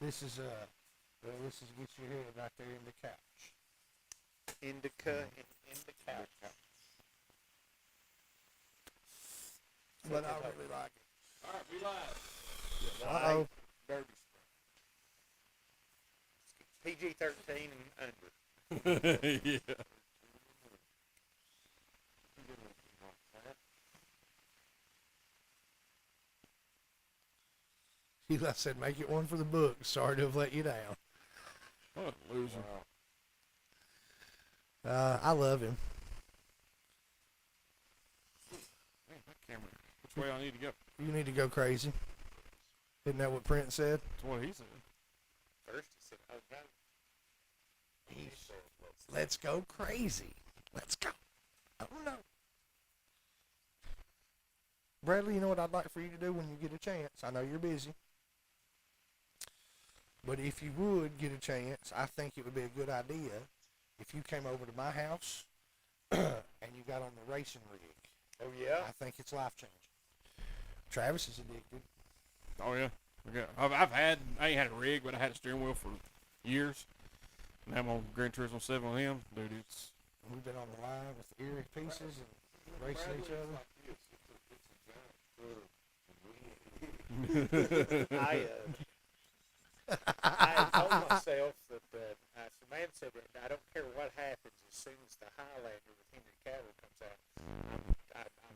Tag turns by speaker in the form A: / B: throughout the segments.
A: This is this is get your head right there in the couch.
B: Indica.
A: But I really like it.
C: All right, we live.
A: Uh-oh.
B: Derby spray. PG-13 and under.
C: Yeah.
A: Eli said, make it one for the book. Sorry to have let you down.
C: What a loser.
A: I love him.
C: Man, that camera. Which way I need to go?
A: You need to go crazy. Isn't that what Prince said?
C: That's what he said.
B: First he said, oh no. He said,
A: Let's go crazy. Let's go. Oh no. Bradley, you know what I'd like for you to do when you get a chance? I know you're busy. But if you would get a chance, I think it would be a good idea if you came over to my house and you got on the racing rig.
B: oh yeah?
A: I think it's life-changing. Travis is addicted.
C: Oh yeah. I ain't had a rig, but I had a steering wheel for years. And I'm on Gran Turismo 7 with him. Dude, it's...
A: We've been on the line with the ear pieces and racing each other.
B: I had told myself that Samantha said, I don't care what happens as soon as the Highlander with Henry Cavill comes out.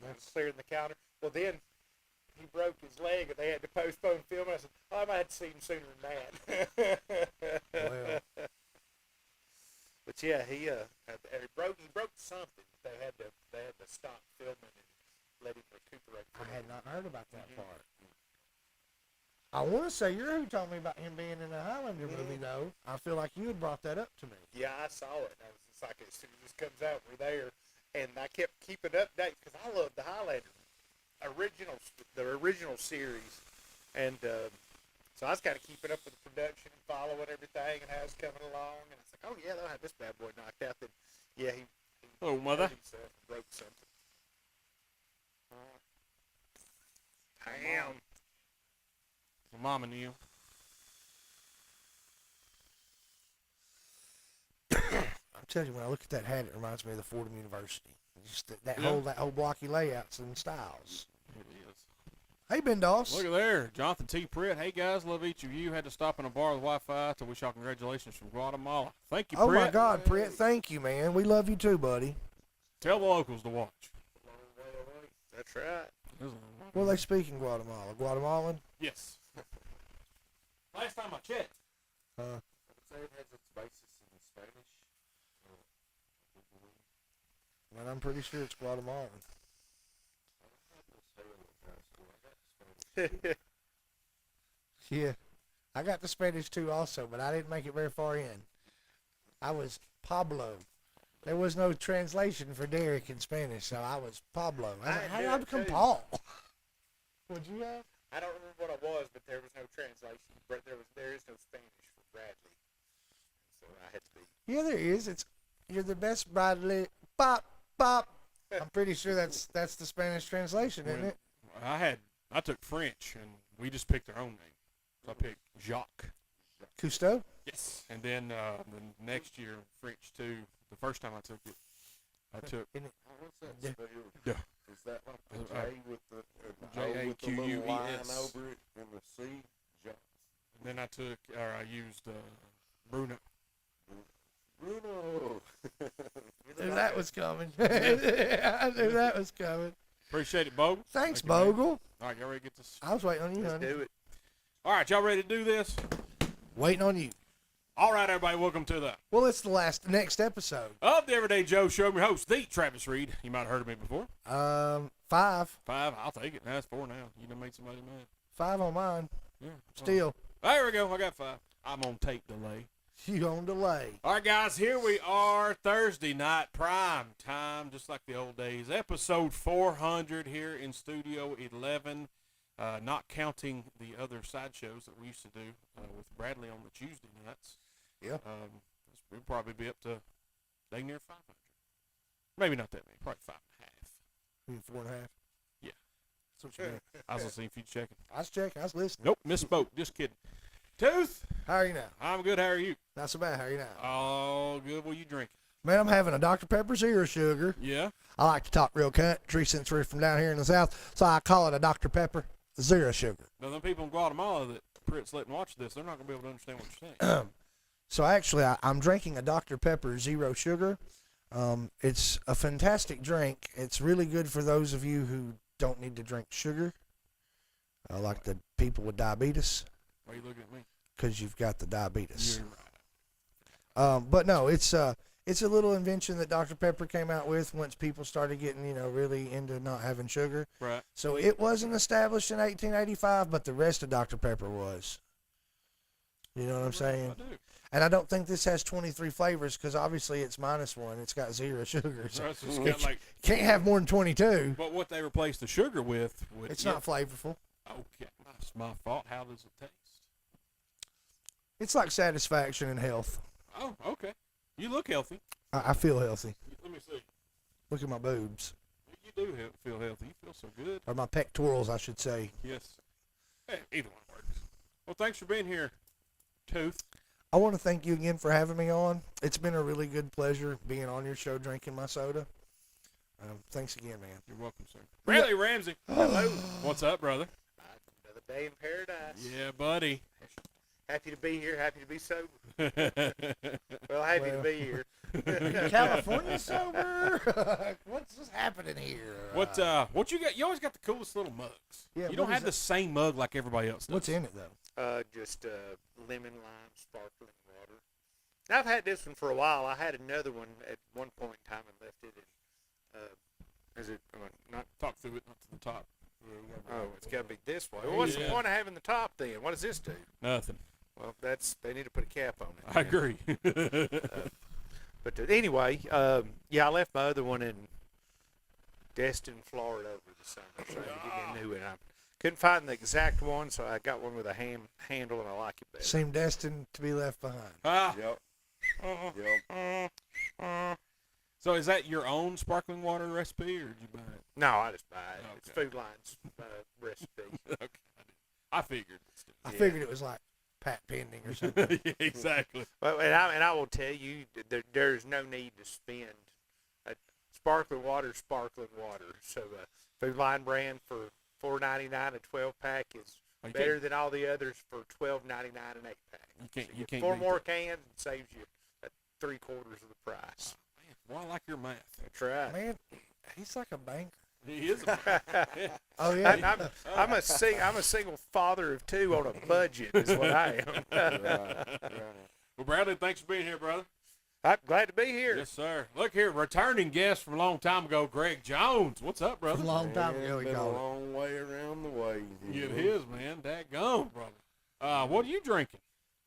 B: I'm clearing the counter. Well, then he broke his leg and they had to postpone filming. I said, I might have to see him sooner than that.
A: Well.
B: But yeah, he broke something. They had to stop filming and let him recuperate.
A: I had not heard about that part. I want to say you're who told me about him being in the Highlander movie, though. I feel like you had brought that up to me.
B: Yeah, I saw it. I was just like, as soon as this comes out, we're there. And I kept keeping updates because I love the Highlander the original series. And so I was kind of keeping up with the production and following everything and how it's coming along. And I was like, oh, yeah, they'll have this bad boy knocked out. Then, yeah, he
C: Oh, mother.
B: hurt himself and broke something. Damn.
C: My mom and you.
A: I'm telling you, when I look at that hat, it reminds me of the Fordham University. Just that whole blocky layouts and styles.
C: It is.
A: Hey, Ben Doss.
C: Look at there. Jonathan T. Pritt. Hey, guys. Love each of you. Had to stop in a bar with Wi-Fi to wish y'all congratulations from Guatemala. Thank you,
A: Oh,
C: Pritt.
A: my God, Pritt. Thank you, man. We love you, too, buddy.
C: Tell the locals to watch.
B: That's right.
A: Well, they speak in Guatemala. Guatemalan?
C: Yes. Last time I checked.
A: Huh?
D: Say it has its basis in Spanish.
A: Man, I'm pretty sure it's Guatemalan. Yeah. I got the Spanish, too, also, but I didn't make it very far in. I was Pablo. There was no translation for Derek in Spanish, so I was Pablo. How did I become Paul? What'd you have?
B: I don't remember what I was, but there was no translation. There is no Spanish for Bradley, so I had to be.
A: Yeah, there is. You're the best Bradley. Bop, bop. I'm pretty sure that's the Spanish translation, isn't it?
C: I took French, and we just picked our own name. So I picked Jacques.
A: Cousteau?
C: Yes. And then the next year, French too. The first time I took it,
D: What's that
A: Yeah.
D: spelled?
C: Yeah.
D: Is that like the
C: Uh,
D: J with the O with the little
C: J-A-Q-U-E-S.
D: line over it and the C?
C: And then I used Bruno.
D: Bruno.
A: Knew that was coming. I knew that was coming.
C: Appreciate it, Bogle.
A: Thanks,
C: Thank you, man.
A: Bogle.
C: All right, y'all ready to get this?
A: I was waiting on you,
B: Let's
A: honey.
B: do it.
C: All right, y'all ready to do this?
A: Waiting on you.
C: All right, everybody, welcome to the
A: Well, it's the next episode.
C: of the Everyday Joe Show. I'm your host, the Travis Reed. You might have heard of me before.
A: 5.
C: 5, I'll take it. Now it's 4 now. You done made somebody mad.
A: 5 on mine.
C: Yeah.
A: Still,
C: There we go. I got 5. I'm on tape delay.
A: you on delay.
C: All right, guys, here we are, Thursday night, prime time, just like the old days. Episode 400 here in Studio 11, not counting the other side shows that we used to do with Bradley on the Tuesday nights.
A: Yeah.
C: We'll probably be up to dang near 500. Maybe not that many, probably 5.5.
A: 4.5.
C: Yeah.
A: That's what you meant.
C: I was going to see if you checking.
A: I was checking. I was listening.
C: Nope, misspoke. Just kidding. Tooth,
A: How are you now?
C: I'm good. How are you?
A: Not so bad. How are you now?
C: Oh, good. What you drinking?
A: Man, I'm having a Dr. Pepper Zero Sugar.
C: Yeah.
A: I like to talk real country since we're from down here in the South, so I call it a Dr. Pepper Zero Sugar.
C: Now, them people in Guatemala that Prit's letting watch this, they're not going to be able to understand what you're saying.
A: So actually, I'm drinking a Dr. Pepper Zero Sugar. It's a fantastic drink. It's really good for those of you who don't need to drink sugar, like the people with diabetes,
C: Why are you looking at me?
A: because you've got the diabetes.
C: You're right.
A: But no, it's a little invention that Dr. Pepper came out with once people started getting, really into not having sugar.
C: Right.
A: So it wasn't established in 1885, but the rest of Dr. Pepper was. You know what I'm saying?
C: I do.
A: And I don't think this has 23 flavors because obviously it's -1. It's got 0 sugar. So
C: Right, so it's got like,
A: can't have more than 22.
C: but what they replaced the sugar with would.
A: It's not flavorful.
C: Okay, that's my fault. How does it taste?
A: It's like satisfaction and health.
C: Oh, okay. You look healthy.
A: I feel healthy.
C: Let me see.
A: Look at my boobs.
C: You do feel healthy. You feel so good.
A: Or my pectorals, I should say.
C: Yes. Hey, either one works. Well, thanks for being here, Tooth.
A: I want to thank you again for having me on. It's been a really good pleasure being on your show, drinking my soda. Thanks again, man.
C: You're welcome, sir. Bradley Ramsey. Hello. What's up, brother?
B: Another day in paradise.
C: Yeah, buddy.
B: Happy to be here. Happy to be sober. Well, happy to be here.
A: California sober? What's happening here?
C: What you got? You always got the coolest little mugs.
A: Yeah,
C: You don't
A: what
C: have
A: is
C: the same mug like everybody else does.
A: What's in it, though?
B: Just lemon lime sparkling water. Now, I've had this one for a while. I had another one at one point in time and left it in. Is it not?
C: Talk through it, not to the top.
B: Oh, it's got to be this way. Well, what's the
C: Yeah.
B: point of having the top then? What does this do?
C: Nothing.
B: Well, they need to put a cap on it.
C: I agree.
B: But anyway, yeah, I left my other one in Destin, Florida over the summer, so I had to get me a new one. I couldn't find the exact one, so I got one with a handle, and I like it better.
A: Seem destined to be left behind.
C: Ah.
D: Yep. Yep.
C: So is that your own sparkling water recipe, or did you buy it?
B: No, I just buy it. It's
C: Okay.
B: Food Line's recipe.
C: Okay. I figured.
A: I
B: Yeah.
A: figured it was like Pat Pending or something.
C: Yeah, exactly.
B: Well, and I will tell you, there's no need to spend sparkling water. So Food Line brand for $4.99 a 12-pack is
C: Oh, you
B: better
C: can't-
B: than all the others for $12.99 an 8-pack.
C: You can't
B: Four
C: beat
B: more
C: that.
B: cans and saves you 3/4 of the price.
C: Man, well, I like your math.
B: That's right.
A: Man, he's like a banker.
C: He is. Yeah.
A: Oh,
B: And
A: yeah.
B: I'm a single father of 2 on a budget is what I am.
D: Right.
C: Well, Bradley, thanks for being here, brother.
B: I'm glad to be here.
C: Yes, sir. Look here, returning guest from a long time ago, Greg Jones. What's up,
A: A
C: brother?
A: long time ago, he
D: Been a
A: called it.
D: long way around the way.
C: It is, man. Daggone, brother. What are you drinking?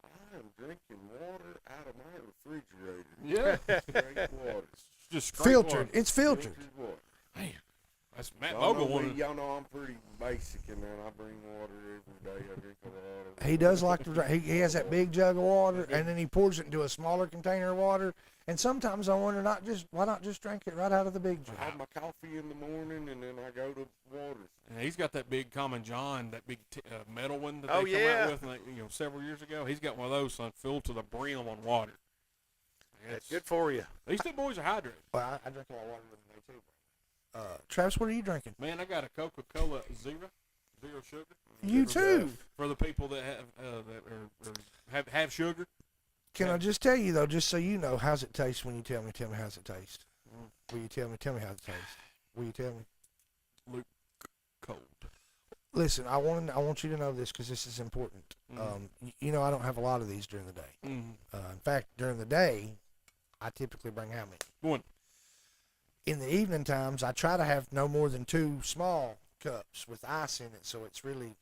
D: I am drinking water out of my refrigerator.
C: Yeah.
D: Straight water.
C: Just straight
A: Filtered.
C: water.
A: It's filtered.
D: water.
C: Man, that's Matt
D: Y'all
C: Vogel
D: know,
C: wanted.
D: y'all know I'm pretty basic, and then I bring water every day. I drink a lot of
A: He does like to drink. He has that big jug of water, and then he pours it into a smaller container of water. And sometimes I wonder, why not just drink it right out of the big jug?
D: I have my coffee in the morning, and then I go to water.
C: Yeah, he's got that big Common John, that big metal one that
B: Oh,
C: they come
B: yeah.
C: out with, like, several years ago. He's got one of those, son, filled to the brim on water.
B: That's good for you.
C: These two boys are hydrated.
A: Well, I drink a lot of water with them too. Travis, what are you drinking?
C: Man, I got a Coca-Cola zero sugar.
A: You too.
C: For the people that have sugar.
A: Can I just tell you though, just so you know, how's it taste when you tell me how's it taste? Will you tell me how it tastes? Will you tell me?
C: Cold.
A: Listen, I want you to know this because this is important. You know, I don't have a lot of these during the day.
C: Mm-hmm.
A: In fact, during the day, I typically bring how many?
C: One.
A: In the evening times, I try to have no more than 2 small cups with ice in it, so it's really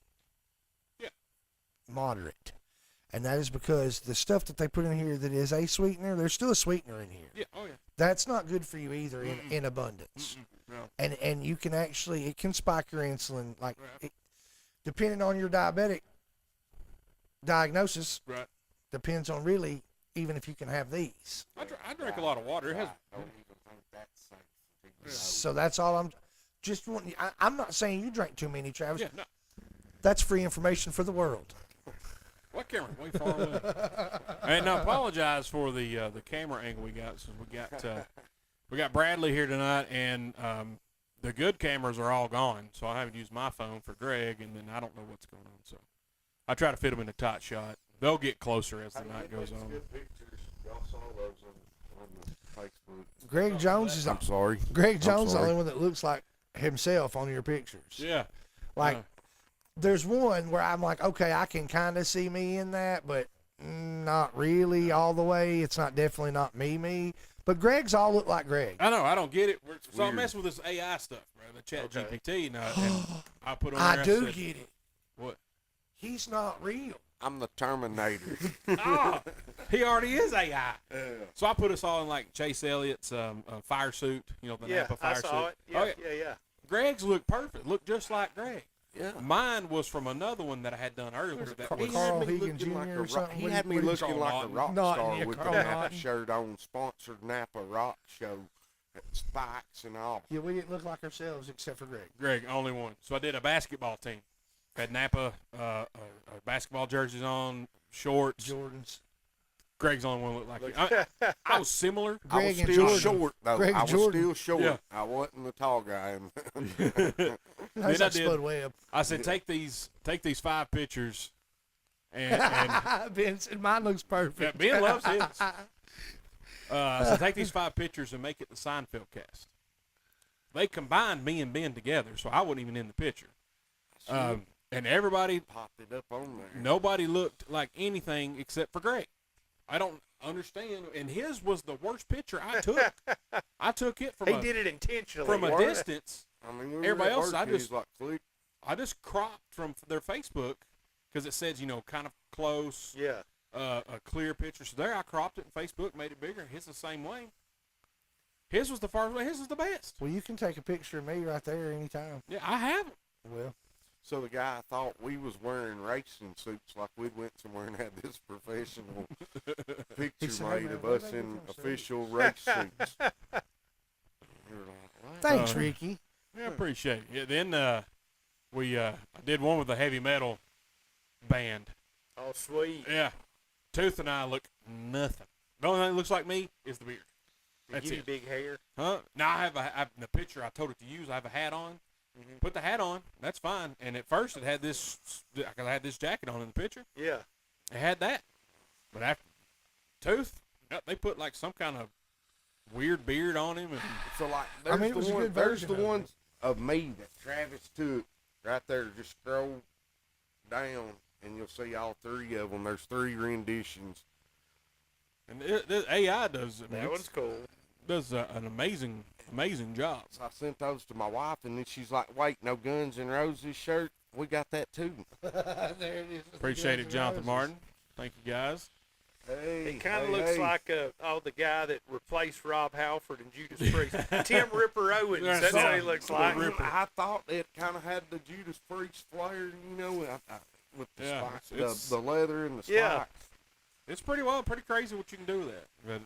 A: moderate. And that is because the stuff that they put in here that is a sweetener, there's still a sweetener in here.
C: Yeah. Oh yeah.
A: That's not good for you either in abundance.
C: No.
A: And you can actually, it can spike your insulin. Like,
C: Right.
A: depending on your diabetic diagnosis,
C: Right.
A: depends on really even if you can have these.
C: I drink a lot of water. It has.
D: I don't even think that's safe for people.
A: So that's all I'm just wanting. I'm not saying you drink too many, Travis.
C: Yeah. No.
A: That's free information for the world.
C: What camera? Way far away. now apologize for the camera angle we got. So we got Bradley here tonight, and the good cameras are all gone. So I haven't used my phone for Greg, and then I don't know what's going on. So I try to fit them in a tight shot. They'll get closer as the night goes on.
D: Good pictures. Y'all saw those on the Facebook.
A: Greg Jones is
D: I'm sorry.
A: Greg Jones is the
D: sorry.
A: only one that looks like himself on your pictures.
C: Yeah.
A: Like, there's one where I'm like, okay, I can kind of see me in that, but not really all the way. It's definitely not me. But Greg's all look like Greg.
C: I know. I don't get it. So I'm
D: weird.
C: messing with this AI stuff, bro. The Chat
B: Okay.
C: GPT, and I put on
A: I
C: there.
A: do
C: said,
A: get it.
C: What?
A: He's not real.
D: I'm the Terminator.
C: Oh, he already is AI.
D: Yeah.
C: So I put us all in like Chase Elliott's fire suit. You know, the
B: Yeah,
C: Napa
B: I
C: fire
B: saw
C: suit.
B: it. Yeah,
C: Oh,
B: yeah.
C: Greg's looked perfect. Looked just like Greg.
D: Yeah.
C: Mine was from another one that I had done earlier. That
A: Carl
C: was,
A: Higgins
D: looking
A: Jr.
D: like
A: or something?
D: He
A: What
D: had
A: do
D: me
A: you-
D: looking
C: Carl
D: like a
C: Lawton?
D: rock
A: Not
D: star
A: yet,
D: with the
A: Carl
D: Napa
A: Lawton.
D: shirt on, sponsored Napa Rock Show, spikes and all.
A: Yeah, we didn't look like ourselves except for Greg.
C: Greg, only one. So I did a basketball team. Had Napa basketball jerseys on, shorts.
A: Jordans.
C: Greg's the only one that looked like me. I was similar.
D: I was
A: Greg and
D: still
A: Jordan.
D: short, though.
A: Greg
D: I was
A: Jordan.
D: still short.
C: Yeah.
D: I wasn't the tall guy.
A: That's
C: Then I
A: like
C: did.
A: Spud Webb.
C: I said, take these 5 pictures, and
A: Ben said mine looks
C: yeah,
A: perfect.
C: Ben loves his. I said, take these 5 pictures and make it the Seinfeld cast. They combined me and Ben together, so I wasn't even in the picture. And everybody,
D: Popped it up on there.
C: nobody looked like anything except for Greg. I don't understand. And his was the worst picture I took. I took it
B: He did it intentionally.
C: from a
B: Warren.
C: distance.
D: I mean, we were
C: Everybody
D: at
C: else,
D: work,
C: I
D: and he's
C: just-
D: like, click.
C: I just cropped from their Facebook because it says, kind of close,
B: Yeah.
C: a clear picture. So there I cropped it in Facebook, made it bigger. His the same way. His was the farthest way. His is the best.
A: Well, you can take a picture of me right there anytime.
C: Yeah, I have it.
A: Well,
D: So the guy thought we was wearing racing suits like we'd went somewhere and had this professional picture
A: said,
D: made
A: "Hey,
D: of
A: man,
D: us
A: where they
D: in
A: get them
D: official race suits. We were like, what?
A: thanks, Ricky.
C: Yeah, I appreciate it. Yeah, then I did one with a heavy metal band.
B: Oh, sweet.
C: Yeah. Tooth and I look nothing. The only thing that looks like me is the beard.
B: Did
C: That's
B: you give
C: it.
B: you big hair?
C: Huh? Now I have the picture I told it to use. I have a hat on.
B: Mhm.
C: Put the hat on. That's fine. And at first it had this, because I had this jacket on in the picture.
B: Yeah.
C: It had that. But after Tooth, they put like some kind of weird beard on him. And
D: So like,
A: I
D: there's
A: mean, it was a good
D: there's
A: version
D: the
A: of it.
D: ones of me that Travis took right there. Just scroll down and you'll see all 3 of them. There's 3 renditions.
C: And the AI does, I mean,
B: That one's cool.
C: does an amazing job.
D: So I sent those to my wife, and then she's like, "Wait, no Guns N' Roses shirt? We got that too."
A: There it is.
C: Appreciate it, Jonathan Martin. Thank you, guys.
D: Hey,
B: It kind of looks like the guy that replaced Rob Halford and Judas Priest. Tim Ripper Owens.
C: Yeah,
B: That's what he
C: Tim
B: looks like.
C: Ripper.
D: I thought it kind of had the Judas Priest flair, with the
C: Yeah,
D: spikes,
C: it's-
D: the leather and the spikes.
B: Yeah.
C: It's pretty crazy what you can do with that. But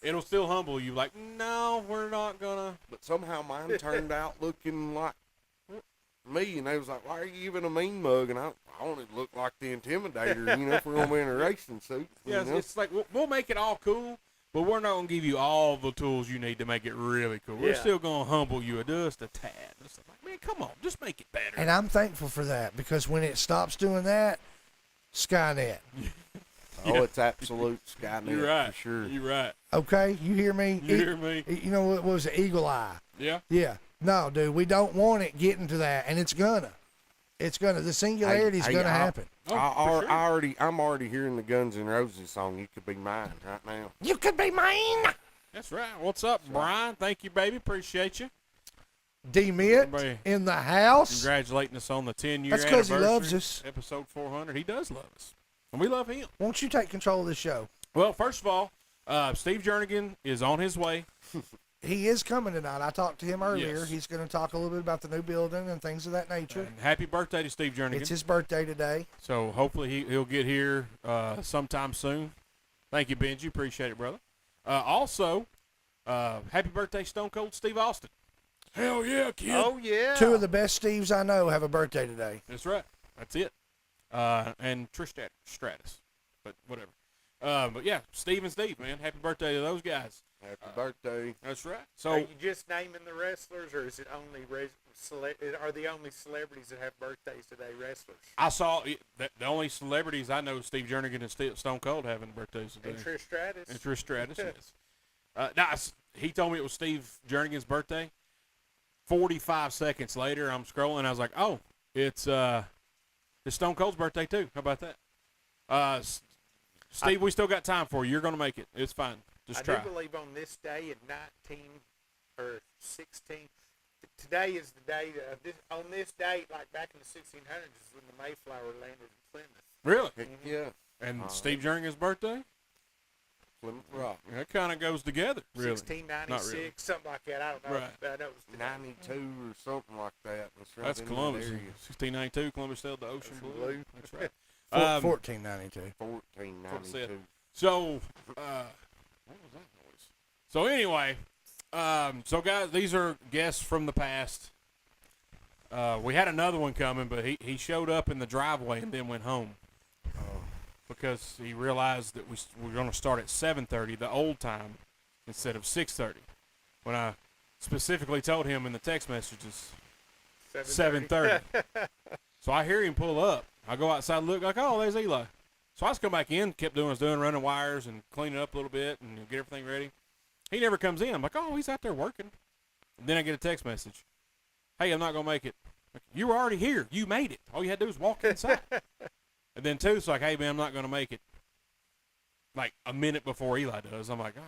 C: it'll still humble you. Like, no, we're not gonna.
D: But somehow mine turned out looking like me, and they was like, "Why are you even a mean mug?" And I wanted to look like the Intimidator, if we're gonna be in a racing suit.
C: Yeah, it's like we'll make it all cool, but we're not gonna give you all the tools you need to make it really cool. We're
B: Yeah.
C: still gonna humble you just a tad. Just like, man, come on, just make it better.
A: And I'm thankful for that because when it stops doing that, Skynet.
D: Oh, it's absolute Skynet
C: You're right.
D: for sure.
C: You're right.
A: Okay, you hear me?
C: You hear me?
A: You know what was it? Eagle Eye.
C: Yeah.
A: Yeah. No, dude, we don't want it getting to that, and it's gonna. It's gonna. The singularity's
D: Hey,
A: gonna
D: I-
A: happen.
C: Oh, for sure.
D: I'm already hearing the Guns N' Roses song. You could be mine right now.
A: You could be mine.
C: That's right. What's up, Brian? Thank you, baby. Appreciate you.
A: D-Mitt
C: Everybody-
A: in the house.
C: Congratulating us on the 10-year
A: That's 'cause he
C: anniversary.
A: loves us.
C: Episode 400. He does love us, and we love him.
A: Won't you take control of the show?
C: Well, first of all, Steve Jernigan is on his way.
A: He is coming tonight. I talked to him earlier.
C: Yes.
A: He's going to talk a little bit about the new building and things of that nature.
C: And happy birthday to Steve Jernigan.
A: It's his birthday today.
C: So hopefully he'll get here sometime soon. Thank you, Benji. Appreciate it, brother. Also, happy birthday, Stone Cold Steve Austin. Hell yeah, kid.
B: Oh, yeah.
A: Two of the best Steves I know have a birthday today.
C: That's right. That's it. And Trish Stratus. But whatever. But yeah, Steve and Steve, man, happy birthday to those guys.
D: Happy birthday.
C: That's right.
B: Are
C: So
B: you just naming the wrestlers, or is it only are the only celebrities that have birthdays today wrestlers?
C: I saw the only celebrities I know, Steve Jernigan and Stone Cold having birthdays today.
B: And Trish Stratus.
C: And Trish Stratus, yes. He told me it was Steve Jernigan's birthday. 45 seconds later, I'm scrolling. I was like, oh, it's Stone Cold's birthday too. How about that? Steve, we still got time for you. You're going to make it. It's fine. Just try.
B: I do believe on this day in 19 or 16, today is the day on this date, like back in the 1600s, is when the Mayflower landed in Plymouth.
C: Really?
D: Heck yeah.
C: And Steve Jernigan's birthday?
D: Plymouth Rock.
C: That kind of goes together. Really?
B: 1696,
C: Not really.
B: something like that. I don't know.
C: Right.
B: But I know it was today.
D: 92 or something like that.
C: That's
D: in
C: Columbus.
D: That area.
C: 1692, Columbus sailed the ocean
B: Ocean
C: blue.
B: blue.
C: That's right.
A: 1492.
D: 1492.
C: So, what was that noise? So anyway, so guys, these are guests from the past. We had another one coming, but he showed up in the driveway and then went home because he realized that we were going to start at 7:30, the old time, instead of 6:30. When I specifically told him in the text messages 7:30. So I hear him pull up. I go outside and look like, oh, there's Eli. So I just come back in, kept doing what I was doing, running wires and cleaning up a little bit and get everything ready. He never comes in. I'm like, oh, he's out there working. And then I get a text message. Hey, I'm not going to make it. Like, you were already here. You made it. All you had to do was walk inside. And then two, it's like, hey, man, I'm not going to make it. Like a minute before Eli does. I'm like, oh,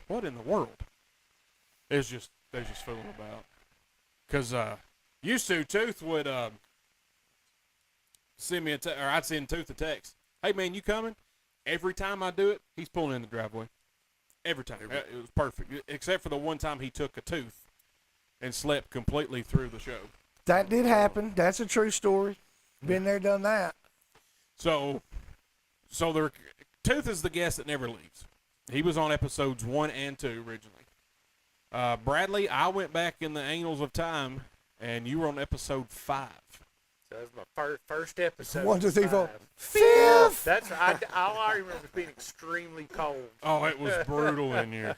C: what in the world? They're just fooling about. Because used to, Tooth would send me or I'd send Tooth a text. Hey, man, you coming? Every time I do it, he's pulling in the driveway. Every time. It was perfect. Except for the one time he took a tooth and slept completely through the show.
A: That did happen. That's a true story. Been there, done that.
C: So Tooth is the guest that never leaves. He was on episodes 1 and 2 originally. Bradley, I went back in the annals of time, and you were on episode 5.
B: So that was my first episode.
A: 1, 2, 3, 4.
B: 5.
A: Fifth.
B: That's all I remember is being extremely cold.
C: Oh, it was brutal in here.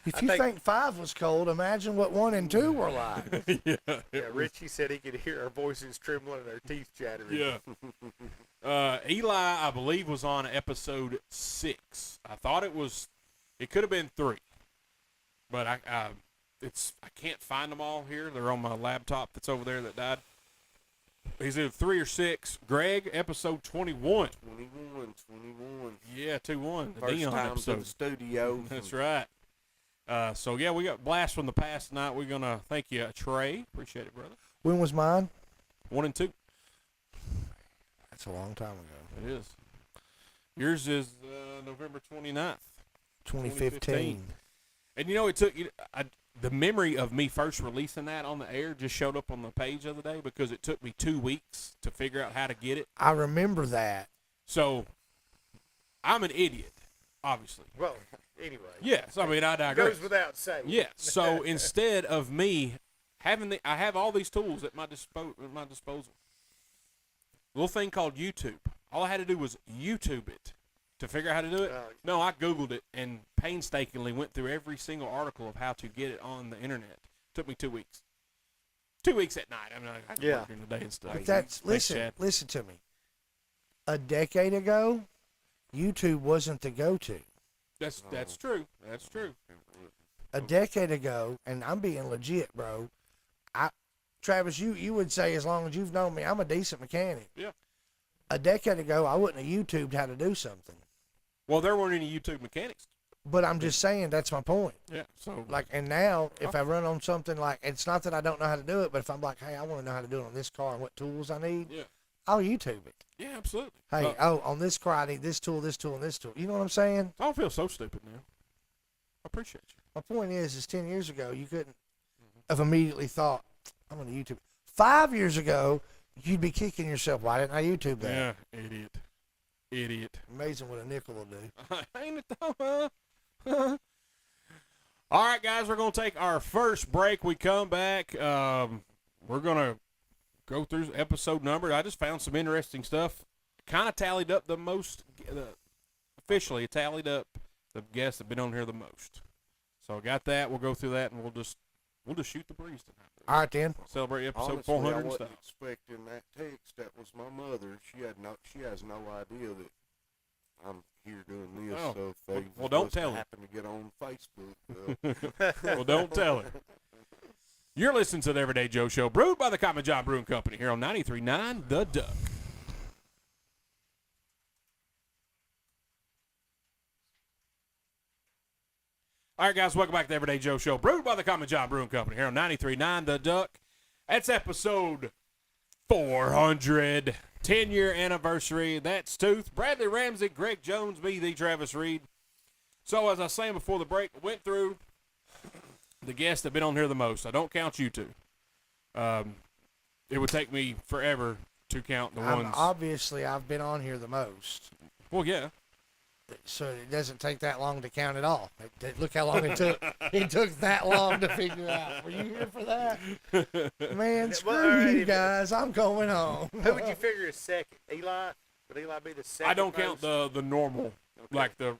A: If you think 5 was cold, imagine what 1 and 2 were like.
C: Yeah,
B: Richie said he could hear our voices trembling and our teeth chattering.
C: Yeah. Eli, I believe, was on episode 6. I thought it could have been 3, but I can't find them all here. They're on my laptop that's over there that died. He's either 3 or 6. Greg, episode 21.
D: 21.
C: Yeah, 2-1. The
D: First
C: Dion
D: time
C: episode.
D: to the studio.
C: That's right. So yeah, we got blast from the past tonight. We're gonna thank you, Trey. Appreciate it, brother.
A: When was mine?
C: 1 and 2.
A: That's a long time ago.
C: It is. Yours is November 29th.
A: 2015.
C: And you know, it took the memory of me first releasing that on the air just showed up on the page the other day because it took me 2 weeks to figure out how to get it.
A: I remember that.
C: So I'm an idiot, obviously.
B: Well, anyway.
C: Yes, I mean, I digress.
B: Goes without saying.
C: Yeah. So instead of me having I have all these tools at my disposal. Little thing called YouTube. All I had to do was YouTube it to figure out how to do it. No, I Googled it and painstakingly went through every single article of how to get it on the internet. Took me 2 weeks. 2 weeks at night. I mean, I
B: Yeah.
C: work during the day and stuff.
A: But that's
C: Thanks,
A: listen
C: Chad.
A: to me. A decade ago, YouTube wasn't the go-to.
C: That's true. That's true.
A: A decade ago, and I'm being legit, bro. Travis, you would say as long as you've known me, I'm a decent mechanic.
C: Yeah.
A: A decade ago, I wouldn't have YouTubed how to do something.
C: Well, there weren't any YouTube mechanics.
A: But I'm just saying that's my point.
C: Yeah. So
A: Like, and now if I run on something like, it's not that I don't know how to do it, but if I'm like, hey, I want to know how to do it on this car and what tools I need,
C: yeah.
A: I'll YouTube it.
C: Yeah, absolutely.
A: Hey, on this car I need this tool, and this tool. You know what I'm saying?
C: I don't feel so stupid now. I appreciate you.
A: My point is 10 years ago, you couldn't have immediately thought, I'm going to YouTube it. 5 years ago, you'd be kicking yourself. Why didn't I YouTube that?
C: Yeah, idiot.
A: Amazing what a nickel will do.
C: Ain't it though, huh? All right, guys, we're going to take our first break. We come back. We're going to go through episode number. I just found some interesting stuff. Kind of tallied up the officially tallied up the guests that have been on here the most. So I got that. We'll go through that, and we'll just shoot the breeze tonight.
A: All right, then.
C: Celebrate episode
D: Honestly,
C: 400
D: I
C: and
D: wasn't
C: stuff.
D: expecting that text. That was my mother. She has no idea that I'm here doing this.
C: Oh.
D: So if they
C: Well, don't
D: was to
C: tell her.
D: happen to get on Facebook,
C: Well, don't tell her. You're listening to the Everyday Joe Show, brewed by the Cotton John Brewing Company here on 93.9 The Duck. All right, guys, welcome back to the Everyday Joe Show, brewed by the Cotton John Brewing Company here on 93.9 The Duck. That's episode 400, 10-year anniversary. That's Tooth, Bradley Ramsey, Greg Jones, me, the Travis Reed. So, as I was saying before the break, I went through the guests that have been on here the most. I don't count you two. It would take me forever to count the ones.
A: Obviously, I've been on here the most,
C: Well, yeah.
A: so it doesn't take that long to count it all. Look how long it took. It took that long to figure out. Were you here for that? Man, screw
B: Well, all right,
A: you
B: if-
A: guys. I'm going home.
B: Who would you figure is second? Eli? Would Eli be the second?
C: I don't count
B: most?
C: the normal, like the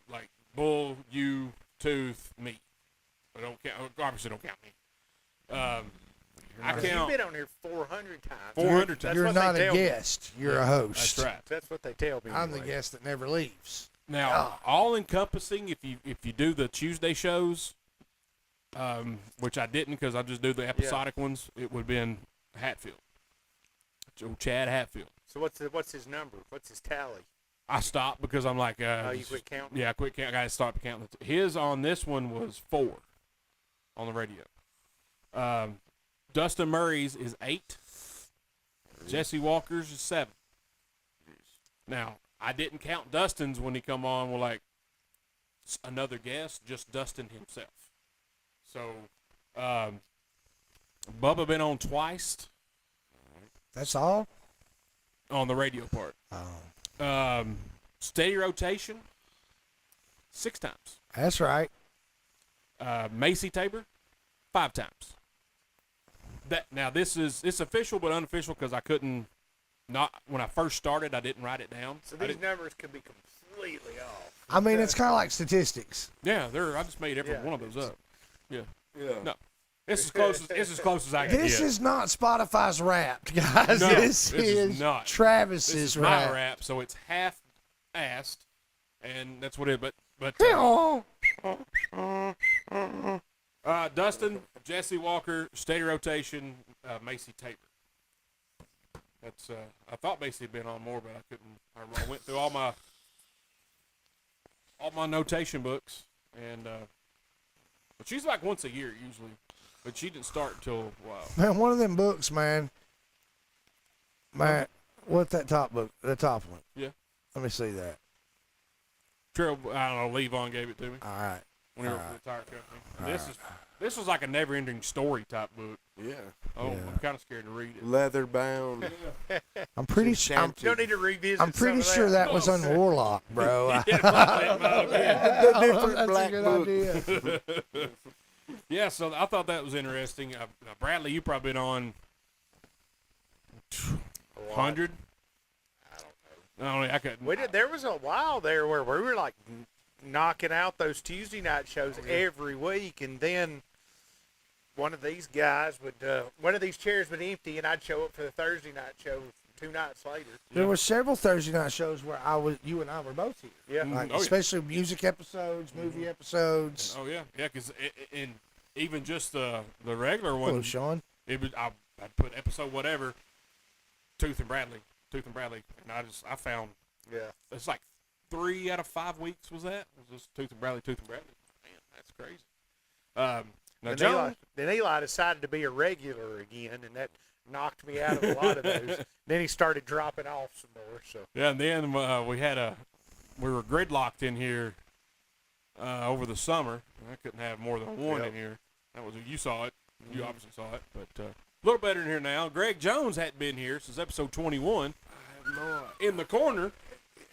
C: like Bull, you, Tooth, me. I don't count. Obviously, don't count me. I
B: Because
C: count
B: You've been on here 400 times.
C: 400 times.
B: That's
A: You're
B: what
A: not
B: they
A: a
B: tell me.
A: guest. You're a host.
C: That's right.
B: That's what they tell me.
A: I'm the
B: anyway.
A: guest that never leaves.
C: Now, all encompassing, if you do the Tuesday shows, which I didn't because I just do the episodic ones, it would have been Hatfield. Joe Chad Hatfield.
B: So what's his number? What's his tally?
C: I stopped because I'm like,
B: Oh, you quit counting?
C: Yeah, I quit counting. I got to stop counting. His on this one was 4 on the radio. Dustin Murray's is 8. Jesse Walker's is 7. Now, I didn't count Dustin's when he come on with like another guest, just Dustin himself. So, Bubba been on twice
A: That's all?
C: on the radio part.
A: Oh.
C: Steady rotation, 6 times.
A: That's right.
C: Macy Tabor, 5 times. It's official but unofficial because I couldn't. Not when I first started, I didn't write it down.
B: So
C: I
B: these
C: didn't-
B: numbers could be completely off.
A: I mean, it's kind of like statistics.
C: yeah, I just made every
B: Yeah,
C: one of those up.
D: yeah.
C: No, it's as close as I can
A: This
C: get.
A: is not Spotify's Wrapped, guys.
C: No,
A: this
C: this is
A: is
C: not.
A: Travis's
C: This is my
A: Wrapped.
C: rap, so it's half-assed, and that's what it. But Dustin, Jesse Walker, steady rotation, Macy Tabor. That's I thought Macy had been on more, but I couldn't. I went through all my notation books, and but she's like once a year usually, but she didn't start until
A: Man, one of them books, man. Man, what's that top book? The top one.
C: Yeah.
A: Let me see that.
C: Trail. I don't know. Levon gave it to me
A: All right.
C: when he worked for the tire company. And this was like a never-ending story type book.
D: Yeah.
C: Oh,
A: Yeah.
C: I'm kind of scared to read it.
D: Leather bound.
A: I'm pretty sure.
B: You don't need to revisit.
A: I'm pretty
B: some
A: sure
B: of
A: that was on Warlock, bro.
D: The different
A: That's
D: black
A: a
D: book.
A: good idea.
C: Yeah, so I thought that was interesting. Bradley, you probably been on
B: A lot.
C: 100.
B: I don't know.
C: I couldn't.
B: We did. There was a while there where we were like knocking out those Tuesday night shows every week, and then one of these guys would, one of these chairs would empty, and I'd show up for the Thursday night show 2 nights later.
A: There were several Thursday night shows where you and I were both here.
B: Yeah.
C: Mm.
A: Like,
C: Oh, yeah.
A: especially music episodes, movie episodes.
C: Oh yeah, yeah, because and even just the regular
A: Hello,
C: one,
A: Sean.
C: it was I'd put episode whatever, Tooth and Bradley, and I found
B: Yeah.
C: it's like 3 out of 5 weeks was that? It was just Tooth and Bradley. Man, that's crazy. Now
B: Then Eli decided to be a regular again, and that knocked me out of a lot of those. Then he started dropping off some more. So
C: yeah, and then we were gridlocked in here over the summer. I couldn't have more than one in here. That was you saw it. You obviously saw it, but a little better in here now. Greg Jones hadn't been here since episode 21.
D: I have no
C: In the corner.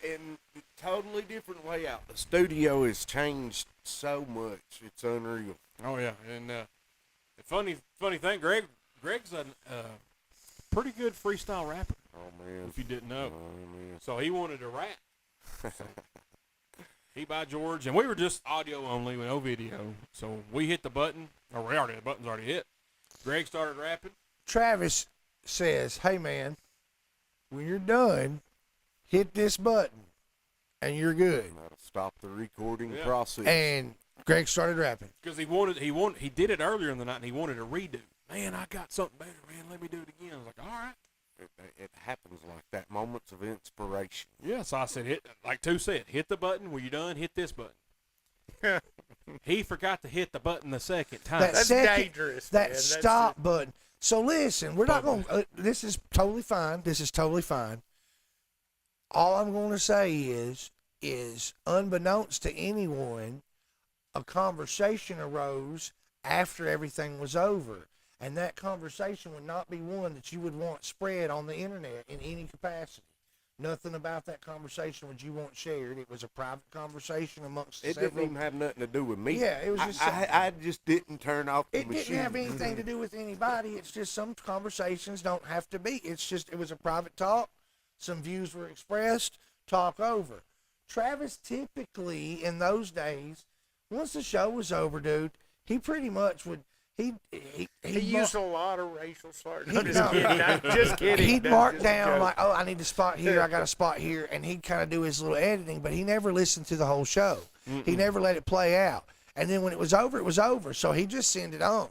D: in a totally different layout. The studio has changed so much. It's unreal.
C: Oh yeah, and the funny thing, Greg's a pretty good freestyle rapper.
D: Oh man.
C: If you didn't know,
D: Oh man.
C: so he wanted to rap. He by George, and we were just audio only with no video. So we hit the button, or the button's already hit. Greg started rapping.
A: Travis says, "Hey man, when you're done, hit this button, and you're good."
D: That'll stop the recording
C: Yeah.
D: process.
A: And Greg started rapping.
C: Because he did it earlier in the night, and he wanted a redo. Man, I got something better, man. Let me do it again. I was like, all right.
D: It happens like that. Moments of inspiration.
C: Yeah, so I said, like two said, hit the button. When you're done, hit this button. He forgot to hit the button the second time.
B: That's dangerous,
A: That
B: man. That's
A: stop button. So listen, we're not going to, this is totally fine. This is totally fine. All I'm going to say is unbeknownst to anyone, a conversation arose after everything was over. And that conversation would not be one that you would want spread on the internet in any capacity. Nothing about that conversation would you want shared. It was a private conversation amongst
D: It
A: several.
D: didn't even have nothing to do with me.
A: Yeah, it was just.
D: I just didn't turn off the
A: It
D: machine.
A: didn't have anything to do with anybody. It's just some conversations don't have to be. It's just, it was a private talk. Some views were expressed. Talk over. Travis typically in those days, once the show was over, dude, he pretty much would. He
B: used a lot of racial slurs.
A: He-
B: I'm just
A: no.
B: kidding. I'm just kidding.
A: He'd
B: That's
A: mark
B: just a
A: down
B: joke.
A: like, oh, I need a spot here, I got a spot here, and he'd kind of do his little editing, but he never listened to the whole show. He never let it play out. And then when it was over, it was over. So he just sent it on.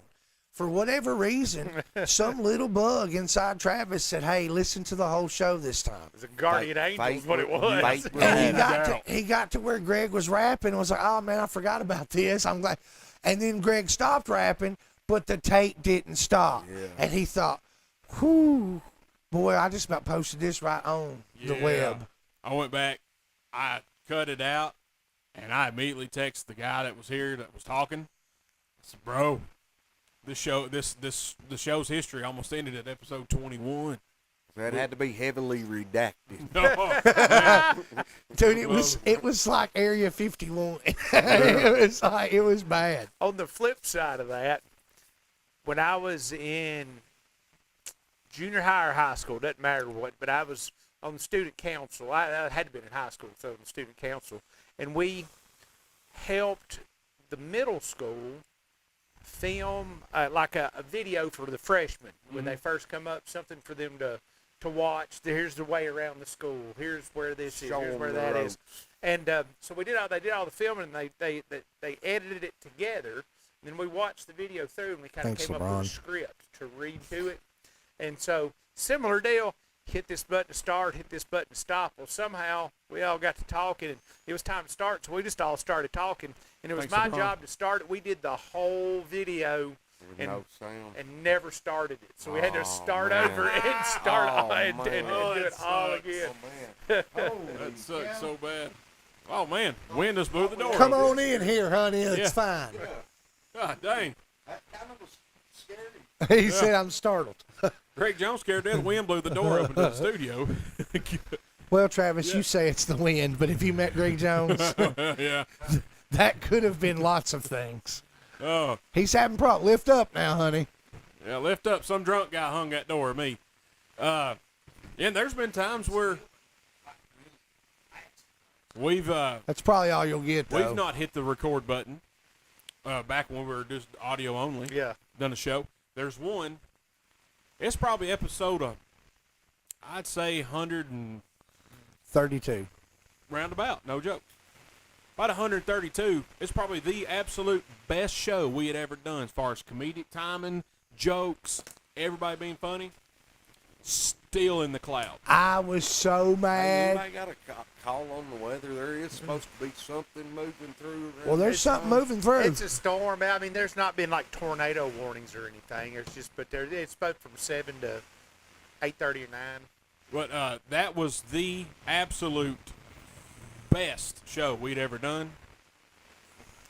A: For whatever reason, some little bug inside Travis said, "Hey, listen to the whole show this time."
B: It was a guardian angel, is what it was.
D: Fate
A: And
D: had
A: he got to where Greg was rapping and was like, "Oh man, I forgot about this. I'm glad." And then Greg stopped rapping, but the tape didn't stop.
D: Yeah.
A: And he thought, "Whew, boy, I just about posted this right on the
C: Yeah.
A: web."
C: I went back, I cut it out, and I immediately texted the guy that was here that was talking. I said, "Bro, the show's history almost ended at episode 21."
D: That had to be heavily redacted.
A: Dude, it was like Area 51. It was bad.
B: On the flip side of that, when I was in junior high or high school, doesn't matter what, but I was on the student council. I had to be in high school, so on the student council. And we helped the middle school film like a video for the freshmen when they first come up, something for them to watch. Here's the way around the school. Here's where this is.
D: Show
B: Here's
D: 'em
B: where
D: the
B: that
D: ropes.
B: is. And so they did all the filming, and they edited it together. And then we watched the video through, and we kind of
A: Thanks,
B: came up with
A: LeBron.
B: a script to read to it. And so similar deal. Hit this button to start. Hit this button to stop. Well, somehow we all got to talking, and it was time to start. So we just all started talking, and it was
C: Thanks,
B: my
C: LeBron.
B: job to start it. We did the whole video
D: With
B: and
D: no sound.
B: and never started it. So we had to
D: Oh,
B: start
D: man.
B: over and start
D: Oh,
B: and
D: man.
B: do
C: Oh,
B: it
C: that
B: all
C: sucks.
B: again.
C: That sucks so bad. Oh, man. Wind just blew the door
A: Come
C: open.
A: on in here, honey. It's
C: Yeah.
A: fine.
C: God dang.
D: That kind of was scary.
A: He said, "I'm startled."
C: Greg Jones scared to death. Wind blew the door open to the studio.
A: Well, Travis, you say it's the wind, but if you met Greg Jones,
C: Yeah.
A: that could have been lots of things.
C: Oh,
A: He's having problems. Lift up now, honey.
C: yeah, lift up. Some drunk guy hung that door at me. And there's been times where we've
A: That's probably all you'll get, though.
C: we've not hit the record button back when we were just audio only.
B: Yeah.
C: Done a show. There's one. It's probably episode I'd say 100 and
A: 32.
C: roundabout. No joke. About 132. It's probably the absolute best show we had ever done as far as comedic timing, jokes, everybody being funny. Still in the cloud.
A: I was so mad.
D: Anybody got a call on the weather? There is supposed to be something moving through. around
A: Well, there's
D: this
A: something
D: time.
A: moving through.
B: It's a storm. I mean, there's not been like tornado warnings or anything. It's just, but it's both from 7 to 8:30 or 9.
C: But that was the absolute best show we'd ever done.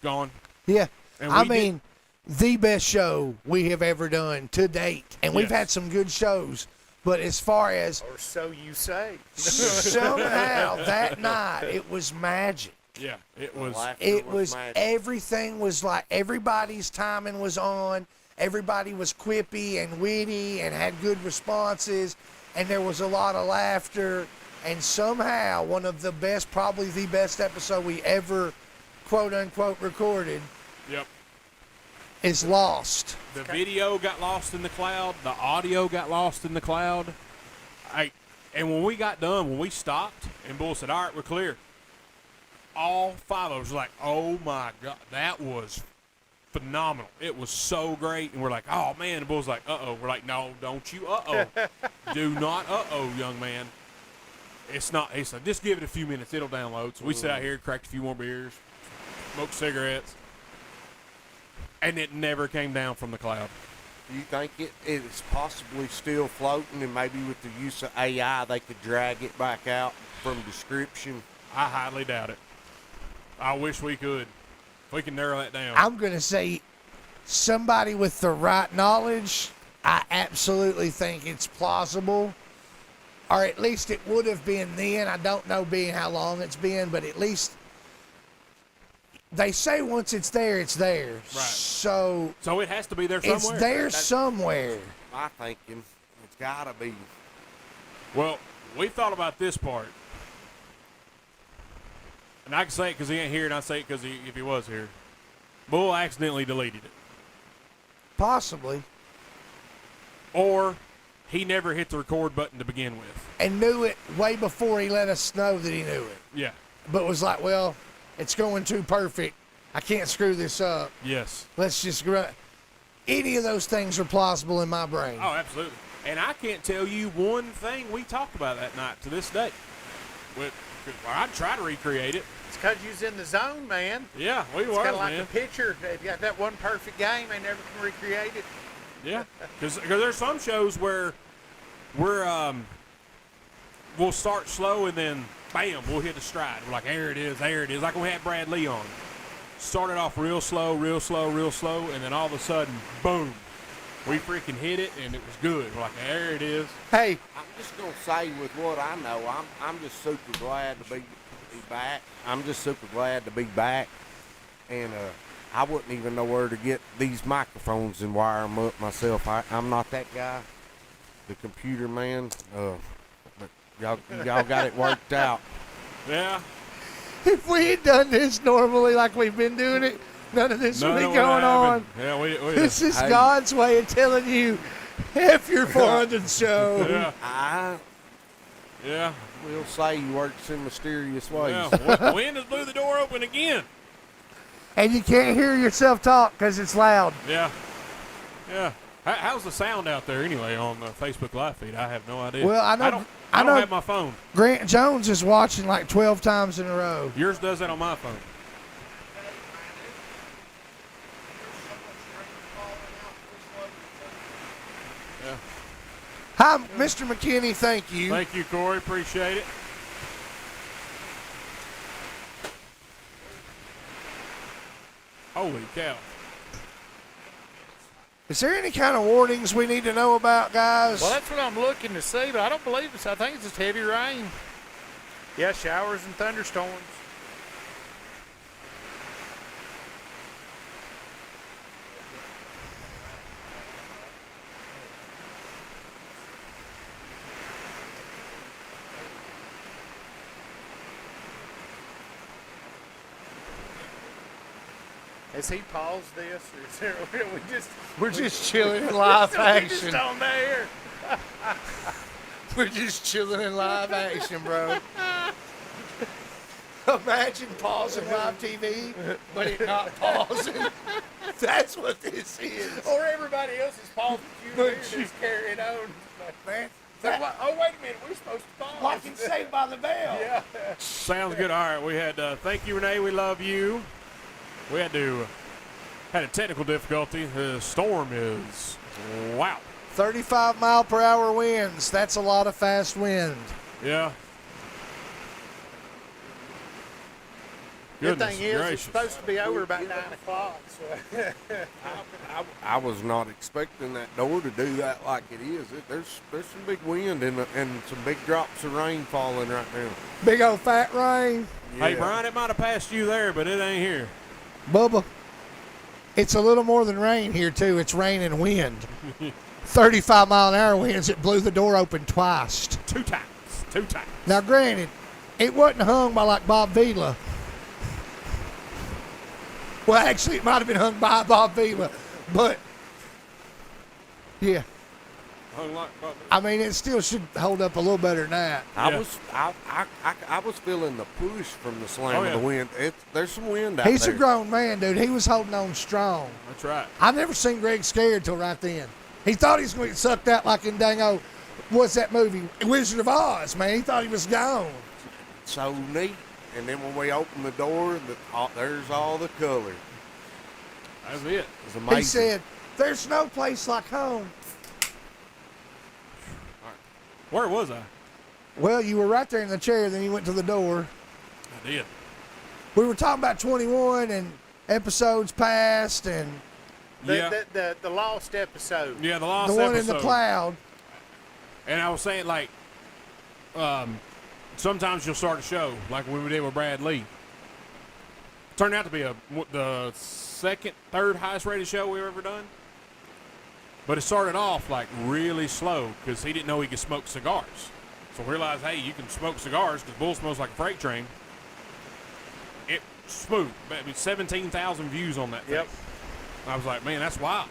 C: Gone.
A: Yeah.
C: And
A: I
C: we did-
A: mean, the best show we have ever done to date. And we've
C: Yes.
A: had some good shows. But as far as
B: Or so you say.
A: somehow that night, it was magic.
C: Yeah, it was.
D: Laughter
A: It was
D: magic.
A: everything was like everybody's timing was on. Everybody was quippy and witty and had good responses, and there was a lot of laughter. And somehow, one of the best, probably the best episode we ever, quote unquote, recorded
C: Yep.
A: is lost.
C: The video got lost in the cloud. The audio got lost in the cloud. And when we got done, when we stopped, and Bull said, "All right, we're clear," all five of us were like, "Oh my God, that was phenomenal! It was so great." And we're like, "Oh man!" And Bull's like, "Uh-oh." We're like, "No, don't you uh-oh. Do not uh-oh, young man." It's not. He said, "Just give it a few minutes. It'll download." So we sat out here, cracked a few more beers, smoked cigarettes, and it never came down from the cloud.
D: Do you think it is possibly still floating, and maybe with the use of AI, they could drag it back out from description?
C: I highly doubt it. I wish we could. If we can narrow that down.
A: I'm going to say somebody with the right knowledge, I absolutely think it's plausible. Or at least it would have been then. I don't know being how long it's been, but at least they say once it's there, it's there.
C: Right.
A: So
C: So it has to be there somewhere.
A: it's there somewhere.
D: My thinking, it's gotta be.
C: Well, we thought about this part. And I can say it because he ain't here, and I say it because if he was here. Bull accidentally deleted it.
A: Possibly.
C: Or he never hit the record button to begin with.
A: And knew it way before he let us know that he knew it.
C: Yeah.
A: But was like, well, it's going too perfect. I can't screw this up.
C: Yes.
A: Let's just any of those things are plausible in my brain.
C: Oh, absolutely. And I can't tell you one thing we talked about that night to this day. I'd try to recreate it.
B: It's because you was in the zone, man.
C: Yeah, we
B: It's
C: were,
B: kind of like
C: man.
B: a picture. If you got that one perfect game, they never can recreate it.
C: Yeah, because there's some shows where we'll start slow and then bam, we'll hit a stride. We're like, there it is, there it is. Like when we had Brad Lee on. Started off real slow, real slow, real slow, and then all of a sudden, boom, we freaking hit it and it was good. We're like, there it is.
A: Hey,
D: I'm just gonna say with what I know, I'm just super glad to be back. I'm just super glad to be back, and I wouldn't even know where to get these microphones and wire them up myself. I'm not that guy, the computer man. But y'all got it worked out.
C: Yeah.
A: if we had done this normally like we've been doing it, none of this would be
C: None of
A: going
C: what
A: on.
C: happened. Yeah, we
A: This is
D: Hey.
A: God's way of telling you, F your 400 show.
C: yeah,
D: I
C: yeah.
D: will say he works in mysterious ways.
C: Yeah. Wind has blew the door open again.
A: And you can't hear yourself talk because it's loud.
C: Yeah. Yeah. How's the sound out there anyway on the Facebook Live feed? I have no idea.
A: Well, I know-
C: I
A: I
C: don't
A: know-
C: have my phone.
A: Grant Jones is watching like 12 times in a row.
C: Yours does that on my phone. Yeah.
A: Hi, Mr. McKinney, thank you.
C: Thank you, Corey. Appreciate it. Holy cow.
A: Is there any kind of warnings we need to know about, guys?
B: Well, that's what I'm looking to see, but I don't believe it's. I think it's just heavy rain. Yeah, showers and thunderstorms. Has he paused this, or is there,
A: We're just chilling in live
B: we just
A: action.
B: on there?
A: We're just chilling in live action, bro. Imagine pausing live TV, but it not pausing. That's what this is.
B: Or everybody else is paused, but you just carrying on.
A: Man,
B: So, oh, wait a minute, we're supposed to pause.
A: like in Saved by the Bell.
B: Yeah.
C: Sounds good. All right, we had thank you, Renee. We love you. We had a technical difficulty. The storm is wow.
A: 35 mile per hour winds. That's a lot of fast wind.
C: Yeah.
B: Good
C: Goodness
B: thing is,
C: gracious.
B: it's supposed to be over about 9 o'clock. So.
D: I was not expecting that door to do that like it is. There's some big wind and some big drops of rain falling right now.
A: Big old fat rain.
C: Hey,
D: Yeah.
C: Brian, it might have passed you there, but it ain't here.
A: Bubba, it's a little more than rain here, too. It's rain and wind. 35 mile an hour winds. It blew the door open twice.
C: 2 times. 2 times.
A: Now, granted, it wasn't hung by like Bob Vila. Well, actually, it might have been hung by Bob Vila, but yeah,
C: Hung like
A: I mean, it still should hold up a little better than that.
C: Yeah.
D: I was feeling the push from the slam
C: Oh, yeah.
D: of the wind. There's some wind out
A: He's
D: there.
A: a grown man, dude. He was holding on strong.
C: That's right.
A: I never seen Greg scared till right then. He thought he was going to get sucked out like in Dango. What's that movie? Wizard of Oz, man. He thought he was gone.
D: So neat. And then when we opened the door, there's all the color.
C: That's it.
D: It's amazing.
A: He said, "There's no place like home."
C: Where was I?
A: Well, you were right there in the chair. Then you went to the door.
C: I did.
A: We were talking about 21 and episodes past, and
C: Yeah.
B: The lost episode.
C: Yeah, the lost
A: the one
C: episode.
A: in the cloud.
C: And I was saying, like, sometimes you'll start a show, like when we did with Brad Lee. Turned out to be the second, third highest rated show we've ever done. But it started off, like, really slow because he didn't know he could smoke cigars. So we realized, hey, you can smoke cigars because Bull smokes like a freight train. It smooth. I mean, 17,000 views on that thing.
B: Yep.
C: I was like, man, that's wild.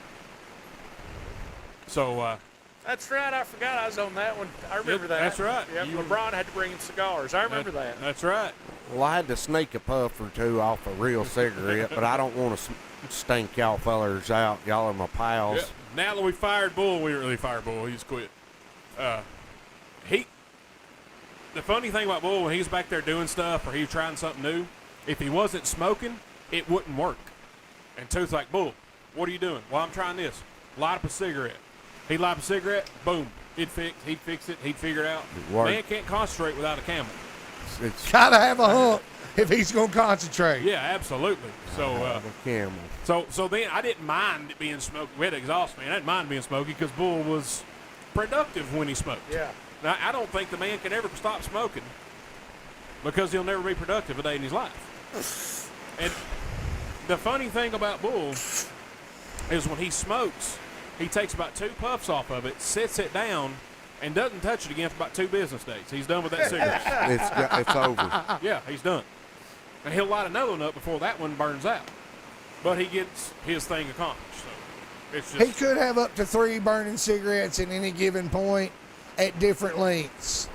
C: So,
B: That's right. I forgot I was on that one. I remember
C: Yep,
B: that.
C: that's right.
B: Yep.
C: You-
B: LeBron had to bring in cigars. I remember that.
C: That's right.
D: Well, I had to sneak a puff or two off a real cigarette, but I don't want to stink y'all fellers out. Y'all are my pals.
C: Yeah. Now that we fired Bull, we didn't really fire Bull. He just quit. The funny thing about Bull, when he was back there doing stuff or he was trying something new, if he wasn't smoking, it wouldn't work. And Tooth's like, Bull, what are you doing? Well, I'm trying this. Light up a cigarette. He'd light up a cigarette, boom. He'd fix it, he'd figure it out.
D: It worked.
C: Man can't concentrate without a Camel.
D: It's
A: Gotta have a hump if he's gonna concentrate.
C: Yeah, absolutely. So,
D: a camel.
C: So then I didn't mind it being smoky. We had exhaust fan. I didn't mind being smoky because Bull was productive when he smoked.
B: Yeah.
C: Now, I don't think the man can ever stop smoking because he'll never be productive a day in his life. And the funny thing about Bull is when he smokes, he takes about 2 puffs off of it, sits it down, and doesn't touch it again for about 2 business days. He's done with that cigarette.
D: It's over.
C: Yeah, he's done. And he'll light another one up before that one burns out. But he gets his thing accomplished. So it's
A: He
C: just
A: could have up to 3 burning cigarettes at any given point at different lengths,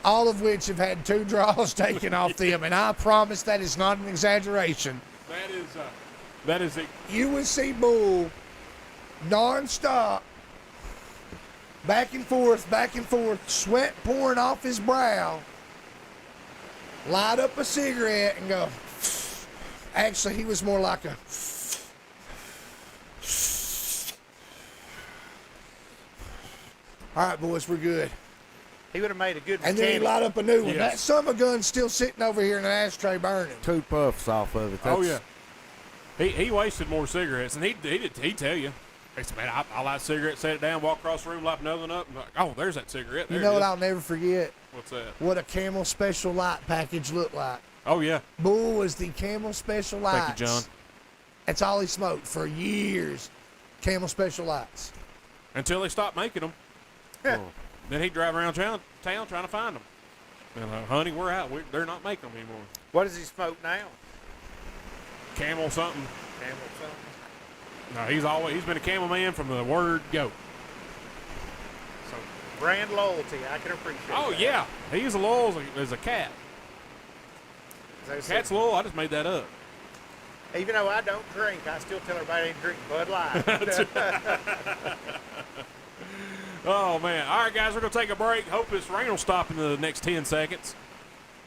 A: all of which have had 2 draws taken off them. And I promise that is not an exaggeration.
C: that is it.
A: You would see Bull nonstop, back and forth, sweat pouring off his brow, light up a cigarette and go. Actually, he was more like a. All right, boys, we're good.
B: He would have made a good
A: And then he
B: mechanic.
A: light up a new one.
C: Yes.
A: That summer gun's still sitting over here in an ashtray burning.
D: 2 puffs off of it.
C: Oh,
D: That's-
C: yeah. He wasted more cigarettes, and he'd tell you. He said, man, I light a cigarette, set it down, walk across the room, light another one up, and like, oh, there's that cigarette. There
A: You know
C: it
A: what
C: is.
A: I'll never forget?
C: What's that?
A: What a Camel Special Light package looked like.
C: Oh, yeah.
A: Bull was the Camel Special Lights.
C: Thank you, John.
A: That's all he smoked for years. Camel Special Lights.
C: Until they stopped making them. Then he'd drive around town trying to find them. And, honey, we're out. They're not making them anymore.
B: What does he smoke now?
C: Camel something.
B: Camel something.
C: No, he's been a camel man from the word go.
B: So brand loyalty. I can appreciate.
C: Oh,
B: that.
C: yeah. He's as loyal as a cat.
B: As I said,
C: Cat's loyal. I just made that up.
B: even though I don't drink, I still tell everybody I ain't drinking Bud Light.
C: Oh, man. All right, guys, we're going to take a break. Hope this rain will stop in the next 10 seconds.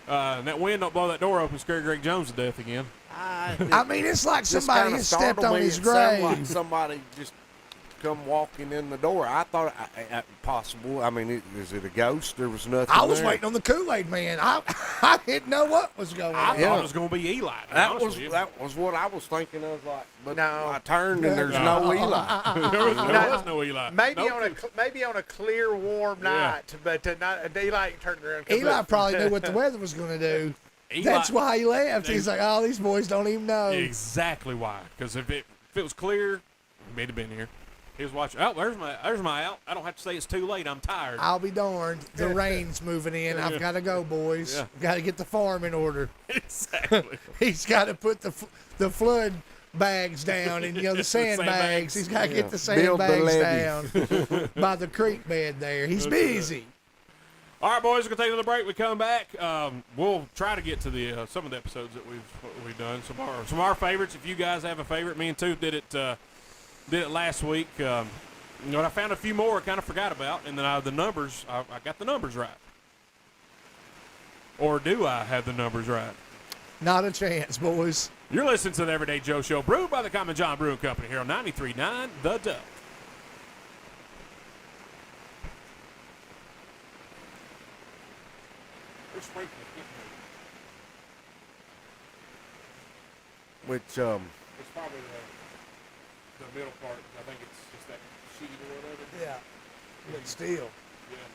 C: And that wind don't blow that door open and scare Greg Jones to death again.
A: I mean, it's like
D: Just
A: somebody
D: kinda
A: has stepped
D: startled
A: on
D: me.
A: his
D: It sounded like
A: grave.
D: somebody just come walking in the door. I thought possible. I mean, is it a ghost? There was nothing.
A: I was
D: there.
A: waiting on the Kool-Aid man. I didn't know what was going
C: I
A: on.
C: thought it was going to be Eli. to be honest with you.
D: That was what I was thinking of. Like, but
B: No.
D: I turned and there's no Eli.
C: there was no Eli.
B: maybe
C: Nope.
B: on a clear, warm
C: Yeah.
B: night, but not Eli ain't turning around. and come
A: Eli
B: up.
A: probably knew what the weather was going to do.
C: Eli-
A: That's why he left. He's like, oh, these boys don't even know.
C: Exactly why. Because if it was clear, he may have been here. He was watching. Oh, there's my out. I don't have to say it's too late. I'm tired.
A: I'll be darned. The rain's moving in. I've got to go, boys.
C: Yeah.
A: Got to get the farm in order.
C: Exactly.
A: He's got to put the flood bags down and the sandbags. He's got to get the
D: Build the
A: sandbags
D: levee.
A: down by the creek bed there. He's busy.
C: All right, boys, we're gonna take another break. We come back. We'll try to get to the some of the episodes that we've done. Some of our favorites. If you guys have a favorite, me and Tooth did it last week. I found a few more I kind of forgot about, and then the numbers. I got the numbers right. Or do I have the numbers right?
A: Not a chance, boys.
C: You're listening to the Everyday Joe Show, brewed by the Common John Brewing Company here on 93.9 The Duck.
D: Which
C: It's probably the middle part. I think it's just that sheet or whatever.
A: Yeah. But still,
C: Yeah.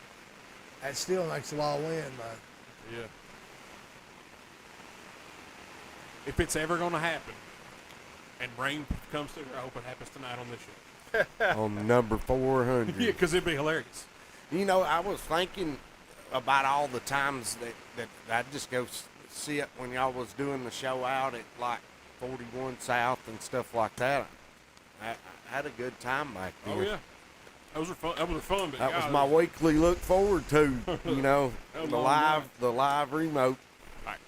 A: that still makes a lot of wind, man.
C: Yeah. If it's ever going to happen and rain comes through, I hope it happens tonight on this show.
D: on number 400.
C: Yeah, because it'd be hilarious.
D: I was thinking about all the times that I'd just go sit when y'all was doing the show out at like 41 South and stuff like that. I had a good time back then.
C: Oh, yeah. Those were fun. That was fun. But
D: That
C: yeah,
D: was my weekly look forward to,
C: That was
D: the
C: a long
D: live remote.
C: All right.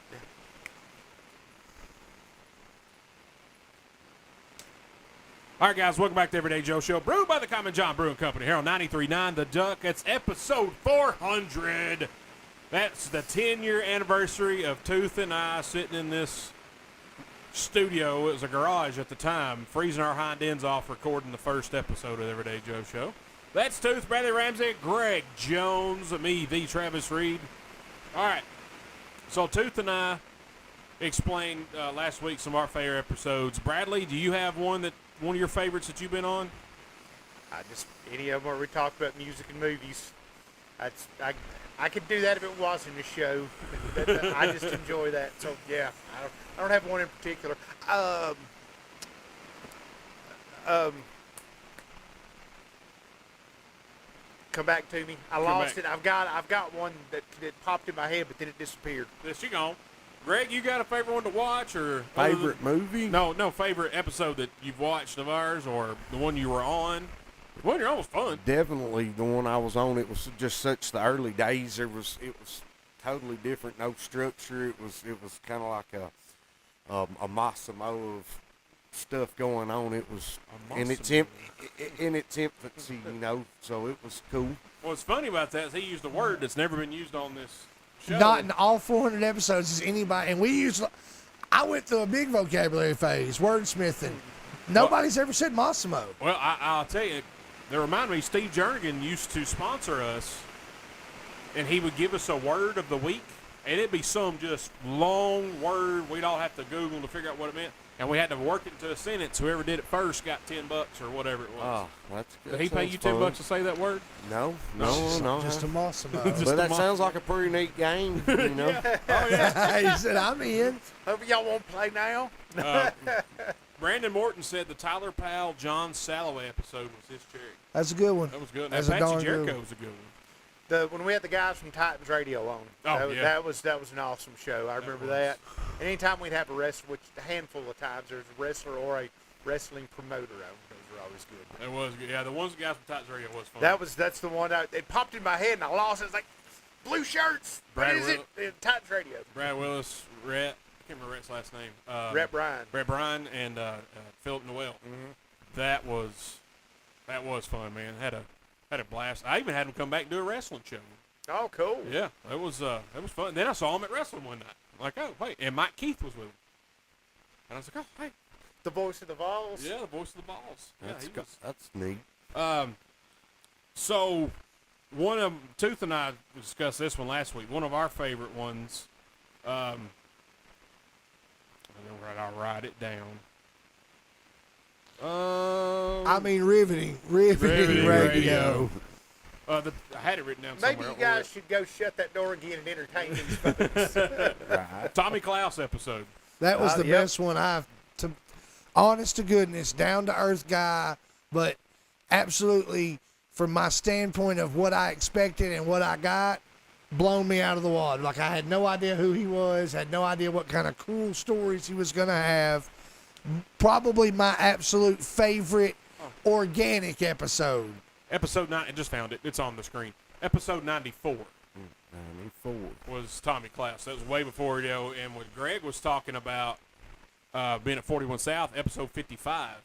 C: All right, guys, welcome back to Everyday Joe Show, brewed by the Common John Brewing Company here on 93.9 The Duck. It's episode 400. That's the 10-year anniversary of Tooth and I sitting in this studio. It was a garage at the time, freezing our hind ends off recording the first episode of the Everyday Joe Show. That's Tooth, Bradley Ramsey, Greg Jones, me, the Travis Reed. All right, so Tooth and I explained last week some of our favorite episodes. Bradley, do you have one of your favorites that you've been on?
B: Any of them where we talk about music and movies. I could do that if it wasn't a show. I just enjoy that. So yeah, I don't have one in particular. Come back to me. I lost
C: back.
B: it. I've got one that popped in my head, but then it disappeared.
C: There she gone. Greg, you got a favorite one to watch or
D: Favorite movie?
C: No, favorite episode that you've watched of ours or the one you were on. The one you're on was fun.
D: Definitely the one I was on. It was just such the early days. It was totally different. No structure. It was kind of like a Massimo of stuff going on. It was in its infancy, So it was cool.
C: What's funny about that is he used a word that's never been used on this show.
A: Not in all 400 episodes is anybody, and I went through a big vocabulary phase, wordsmithing. Nobody's ever said Massimo.
C: Well, I'll tell you, they remind me, Steve Jernigan used to sponsor us, and he would give us a word of the week, and it'd be some just long word we'd all have to Google to figure out what it meant, and we had to work it into a sentence. Whoever did it first got $10 or whatever it was.
D: Oh, that's good.
C: Did he pay you $10 to say that word?
D: No.
A: Just a Massimo.
D: But that sounds like a pretty neat game,
C: Oh, yeah.
A: He said, I'm in.
B: Hope y'all won't play now.
C: Brandon Morton said the Tyler Powell, John Salloway episode was his cherry.
A: That's a good one.
C: That was good.
A: That's
C: Now,
A: a
C: Patsy
A: darn good
C: Jericho
A: one.
C: was a good one.
B: When we had the guys from Titans Radio on, that was an awesome show. I remember that. And anytime we'd have a wrestler, which a handful of times there's a wrestler or a wrestling promoter on, those were always good.
C: That was good. Yeah, the ones guys from Titans Radio was fun.
B: That's the one. It popped in my head and I lost it. It's like blue shirts.
C: Brad
B: what is it? Titans Radio.
C: Brad Willis, Rhett. I can't remember Rhett's last name.
B: Rhett Bryan.
C: Brett Bryan and Philip Noel.
B: Mm-hmm.
C: That was fun, man. Had a blast. I even had him come back and do a wrestling show.
B: Oh, cool.
C: Yeah, it was fun. Then I saw him at wrestling one night. Like, oh, hey, and Mike Keith was with him. And I was like, oh, hey.
B: The voice of the Vols.
C: Yeah, the voice of the Balls. Yeah,
D: That's neat.
C: So one of Tooth and I discussed this one last week. One of our favorite ones. I'll write it down.
A: Riveting radio.
C: I had it written down
B: Maybe
C: somewhere.
B: you guys should go shut that door again and entertain these folks.
D: Right.
C: Tommy Klaus episode.
A: That was the
B: yep.
A: best one honest to goodness, down to earth guy, but absolutely, from my standpoint of what I expected and what I got, blown me out of the water. Like, I had no idea who he was, had no idea what kind of cool stories he was going to have. Probably my absolute favorite organic episode.
C: Episode 9, I just found it. It's on the screen. Episode 94
D: 94.
C: was Tommy Klaus. That was way before, and when Greg was talking about being at 41 South, episode 55,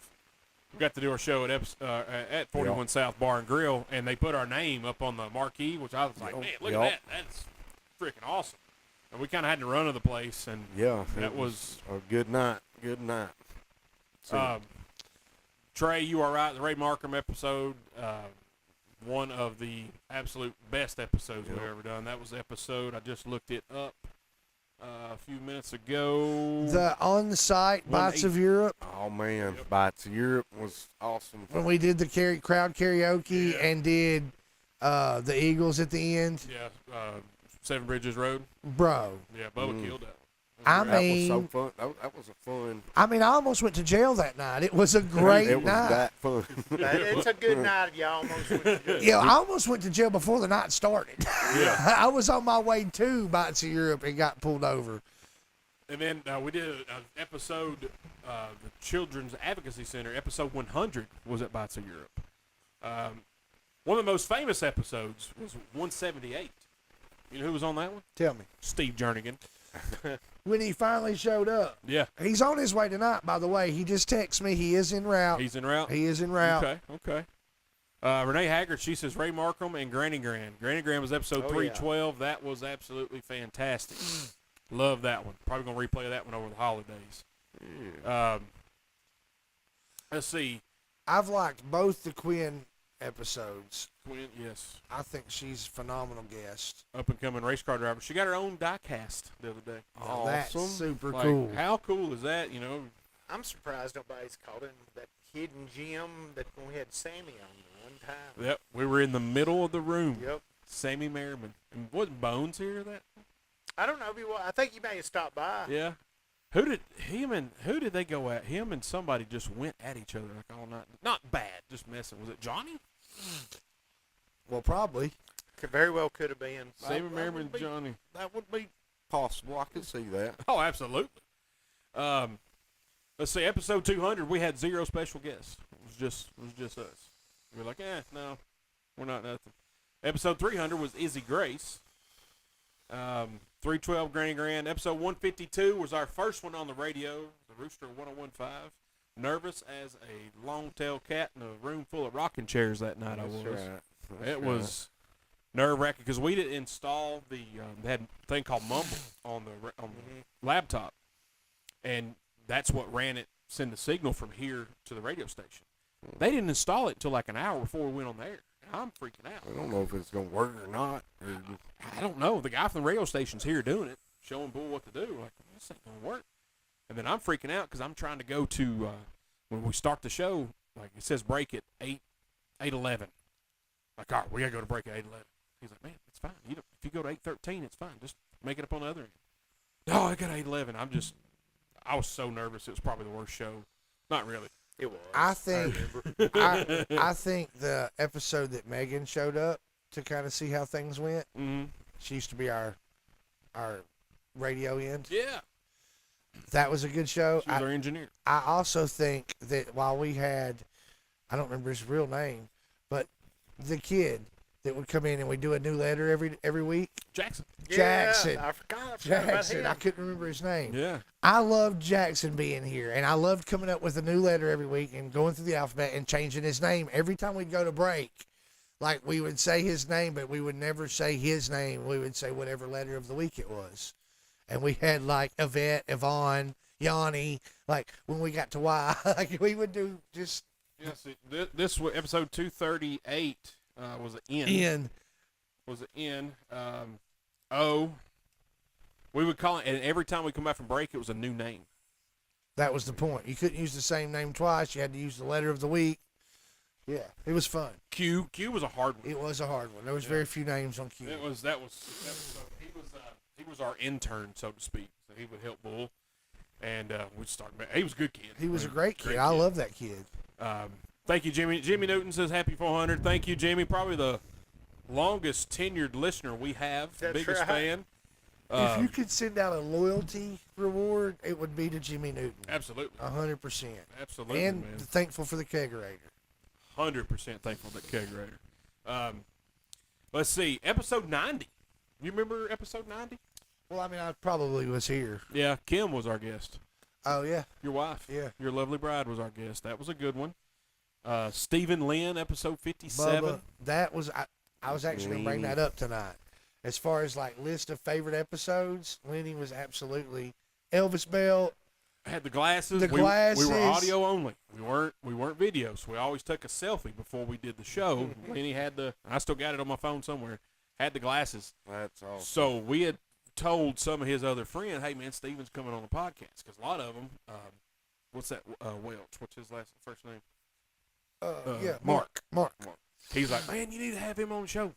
C: we got to do our show at 41 South Bar and Grill, and they put our name up on the marquee, which I was like, man, look at that. That's freaking awesome. And we kind of had to run to the place, and that was
D: a good night. Good night. So,
C: Trey, you are right. The Ray Markham episode, one of the absolute best episodes we've ever done. That was the episode. I just looked it up a few minutes ago.
A: The on-site Bites of Europe.
D: Oh, man. Bites of Europe was awesome.
A: When we did the crowd karaoke and did the Eagles at the end.
C: Yeah, Seven Bridges Road.
A: Bro.
C: Yeah, Bubba killed that.
A: I
D: That
A: mean,
D: was so fun. That was a fun.
A: I mean, I almost went to jail that night. It was a great
D: It was
A: night.
D: that fun.
B: It's a good night if y'all almost went to jail.
A: Yeah, I almost went to jail before the night started.
C: Yeah.
A: I was on my way to Bites of Europe and got pulled over.
C: And then we did an episode, the Children's Advocacy Center, episode 100 was at Bites of Europe. One of the most famous episodes was 178. You know who was on that one?
A: Tell me.
C: Steve Jernigan.
A: When he finally showed up.
C: Yeah.
A: He's on his way tonight, by the way. He just texted me. He is en route.
C: He's en route?
A: He is en route.
C: Okay. Renee Haggard, she says Ray Markham and Granny Gran. Granny Gran was episode 312. That was absolutely fantastic. Love that one. Probably going to replay that one over the holidays. Let's see.
A: I've liked both the Quinn episodes.
C: Quinn, yes.
A: I think she's a phenomenal guest.
C: Up and coming race car driver. She got her own die cast the other day.
A: Now, that's super
C: Like,
A: cool.
C: How cool is that? You know,
B: I'm surprised nobody's called in that hidden gem that when we had Sammy on the one time.
C: yep, we were in the middle of the room.
B: Yep.
C: Sammy Merriman. And wasn't Bones here that?
B: I don't know. I think he may have stopped by.
C: Yeah. Who did they go at? Him and somebody just went at each other like all night. Not bad, just messing. Was it Johnny?
A: Well, probably.
B: Very well could have been.
C: Sammy Merriman, Johnny.
D: That would be possible. I could see that.
C: Oh, absolutely. Let's see, episode 200, we had 0 special guests. It was just us. We were like, no, we're not nothing. Episode 300 was Izzy Grace. 312, Granny Grand. Episode 152 was our first one on the radio, the Rooster 1015. Nervous as a long-tailed cat in a room full of rocking chairs that night. I was. It was nerve-wracking because we didn't install they had a thing called Mumble on the laptop, and that's what send the signal from here to the radio station. They didn't install it until like an hour before we went on the air. I'm freaking out.
D: I don't know if it's going to work or not.
C: I don't know. The guy from the radio station's here doing it, showing Bull what to do. Like, this ain't going to work. And then I'm freaking out because I'm trying to go to, when we start the show, like it says break at 8:11. Like, all right, we got to go to break at 8:11. He's like, man, it's fine. If you go to 8:13, it's fine. Just make it up on the other end. No, I got 8:11. I was so nervous. It was probably the worst show. Not really.
B: It was.
A: I think I think the episode that Megan showed up to kind of see how things went.
C: Mm-hmm.
A: She used to be our radio end.
C: Yeah.
A: That was a good show.
C: She was our engineer.
A: I also think that while we had, I don't remember his real name, but the kid that would come in and we do a new letter every week.
C: Jackson.
A: Jackson.
B: I forgot
A: Jackson.
B: about
A: I
B: him.
A: couldn't remember his name.
C: Yeah.
A: I loved Jackson being here, and I loved coming up with a new letter every week and going through the alphabet and changing his name. Every time we'd go to break, like we would say his name, but we would never say his name. We would say whatever letter of the week it was. And we had like Yvette, Yvonne, Yanni. Like when we got to Y, like we would do just
C: Yes. This was episode 238. Was an N.
A: in.
C: Was an N. O. We would call it, and every time we come back from break, it was a new name.
A: That was the point. You couldn't use the same name twice. You had to use the letter of the week. Yeah, it was fun.
C: Q. Q was a hard one.
A: It was a hard one. There was very few names on Q.
C: That was he was our intern, so to speak. So he would help Bull, and we started. He was a good kid.
A: He was a great kid. I love that kid.
C: Thank you, Jimmy. Jimmy Newton says happy 400. Thank you, Jimmy. Probably the longest tenured listener we have.
B: That's
C: Biggest
B: right.
C: fan.
A: If you could send out a loyalty reward, it would be to Jimmy Newton.
C: Absolutely.
A: 100%.
C: Absolutely,
A: And
C: man.
A: thankful for the kegerator.
C: 100% thankful that kegerator. Let's see. Episode 90. You remember episode 90?
A: Well, I mean, I probably was here.
C: Yeah, Kim was our guest.
A: Oh, yeah.
C: Your wife.
A: Yeah.
C: Your lovely bride was our guest. That was a good one. Stephen Lynn, episode 57.
A: Bubba, that was, I was actually going to bring that up tonight. As far as like list of favorite episodes, Lenny was absolutely Elvis Bell.
C: Had the glasses.
A: The
C: We were
A: glasses.
C: audio only. We weren't video, so we always took a selfie before we did the show. Lenny had I still got it on my phone somewhere. Had the glasses.
D: That's awesome.
C: So we had told some of his other friends, "Hey man, Steven's coming on the podcast," because a lot of them. What's that? Welch. What's his first name?
A: Yeah,
C: Mark.
A: Mark.
C: He's like, "Man, you need to have him on the show.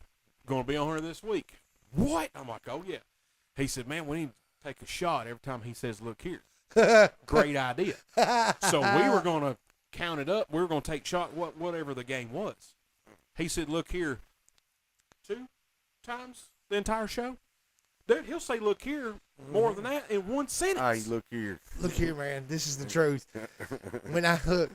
C: Going to be on here this week." What? I'm like, "Oh yeah." He said, "Man, we need to take a shot every time he says, 'Look here.'" Great idea. So we were going to count it up. We were going to take shot whatever the game was. He said, "Look here," 2 times the entire show. Dude, he'll say "look here" more than that in one sentence.
D: Hey, look here.
A: Look here, man. This is the truth. When I look,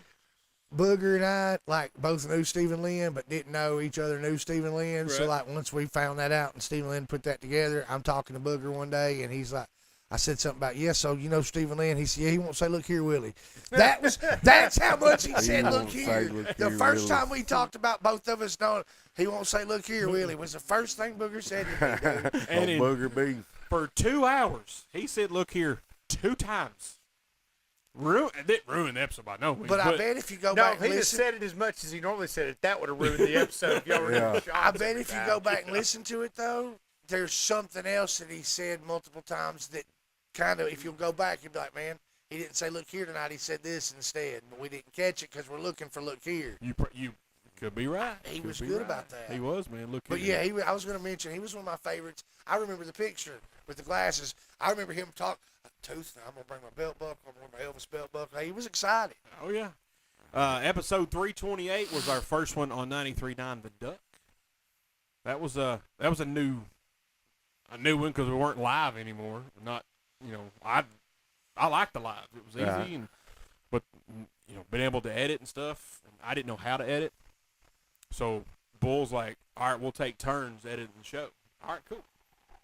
A: Booger and I, like, both knew Stephen Lynn, but didn't know each other knew Stephen Lynn. So,
C: Right.
A: like, once we found that out and Stephen Lynn put that together, I'm talking to Booger one day, and he's like, I said something about, "Yeah, so you know Stephen Lynn?" He said, "Yeah, he won't say 'look here, will he?" That's how much he said, "Look
D: won't say,
A: here."
D: "Look
A: The
D: here,
A: first
D: will
A: time we talked about both of us knowing he won't say "look here, will he," was the first thing Booger said to me, dude.
C: And in-
D: Booger beef.
C: for 2 hours, he said, "Look here" 2 times. It didn't ruin the episode by no means.
A: But I bet if you go
B: No,
A: back
B: if
A: and
B: he'd have
A: listen,
B: said it as much as he normally said it, that would have ruined the episode. If y'all were
D: Yeah.
B: doing shots
A: I bet
B: every
A: if you
B: time.
A: go back and listen to it, though, there's something else that he said multiple times that kind of, if you'll go back, you'll be like, man, he didn't say "look here" tonight. He said this instead, but we didn't catch it because we're looking for "look here."
C: you could be right.
A: He
C: Could
A: was
C: be
A: good
C: right.
A: about that.
C: He was, man. Look
A: But
C: here.
A: yeah, I was going to mention he was one of my favorites. I remember the picture with the glasses. I remember him talk. Tooth. I'm gonna bring my belt buckle. I'm gonna bring my Elvis belt buckle. He was excited.
C: Oh yeah. Episode 328 was our first one on 93.9 The Duck. That was a new one because we weren't live anymore. Not, I liked the live. It was easy,
D: Right.
C: but being able to edit and stuff. I didn't know how to edit, so Bull's like, "All right, we'll take turns editing the show." All right, cool,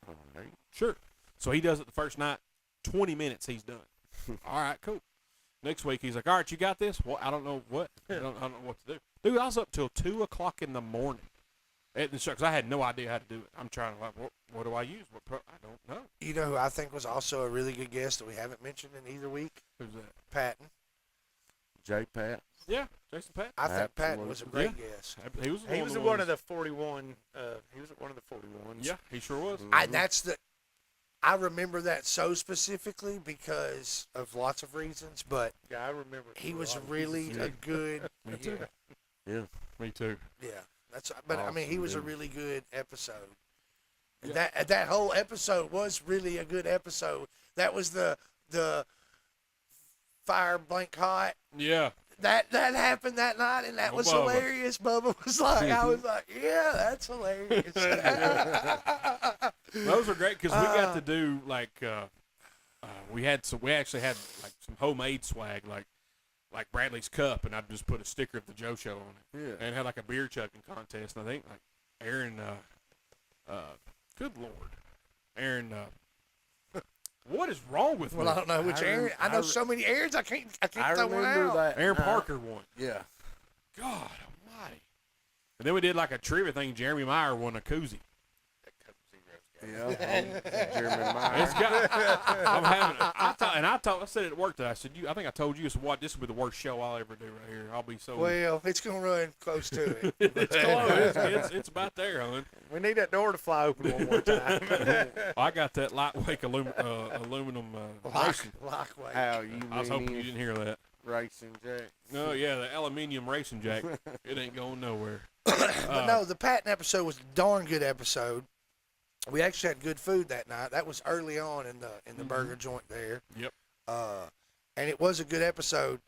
D: All right.
C: sure. So he does it the first night. 20 minutes, he's done. All right, cool. Next week, he's like, "All right, you got this?" Well, I don't know what. I don't know what to do. Dude, I was up till 2 o'clock in the morning at the show because I had no idea how to do it. I'm trying to, what do I use? I don't know.
A: You know who I think was also a really good guest that we haven't mentioned in either week?
C: Who's that?
A: Patton.
D: J. Pat.
C: Yeah, Jason Pat.
A: I think Patton was a great
C: Yeah.
A: guest.
C: He was
B: He was
C: the
B: one of the 41. He was one of the 41s.
C: Yeah, he sure was.
A: I remember that so specifically because of lots of reasons, but
B: Yeah, I remember.
A: he
B: for a
A: was
B: lot of
A: really
B: reasons.
A: a good.
C: Me too.
D: Yeah.
C: Me too.
A: Yeah, that's. But I mean, he was a
D: Awesome, dude.
A: really good episode. And
C: Yeah.
A: that whole episode was really a good episode. That was the fire blank hot.
C: Yeah.
A: That happened that night, and that
C: Oh,
A: was
C: Bubba.
A: hilarious. Bubba was like, I was like, yeah, that's hilarious.
C: Those are great because we got to do like we actually had like some homemade swag like Bradley's cup, and I'd just put a sticker of the Joe Show on it.
D: Yeah.
C: And had like a beer chugging contest, and I think like Aaron, good lord, Aaron, what is wrong with
A: Well,
C: me?
A: I don't know which Aaron. I know so many Aarons. I can't
D: I
A: throw one
D: remember
A: out.
D: that.
C: Aaron Parker won.
D: Yeah.
C: God almighty. And then we did like a trivia thing. Jeremy Meyer won a koozie.
D: Yeah. Jeremy
C: It's
D: Meyer.
C: got. I'm having. I said it at work today. I said, I think I told you, I said, what? This will be the worst show I'll ever do right here. I'll be so.
A: Well, it's gonna run close to it.
C: It's close. It's about there, hon.
B: We need that door to fly open one more time.
C: I got that lightweight aluminum racing.
A: Lockway.
D: How you
C: I was hoping you
D: mean
C: didn't hear that.
D: racing Jack?
C: No, yeah, the aluminium racing jack. It ain't going nowhere.
A: But no, the Patton episode was a darn good episode. We actually had good food that night. That was early on in the burger joint there.
C: Yep.
A: And it was a good episode.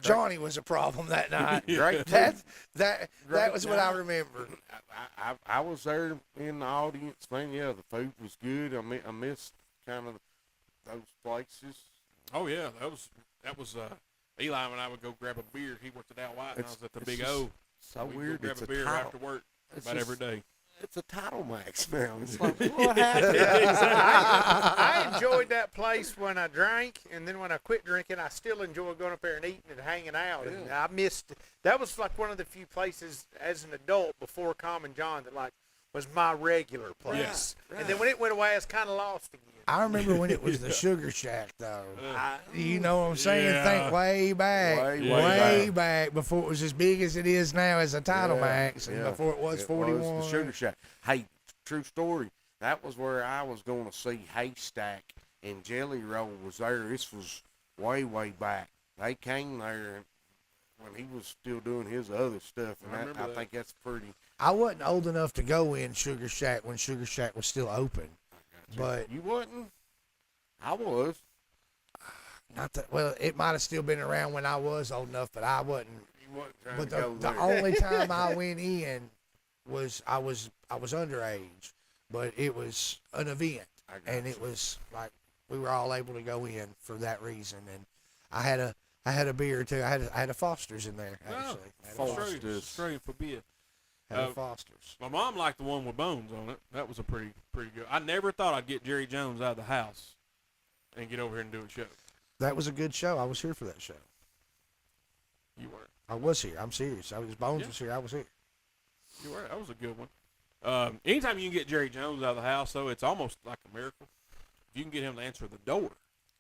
A: Johnny was a problem that night.
D: Great
A: That
D: Great
A: was what I
D: night.
A: remember.
D: I was there in the audience, man. Yeah, the food was good. I missed kind of those places.
C: Oh yeah, that was Eli and I would go grab a beer. He worked at Al White, and I was at the
D: It's
C: Big
D: just
C: O.
D: So
C: We'd
D: weird.
C: go grab
D: It's
C: a
D: a
C: beer
D: title.
C: after work
D: It's
C: about
D: just-
C: every day.
D: It's a title max now. It's like, what happened?
B: I enjoyed that place when I drank, and then when I quit drinking, I still enjoy going up there and eating and hanging out. And I missed. That was like one of the few places as an adult before Common John that like was my regular place.
D: Right,
B: And then when it went away, I was kind of lost again.
A: I remember when it was the Sugar Shack, though. You know what I'm saying?
C: Yeah.
A: Think way back,
D: Way
A: back before it was as big as it is now as a Title Max, and before it was 41.
D: Was the Sugar Shack. Hey, true story. That was where I was going to see Haystack and Jelly Roll was there. This was way, way back. They came there when he was still doing his other stuff, and
C: I
D: I
C: remember that.
D: think that's pretty.
A: I wasn't old enough to go in Sugar Shack when Sugar Shack was still open, but
D: You wasn't? I was.
A: not that. Well, it might have still been around when I was old enough, but I wasn't.
D: You wasn't trying
A: But
D: to go
A: the
D: there.
A: only time I went in was I was underage, but it was an event,
D: I got
A: and it
D: you.
A: was like we were all able to go in for that reason. And I had a beer or two. I had a Foster's in there actually. I had a
D: Foster's.
A: Foster's.
C: Straight for beer.
A: Had a
C: Uh,
A: Foster's.
C: My mom liked the one with bones on it. That was a pretty good. I never thought I'd get Jerry Jones out of the house and get over here and do a show.
A: That was a good show. I was here for that show.
C: You weren't.
A: I was here. I'm serious. Bones
C: Yeah.
A: was here. I was here.
C: You were. That was a good one. Anytime you can get Jerry Jones out of the house, though, it's almost like a miracle. If you can get him to answer the door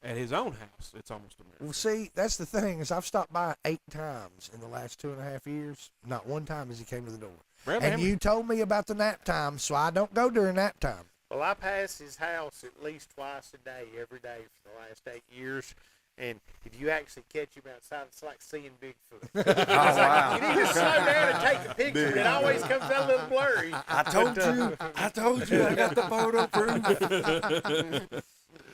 C: at his own house, it's almost a miracle.
A: Well, see, that's the thing is I've stopped by 8 times in the last 2.5 years. Not one time has he came to the door.
C: Bradley, how
A: And
C: many-
A: you told me about the nap time, so I don't go during nap time.
B: Well, I pass his house at least twice a day, every day for the last 8 years. And if you actually catch him outside, it's like seeing Bigfoot.
D: Oh, wow.
B: You need to slow down and take a picture. It always comes out a little blurry.
D: I told you. I got the photo proof.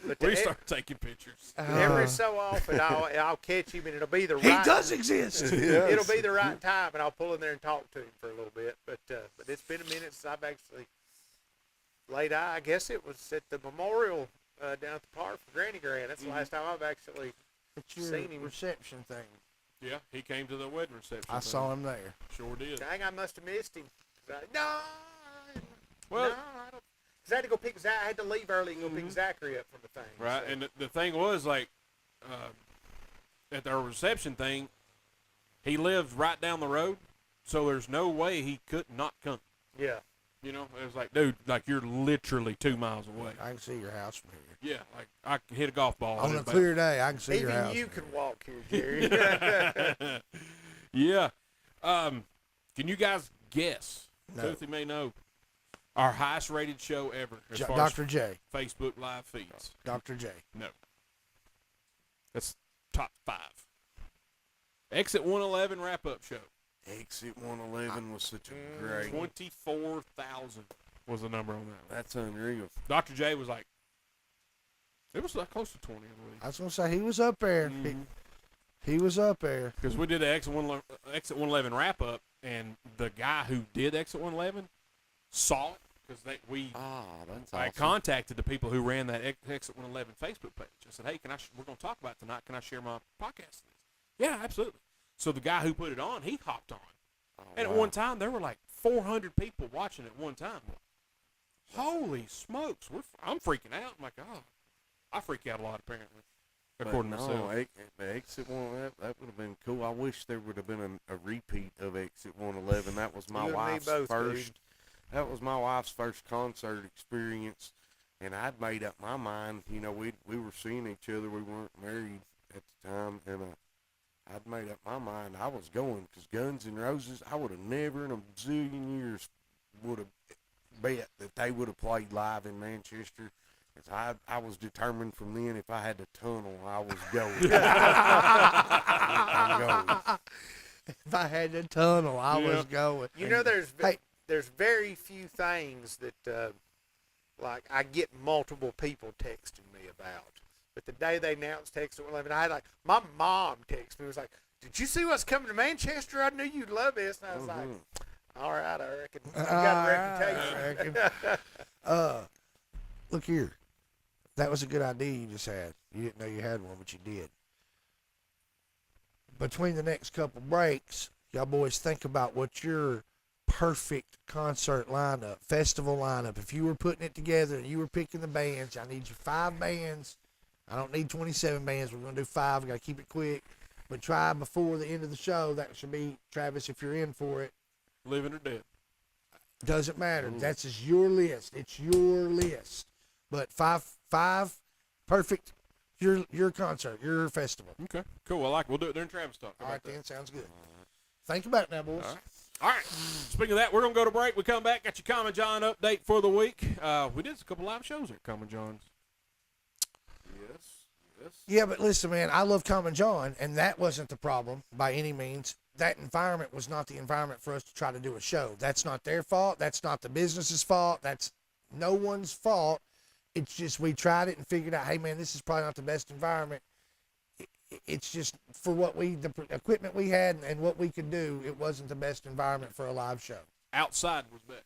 B: But
C: we start taking pictures.
B: every so often, I'll catch him, and it'll be the right.
A: exist.
B: It'll be the right time, and I'll pull in there and talk to him for a little bit. But it's been a minute since I've actually laid eye. I guess it was at the memorial down at the park for Granny Grand. That's the last time I've actually.
A: It's your
B: Seen him.
A: reception thing.
C: Yeah, he came to the wedding reception.
A: I
C: thing.
A: saw him there.
C: Sure did.
B: Dang, I must have missed him. No,
C: Well,
B: no, I don't. Cause I had to go pick Zach. I had to leave early and go pick Zachary up from the thing.
C: right.
B: so.
C: And the thing was, like, at their reception thing, he lived right down the road, so there's no way he could not come.
B: Yeah.
C: You know, it was like, dude, like you're literally 2 miles away.
A: I can see your house from here.
C: Yeah, like I could hit a golf ball.
A: On
C: in
A: a
C: about-
A: clear day, I can see your
B: Even
A: house.
B: you
A: from
B: can
A: here.
B: walk here, Jerry.
C: Yeah. Can you guys guess?
A: No.
C: Toothy may know. Our highest rated show ever as far
A: Dr. J.
C: as Facebook live feeds.
A: Dr. J.
C: No. That's top 5. Exit 111 wrap up show.
D: Exit 111 was such a great.
C: 24,000 was the number on that one.
D: That's unreal.
C: Dr. J was like, it was like close to 20, I believe.
A: I was gonna say he was up there. He was up there.
C: Because we did an Exit 111 wrap up, and the guy who did Exit 111 saw it because we
D: That's
C: I
D: awesome.
C: contacted the people who ran that Exit 111 Facebook page. I said, hey, we're going to talk about it tonight. Can I share my podcast? Yeah, absolutely. So the guy who put it on, he hopped on. And at one time, there were like 400 people watching at one time. Holy smokes. I'm freaking out. I'm like, oh, I freak out a lot, apparently, according to myself.
D: The Exit 111, that would have been cool. I wish there would have been a repeat of Exit 111. That was my
B: You and me
D: wife's
B: both,
D: first.
B: dude.
D: That was my wife's first concert experience, and I'd made up my mind. You know, we were seeing each other. We weren't married at the time, and I'd made up my mind I was going because Guns N' Roses. I would have never in a zillion years would have bet that they would have played live in Manchester. 'Cause I was determined from then if I had to tunnel, I was going. I'm going.
A: If I had the tunnel, I
C: Yeah.
A: was going.
B: You know,
A: Hey.
B: there's very few things that like I get multiple people texting me about. But the day they announced Exit 111, I had like my mom texted me. Was like, did you see what's coming to Manchester? I knew you'd love this. And I was like, all right, I reckon. You got a
A: I
B: reputation.
A: reckon. Look here. That was a good idea you just had. You didn't know you had one, but you did. Between the next couple breaks, y'all boys think about what your perfect concert lineup, festival lineup. If you were putting it together and you were picking the bands, I need you 5 bands. I don't need 27 bands. We're going to do 5. We got to keep it quick. But try before the end of the show. That should be, Travis, if you're in for it.
C: Living or dead.
A: Doesn't matter. That's just your list. It's your list. But five, perfect. Your concert, your festival.
C: Okay, cool. I like it. We'll do it during Travis talk. How
A: All right,
C: about that?
A: then. Sounds good. Think about it now, boys.
C: All right. Speaking of that, we're going to go to break. We come back, got your Common John update for the week. We did a couple live shows at Common John's.
D: Yes.
A: Yeah, but listen, man, I love Common John, and that wasn't the problem by any means. That environment was not the environment for us to try to do a show. That's not their fault. That's not the business's fault. That's no one's fault. It's just we tried it and figured out, hey, man, this is probably not the best environment. It's just for the equipment we had and what we could do, it wasn't the best environment for a live show.
C: Outside was better.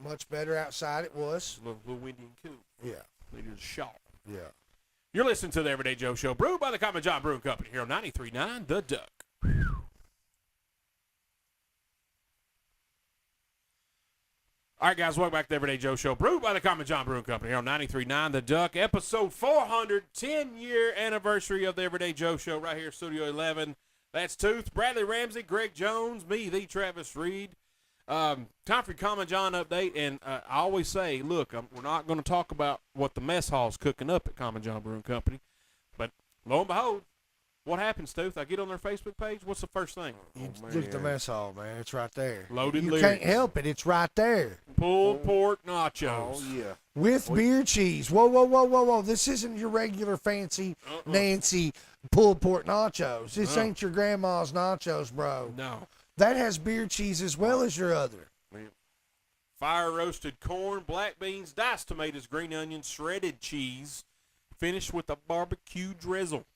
A: Much better outside it was.
C: A little windy and cool.
A: Yeah,
C: Needed a shawl.
A: yeah.
C: You're listening to the Everyday Joe Show, brewed by the Common John Brewing Company here on 93.9 The Duck. All right, guys, welcome back to the Everyday Joe Show, brewed by the Common John Brewing Company here on 93.9 The Duck, episode 400, 10-year anniversary of the Everyday Joe Show right here, Studio 11. That's Tooth, Bradley Ramsey, Greg Jones, me, the Travis Reed. Time for your Common John update, and I always say, look, we're not going to talk about what the mess hall's cooking up at Common John Brewing Company, but lo and behold, what happens, Tooth? I get on their Facebook page. What's the first thing?
A: You look at the mess hall, man. It's right there.
C: Loaded
A: You
C: lyrics.
A: can't help it. It's right there.
C: Pulled pork nachos.
D: Oh yeah.
A: With beer cheese. Whoa, whoa, whoa, whoa, whoa. This isn't your regular fancy Nancy pulled pork nachos. This ain't your grandma's nachos, bro.
C: No.
A: That has beer cheese as well as your other.
C: Fire roasted corn, black beans, diced tomatoes, green onions, shredded cheese, finished with a barbecue drizzle.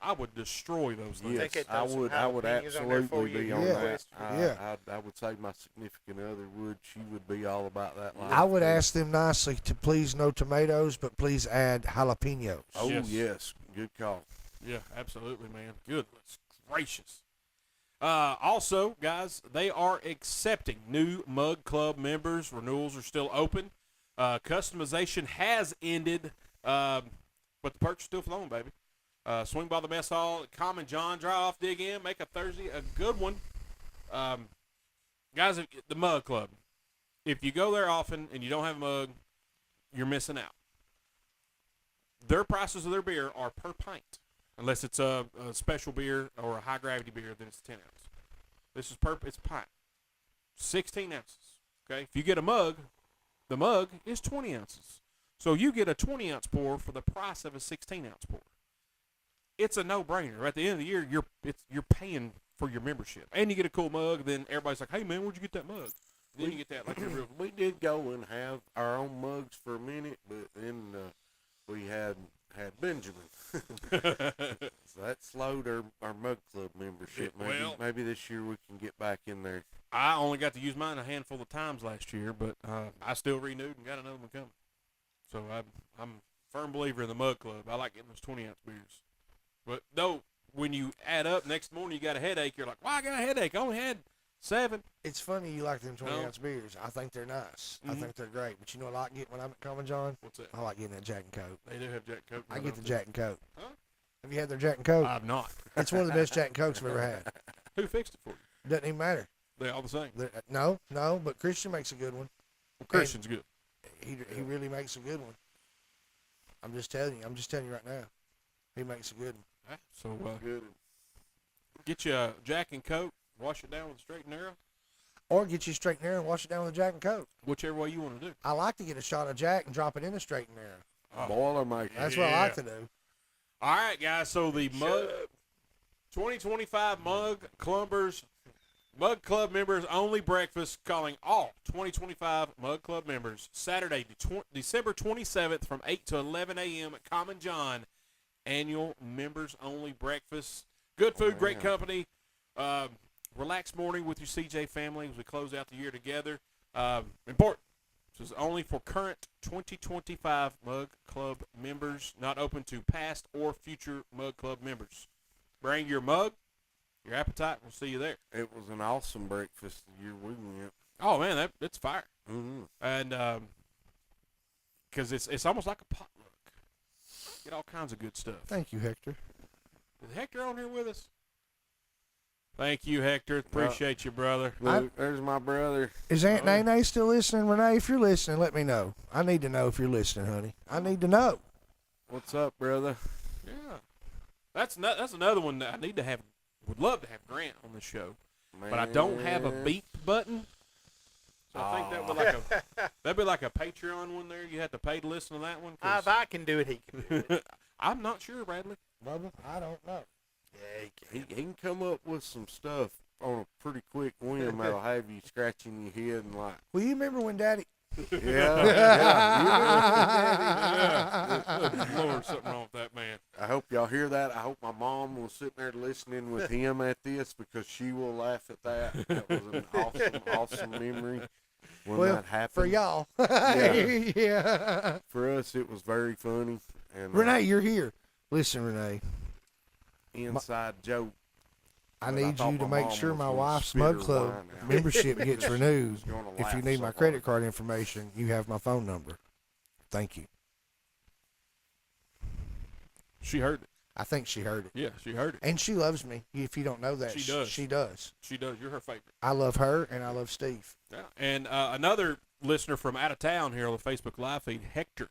C: I would destroy those things.
B: They could
D: Yes, I
B: throw some
D: would
B: jalapenos on there for
D: absolutely
B: you.
D: be on
A: Yeah.
D: that.
A: Yeah.
D: I would say my significant other would. She would be all about that life.
A: I would ask them nicely to please no tomatoes, but please add jalapenos.
D: Oh
C: Yes.
D: yes, good call.
C: Yeah, absolutely, man. Goodness gracious. Also, guys, they are accepting new Mug Club members. Renewals are still open. Customization has ended, but the perks are still flowing, baby. Swing by the mess hall, Common John, dry off, dig in, make a Thursday a good one. Guys, the Mug Club. If you go there often and you don't have a mug, you're missing out. Their prices of their beer are per pint. Unless it's a special beer or a high gravity beer, then it's 10 ounce. This is it's a pint. 16 ounces. Okay? If you get a mug, the mug is 20 ounces. So you get a 20 ounce pour for the price of a 16 ounce pour. It's a no brainer. At the end of the year, you're paying for your membership. And you get a cool mug, then everybody's like, hey man, where'd you get that mug? Then you get that like a real
D: We did go and have our own mugs for a minute, but then we had Benjamin. So that slowed our Mug Club membership. Maybe this year we can get back in there.
C: I only got to use mine a handful of times last year, but I still renewed and got another one coming. So I'm a firm believer in the Mug Club. I like getting those 20 ounce beers. But no, when you add up next morning, you got a headache. You're like, "Why I got a headache? I only had 7."
A: It's funny you like them 20
C: No.
A: ounce beers. I think they're nice. I
C: Mhm.
A: think they're great. But you know what I like getting when I'm at Common John?
C: What's that?
A: I like getting that Jack and Coke.
C: They do have Jack and Coke.
A: I
C: now,
A: get the
C: don't
A: Jack and Coke.
C: Huh?
A: Have you had their Jack and Coke?
C: they? I've not.
A: It's one of the best Jack and Cokes I've ever had.
C: Who fixed it for you?
A: Doesn't even matter.
C: They all the same.
A: No, but Christian makes a good one.
C: Well, Christian's good.
A: He really makes a good one. I'm just telling you right now. He makes a good one.
C: So
D: Good.
C: get you a Jack and Coke, wash it down with a straight and narrow,
A: Or get you straight and narrow and wash it down with a Jack and Coke.
C: whichever way you want to do.
A: I like to get a shot of Jack and drop it in a straight and narrow.
C: Oh.
D: Boilermaker.
A: That's what I like to do.
C: All right, guys. So the Mug 2025 Mug Club members only breakfast, calling all 2025 Mug Club members Saturday, December 27th from 8 to 11 a.m. at Common John. Annual members only breakfast. Good food,
D: Oh,
C: great
D: yeah.
C: company. Relaxed morning with your CJ family as we close out the year together. Important. This is only for current 2025 Mug Club members, not open to past or future Mug Club members. Bring your mug, your appetite, we'll see you there.
D: It was an awesome breakfast the year we went.
C: Oh, man, that's fire.
D: Mm-hmm.
C: And because it's almost like a potluck. Get all kinds of good stuff.
A: Thank you, Hector.
C: Is Hector on here with us? Thank you, Hector. Appreciate you, brother.
D: Look, there's my brother.
A: Is Aunt
C: Oh.
A: Nene still listening? Renee, if you're listening, let me know. I need to know if you're listening, honey. I need to know.
D: What's up, brother?
C: Yeah. That's another one that I need to have. Would love to have Grant on the show, but I don't have a
D: Man.
C: beep button. So I think that'd be like a Patreon one there. You have to pay to listen to that one. 'Cause
B: If I can do it, he can do it.
C: I'm not sure, Bradley.
A: Bubba, I don't know.
B: Yeah, he can.
D: He can come up with some stuff on a pretty quick whim that'll have you scratching your head and like,
A: Well, you remember when Daddy?
D: yeah.
C: Good Lord, something wrong with that man.
D: I hope y'all hear that. I hope my mom was sitting there listening with him at this because she will laugh at that. That was an awesome memory when
A: Well,
D: that happened.
A: For y'all.
D: Yeah.
A: Yeah.
D: For us, it was very funny. And
A: Renee, you're here. Listen, Renee,
D: inside joke.
A: I
D: But I
A: need
D: thought
A: you to
D: my
A: make
D: mom
A: sure
D: was
A: my
D: gonna
A: wife's
D: spit
A: Mug
D: her
A: Club
D: wine out.
A: membership gets renewed.
D: She's gonna
A: If you
D: laugh
A: need
D: so
A: my
D: hard.
A: credit card information, you have my phone number. Thank you.
C: She heard it.
A: I think she heard it.
C: Yeah, she heard it.
A: And she loves me. If you don't know that,
C: She does.
A: She does.
C: She does. You're her favorite.
A: I love her and I love Steve.
C: Yeah. And another listener from out of town here on the Facebook Live feed, Hector,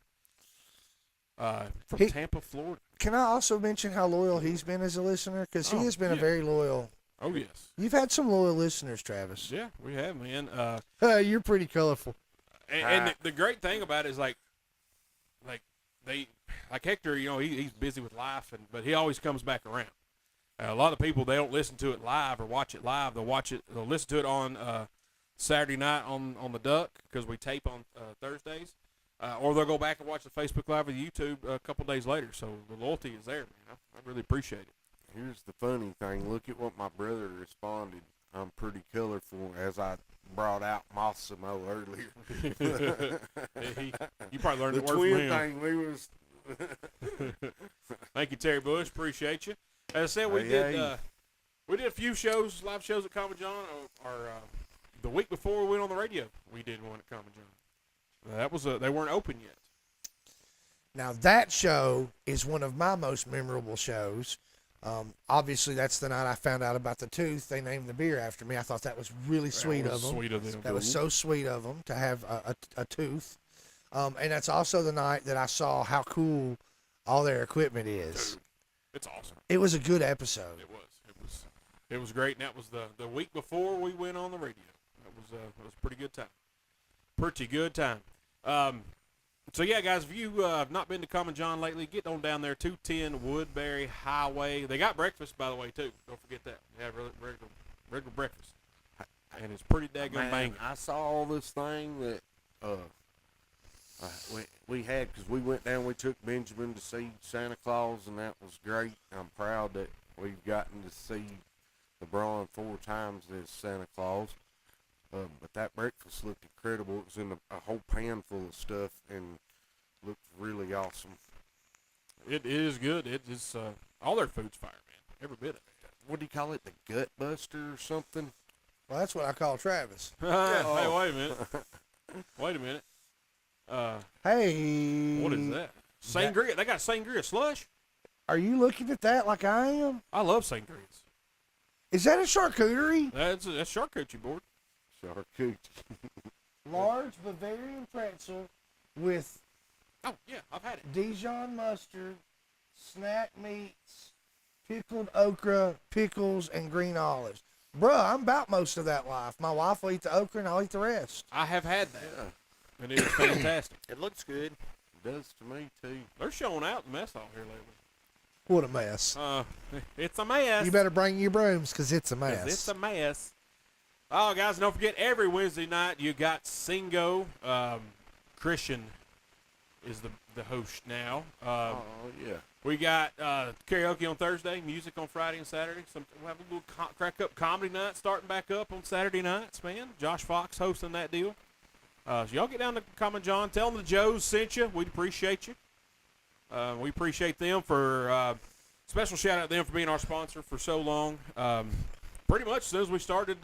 C: from
A: He-
C: Tampa, Florida.
A: Can I also mention how loyal he's been as a listener? Because he
C: Oh,
A: has been a
C: yeah.
A: very loyal.
C: Oh, yes.
A: You've had some loyal listeners, Travis.
C: Yeah, we have, man.
A: You're pretty colorful.
C: And the great thing about it is like Hector, you know, he's busy with life, but he always comes back around. A lot of people, they don't listen to it live or watch it live. They'll listen to it on Saturday night on the Duck because we tape on Thursdays, or they'll go back and watch the Facebook Live or the YouTube a couple days later. So the loyalty is there, man. I really appreciate it.
D: Here's the funny thing. Look at what my brother responded. I'm pretty colorful, as I brought out Massimo earlier.
C: You probably learned
D: The
C: the word from
D: twin
C: him.
D: thing, we was.
C: Thank you, Terry Bush. Appreciate you. As I said, we
D: Hey.
C: did a few shows, live shows at Common John. Or the week before we went on the radio, we did one at Common John. That was they weren't open yet.
A: Now, that show is one of my most memorable shows. Obviously, that's the night I found out about the tooth. They named the beer after me. I thought that was really sweet
C: That
A: of
C: was
A: them.
C: Sweet of them.
A: That was so sweet of them to have a tooth. And that's also the night that I saw how cool all their equipment is.
C: It's awesome.
A: It was a good episode.
C: It was great, and that was the week before we went on the radio. It was a pretty good time. Pretty good time. So yeah, guys, if you have not been to Common John lately, get on down there, 210 Woodbury Highway. They got breakfast, by the way, too. Don't forget that. They have regular breakfast, and it's pretty daggone
D: Man,
C: banging.
D: I saw this thing that we had because we went down. We took Benjamin to see Santa Claus, and that was great. I'm proud that we've gotten to see LeBron 4 times as Santa Claus. But that breakfast looked incredible. It was in a whole pan full of stuff and looked really awesome.
C: It is good. It is all their food's fire, man. Every bit of it.
D: What do you call it? The Gut Buster or something?
A: Well, that's what I call Travis.
C: Hey, wait a minute. Wait a minute.
A: Hey.
C: What is that? Sangria. They got sangria slush.
A: Are you looking at that like I am?
C: I love sangrias.
A: Is that a charcuterie?
C: That's charcuterie board.
D: Charcuterie.
A: Large Bavarian pretzel with
C: Oh yeah, I've had it.
A: Dijon mustard, snack meats, pickled okra, pickles, and green olives. Bruh, I'm about most of that life. My wife will eat the okra and I'll eat the rest.
C: I have had that,
D: Yeah,
C: and it is fantastic.
B: It looks good.
D: it does to me too.
C: They're showing out the mess hall here lately.
A: What a mess.
C: It's a mess.
A: You better bring your brooms because it's a
C: 'Cause
A: mess.
C: It's a mess. Oh, guys, don't forget, every Wednesday night you got Singo. Christian is the host now.
D: Oh yeah.
C: We got karaoke on Thursday, music on Friday and Saturday. We'll have a little crack up comedy night starting back up on Saturday nights, man. Josh Fox hosting that deal. So y'all get down to Common John. Tell them the Joes sent you. We'd appreciate you. We appreciate them for special shout out to them for being our sponsor for so long. Pretty much as soon as we started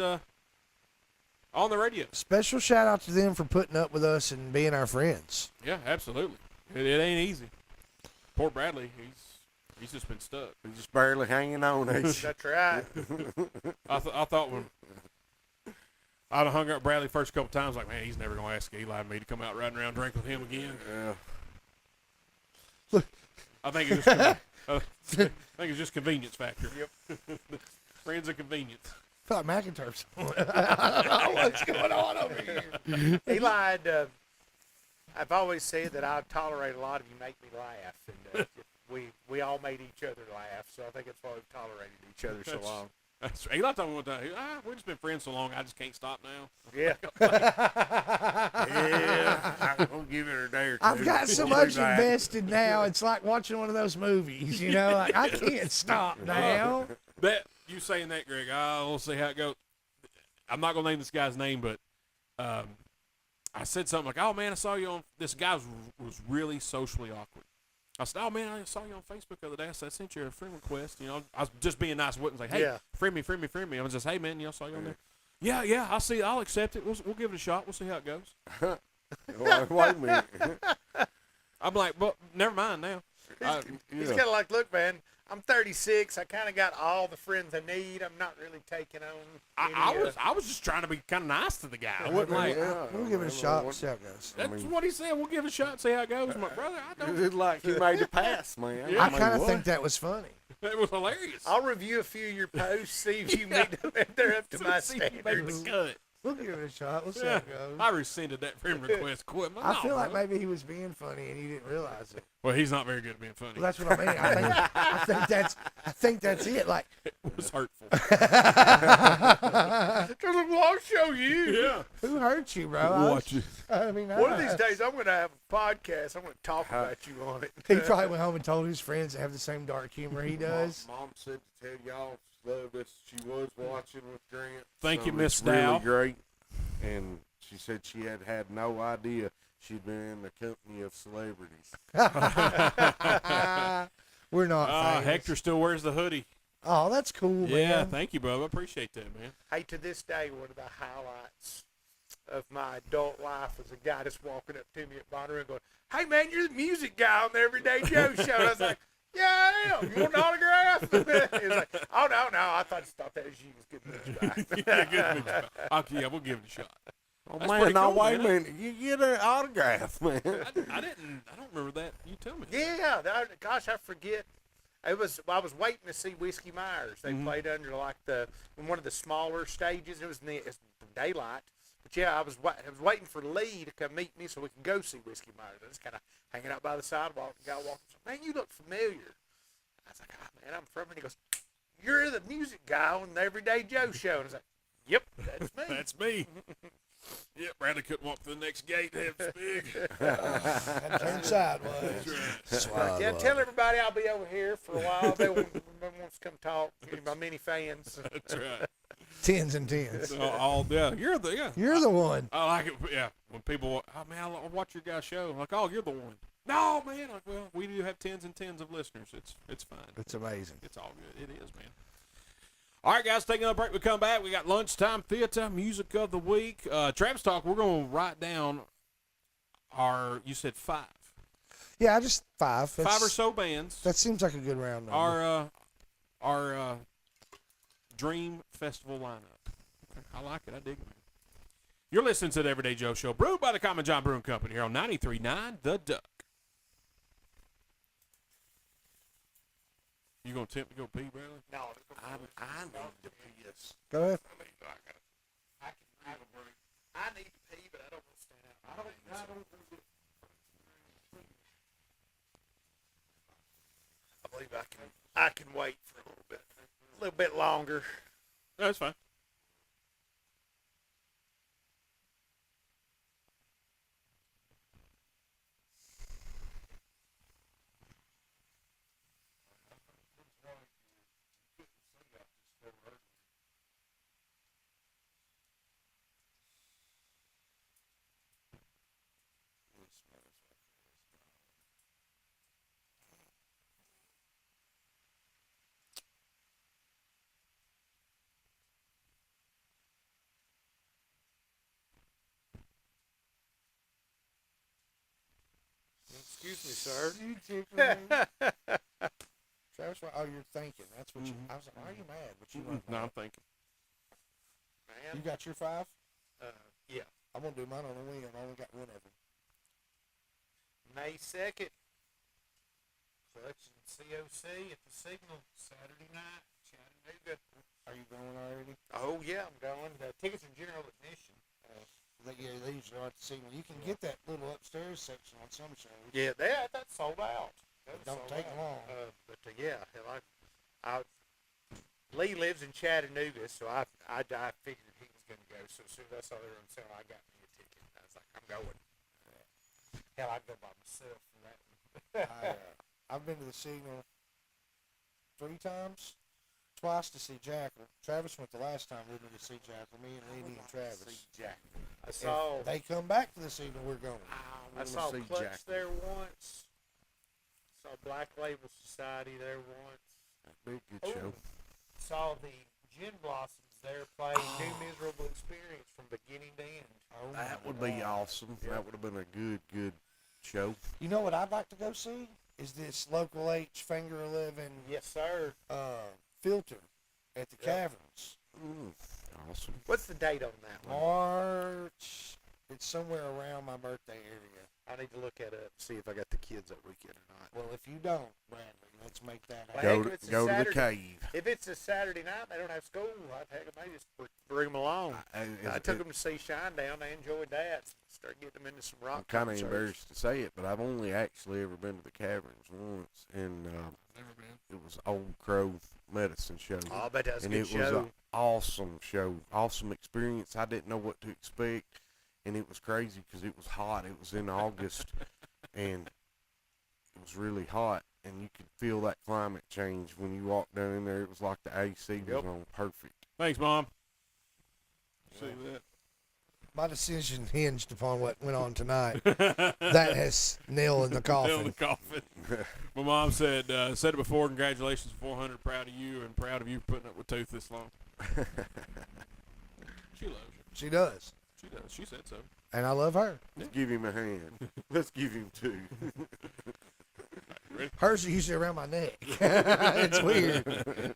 C: on the radio.
A: Special shout out to them for putting up with us and being our friends.
C: Yeah, absolutely. It ain't easy. Poor Bradley, he's just been stuck.
D: We're just barely hanging on.
B: That's right.
C: I thought when I'd have hung up Bradley first couple times, like, man, he's never gonna ask Eli and me to come out riding around drink with him again.
D: Yeah.
A: Look.
C: I think it's just convenience factor.
B: Yep.
C: Friends of convenience.
A: I feel like McIntyre's. I don't know what's going on over here.
B: Eli, I've always said that I tolerate a lot of you make me laugh, and we all made each other laugh, so I think that's why we've tolerated each other so long.
C: Eli told me one time, we've just been friends so long, I just can't stop now.
B: Yeah.
D: Yeah. I'm going to give it a day or two.
A: I've got so
D: We'll be
A: much
D: back.
A: invested now. It's like watching one of those movies, you know? Like, I can't stop now.
C: That you saying that, Greg? We'll see how it goes. I'm not gonna name this guy's name, but I said something like, "Oh man, I saw you on." This guy was really socially awkward. I said, "Oh man, I saw you on Facebook the other day. I said, I sent you a friend request. You know, I was just being nice. I wouldn't say, hey,
B: Yeah.
C: friend me. I was just, hey man, I saw you on there. Yeah, I'll see. I'll accept it. We'll give it a shot. We'll see how it goes.
D: Wait a minute.
C: I'm like, well, never mind now.
B: He's kind of like, look, man, I'm 36. I kind of got all the friends I need. I'm not really taking on.
C: I was just trying to be kind of nice to the guy. I wasn't like,
A: We'll give it a shot and see how it goes.
C: that's what he said. We'll give it a shot and see how it goes. My brother, I don't.
D: It's like he made a pass, man.
C: Yeah.
A: I
D: mean,
A: kind of
D: what?
A: think that was funny.
C: It was hilarious.
B: I'll review a few of your posts, see if you meet them, if they're up to my
C: See if he made the
B: standards.
C: cut.
A: We'll give it a shot. We'll see
C: Yeah.
A: how it goes.
C: I rescinded that friend request quick.
A: I feel like maybe he was being funny and he didn't realize it.
C: Well, he's not very good at being funny.
A: Well, that's what I mean. I think that's it. Like,
C: It was hurtful.
B: I'll show you.
C: Yeah.
A: who hurt you, bro?
C: Watch it.
A: I mean,
B: One of these days, I'm going to have a podcast. I'm going to talk about you on it.
A: he probably went home and told his friends to have the same dark humor he does.
D: Mom said to tell y'all she loved us. She was watching with Grant.
C: Thank you,
D: So
C: Miss
D: it's really
C: Dow.
D: great. And she said she had no idea she'd been in the company of celebrities.
A: We're not. famous.
C: Hector still wears the hoodie.
A: Oh, that's cool,
C: Yeah,
A: man.
C: thank you, bro. I appreciate that, man.
B: Hey, to this day, one of the highlights of my adult life was a guy just walking up to me at Bonnaroo and going, "Hey, man, you're the music guy on the Everyday Joe show." And I was like, "Yeah, I am. You want an autograph?" He was like, "Oh, no, I thought that was you. It was good news guy."
C: Yeah, good picture. Yeah, we'll give it a shot.
D: Oh,
C: That's
D: man,
C: pretty
D: no,
C: cool,
D: wait a
C: man.
D: minute. You get an autograph, man.
C: I don't remember that. You tell me.
B: Yeah, gosh, I forget. I was waiting to see Whiskey Myers. They played under like in one of the smaller stages. It was in the daylight. But yeah, I was waiting for Lee to come meet me so we can go see Whiskey Myers. I was kind of hanging out by the sidewalk. The guy walking, "Man, you look familiar." I was like, "Oh, man, I'm from." And he goes, "You're the music guy on the Everyday Joe show." And I was like, "Yep, that's me."
C: That's me. Yeah, Bradley couldn't walk through the next gate. It was big.
A: And turn sideways.
B: Yeah, tell everybody I'll be over here for a while. They wants to come talk. My many fans.
C: That's right.
A: Tens and tens.
C: You're the
A: You're the one.
C: I like it. Yeah, when people, oh man, I watch your guys' show. I'm like, oh, you're the one. No, man. Like, well, we do have tens and tens of listeners. It's fine.
A: It's amazing.
C: It's all good. It is, man. All right, guys, taking a break. We come back. We got lunchtime theater, music of the week. Travis Talk, we're going to write down you said 5.
A: Yeah, just 5.
C: 5 or so bands.
A: That seems like a good round number.
C: Our dream festival lineup. Okay, I like it. I dig it, man. You're listening to the Everyday Joe Show, brewed by the Common John Brewing Company here on 93.9 The Duck. You going to attempt to go pee, Bradley?
B: No,
D: I need to piss.
A: Go ahead.
B: I need to pee, but I don't want to stand out. I believe I can wait for a little bit longer.
C: No, that's fine.
B: Excuse me, sir.
A: You tickling me. Travis, oh, you're thinking. That's what you. I was like, why are you mad? But you weren't
C: No, I'm
A: mad.
C: thinking.
A: You
B: Man,
A: got your 5?
B: yeah.
A: I'm gonna do mine on a wing. I only got one of them.
B: May 2nd, Clutch and COC at the Signal Saturday night, Chattanooga.
A: Are you going already?
B: Oh yeah, I'm going. The tickets are general admission.
A: Yeah, they usually are at the signal. You can get that little upstairs section on some shows.
B: Yeah, that's sold out. That's
A: Don't
B: sold
A: take
B: out.
A: long.
B: But yeah, hell, Lee lives in Chattanooga, so I figured he was going to go. So as soon as I saw they were on sale, I got me a ticket. I was like, I'm going. Hell, I'd go by myself for that one.
A: I've been to the signal 3 times. Twice to see Jackal. Travis went the last time with me to see Jackal. Me and Lenny and Travis.
B: I saw
A: If they come back to the signal, we're going.
B: I saw Clutch there once. Saw Black Label Society there once.
D: That'd be a good show.
B: Saw the Gin Blossoms there playing New Miserable Experience from beginning to end.
A: Oh,
D: That
A: my
D: would be
A: God.
D: awesome. That would have been a good show.
A: You know what I'd like to go see? Is this Local H Finger 11
B: Yes, sir.
A: filter at the Caverns.
D: Awesome.
B: What's the date on that one?
A: March. It's somewhere around my birthday area.
B: I need to look that up, see if I got the kids that weekend or not.
A: Well, if you don't, Bradley, let's make that
B: Well,
A: happen.
B: heck, if it's a
D: Go to the
B: Saturday-
D: cave.
B: If it's a Saturday night, they don't have school. Heck, I may just bring them along. I took them to see Shinedown. They enjoyed that. Start getting them into some rock
D: I'm kind of
B: concerts.
D: embarrassed to say it, but I've only actually ever been to the Caverns once, and
C: Never been.
D: it was Old Crow Medicine Show.
B: Oh, I bet that was a
D: And
B: good
D: it was
B: show.
D: an awesome show, awesome experience. I didn't know what to expect, and it was crazy because it was hot. It was in August, and it was really hot, and you could feel that climate change when you walked down in there. It was like the AC was
B: Yep.
D: on perfect.
C: Thanks, Mom. See that?
A: My decision hinged upon what went on tonight. That has nail in the
C: Nail in the
A: coffin.
C: coffin. My mom said it before. Congratulations, 400. Proud of you, and proud of you putting up with Tooth this long. She loves you.
A: She does.
C: She does. She said so.
A: And I love her.
D: Let's give him a hand. Let's give him 2.
A: Hers are usually around my neck. It's weird.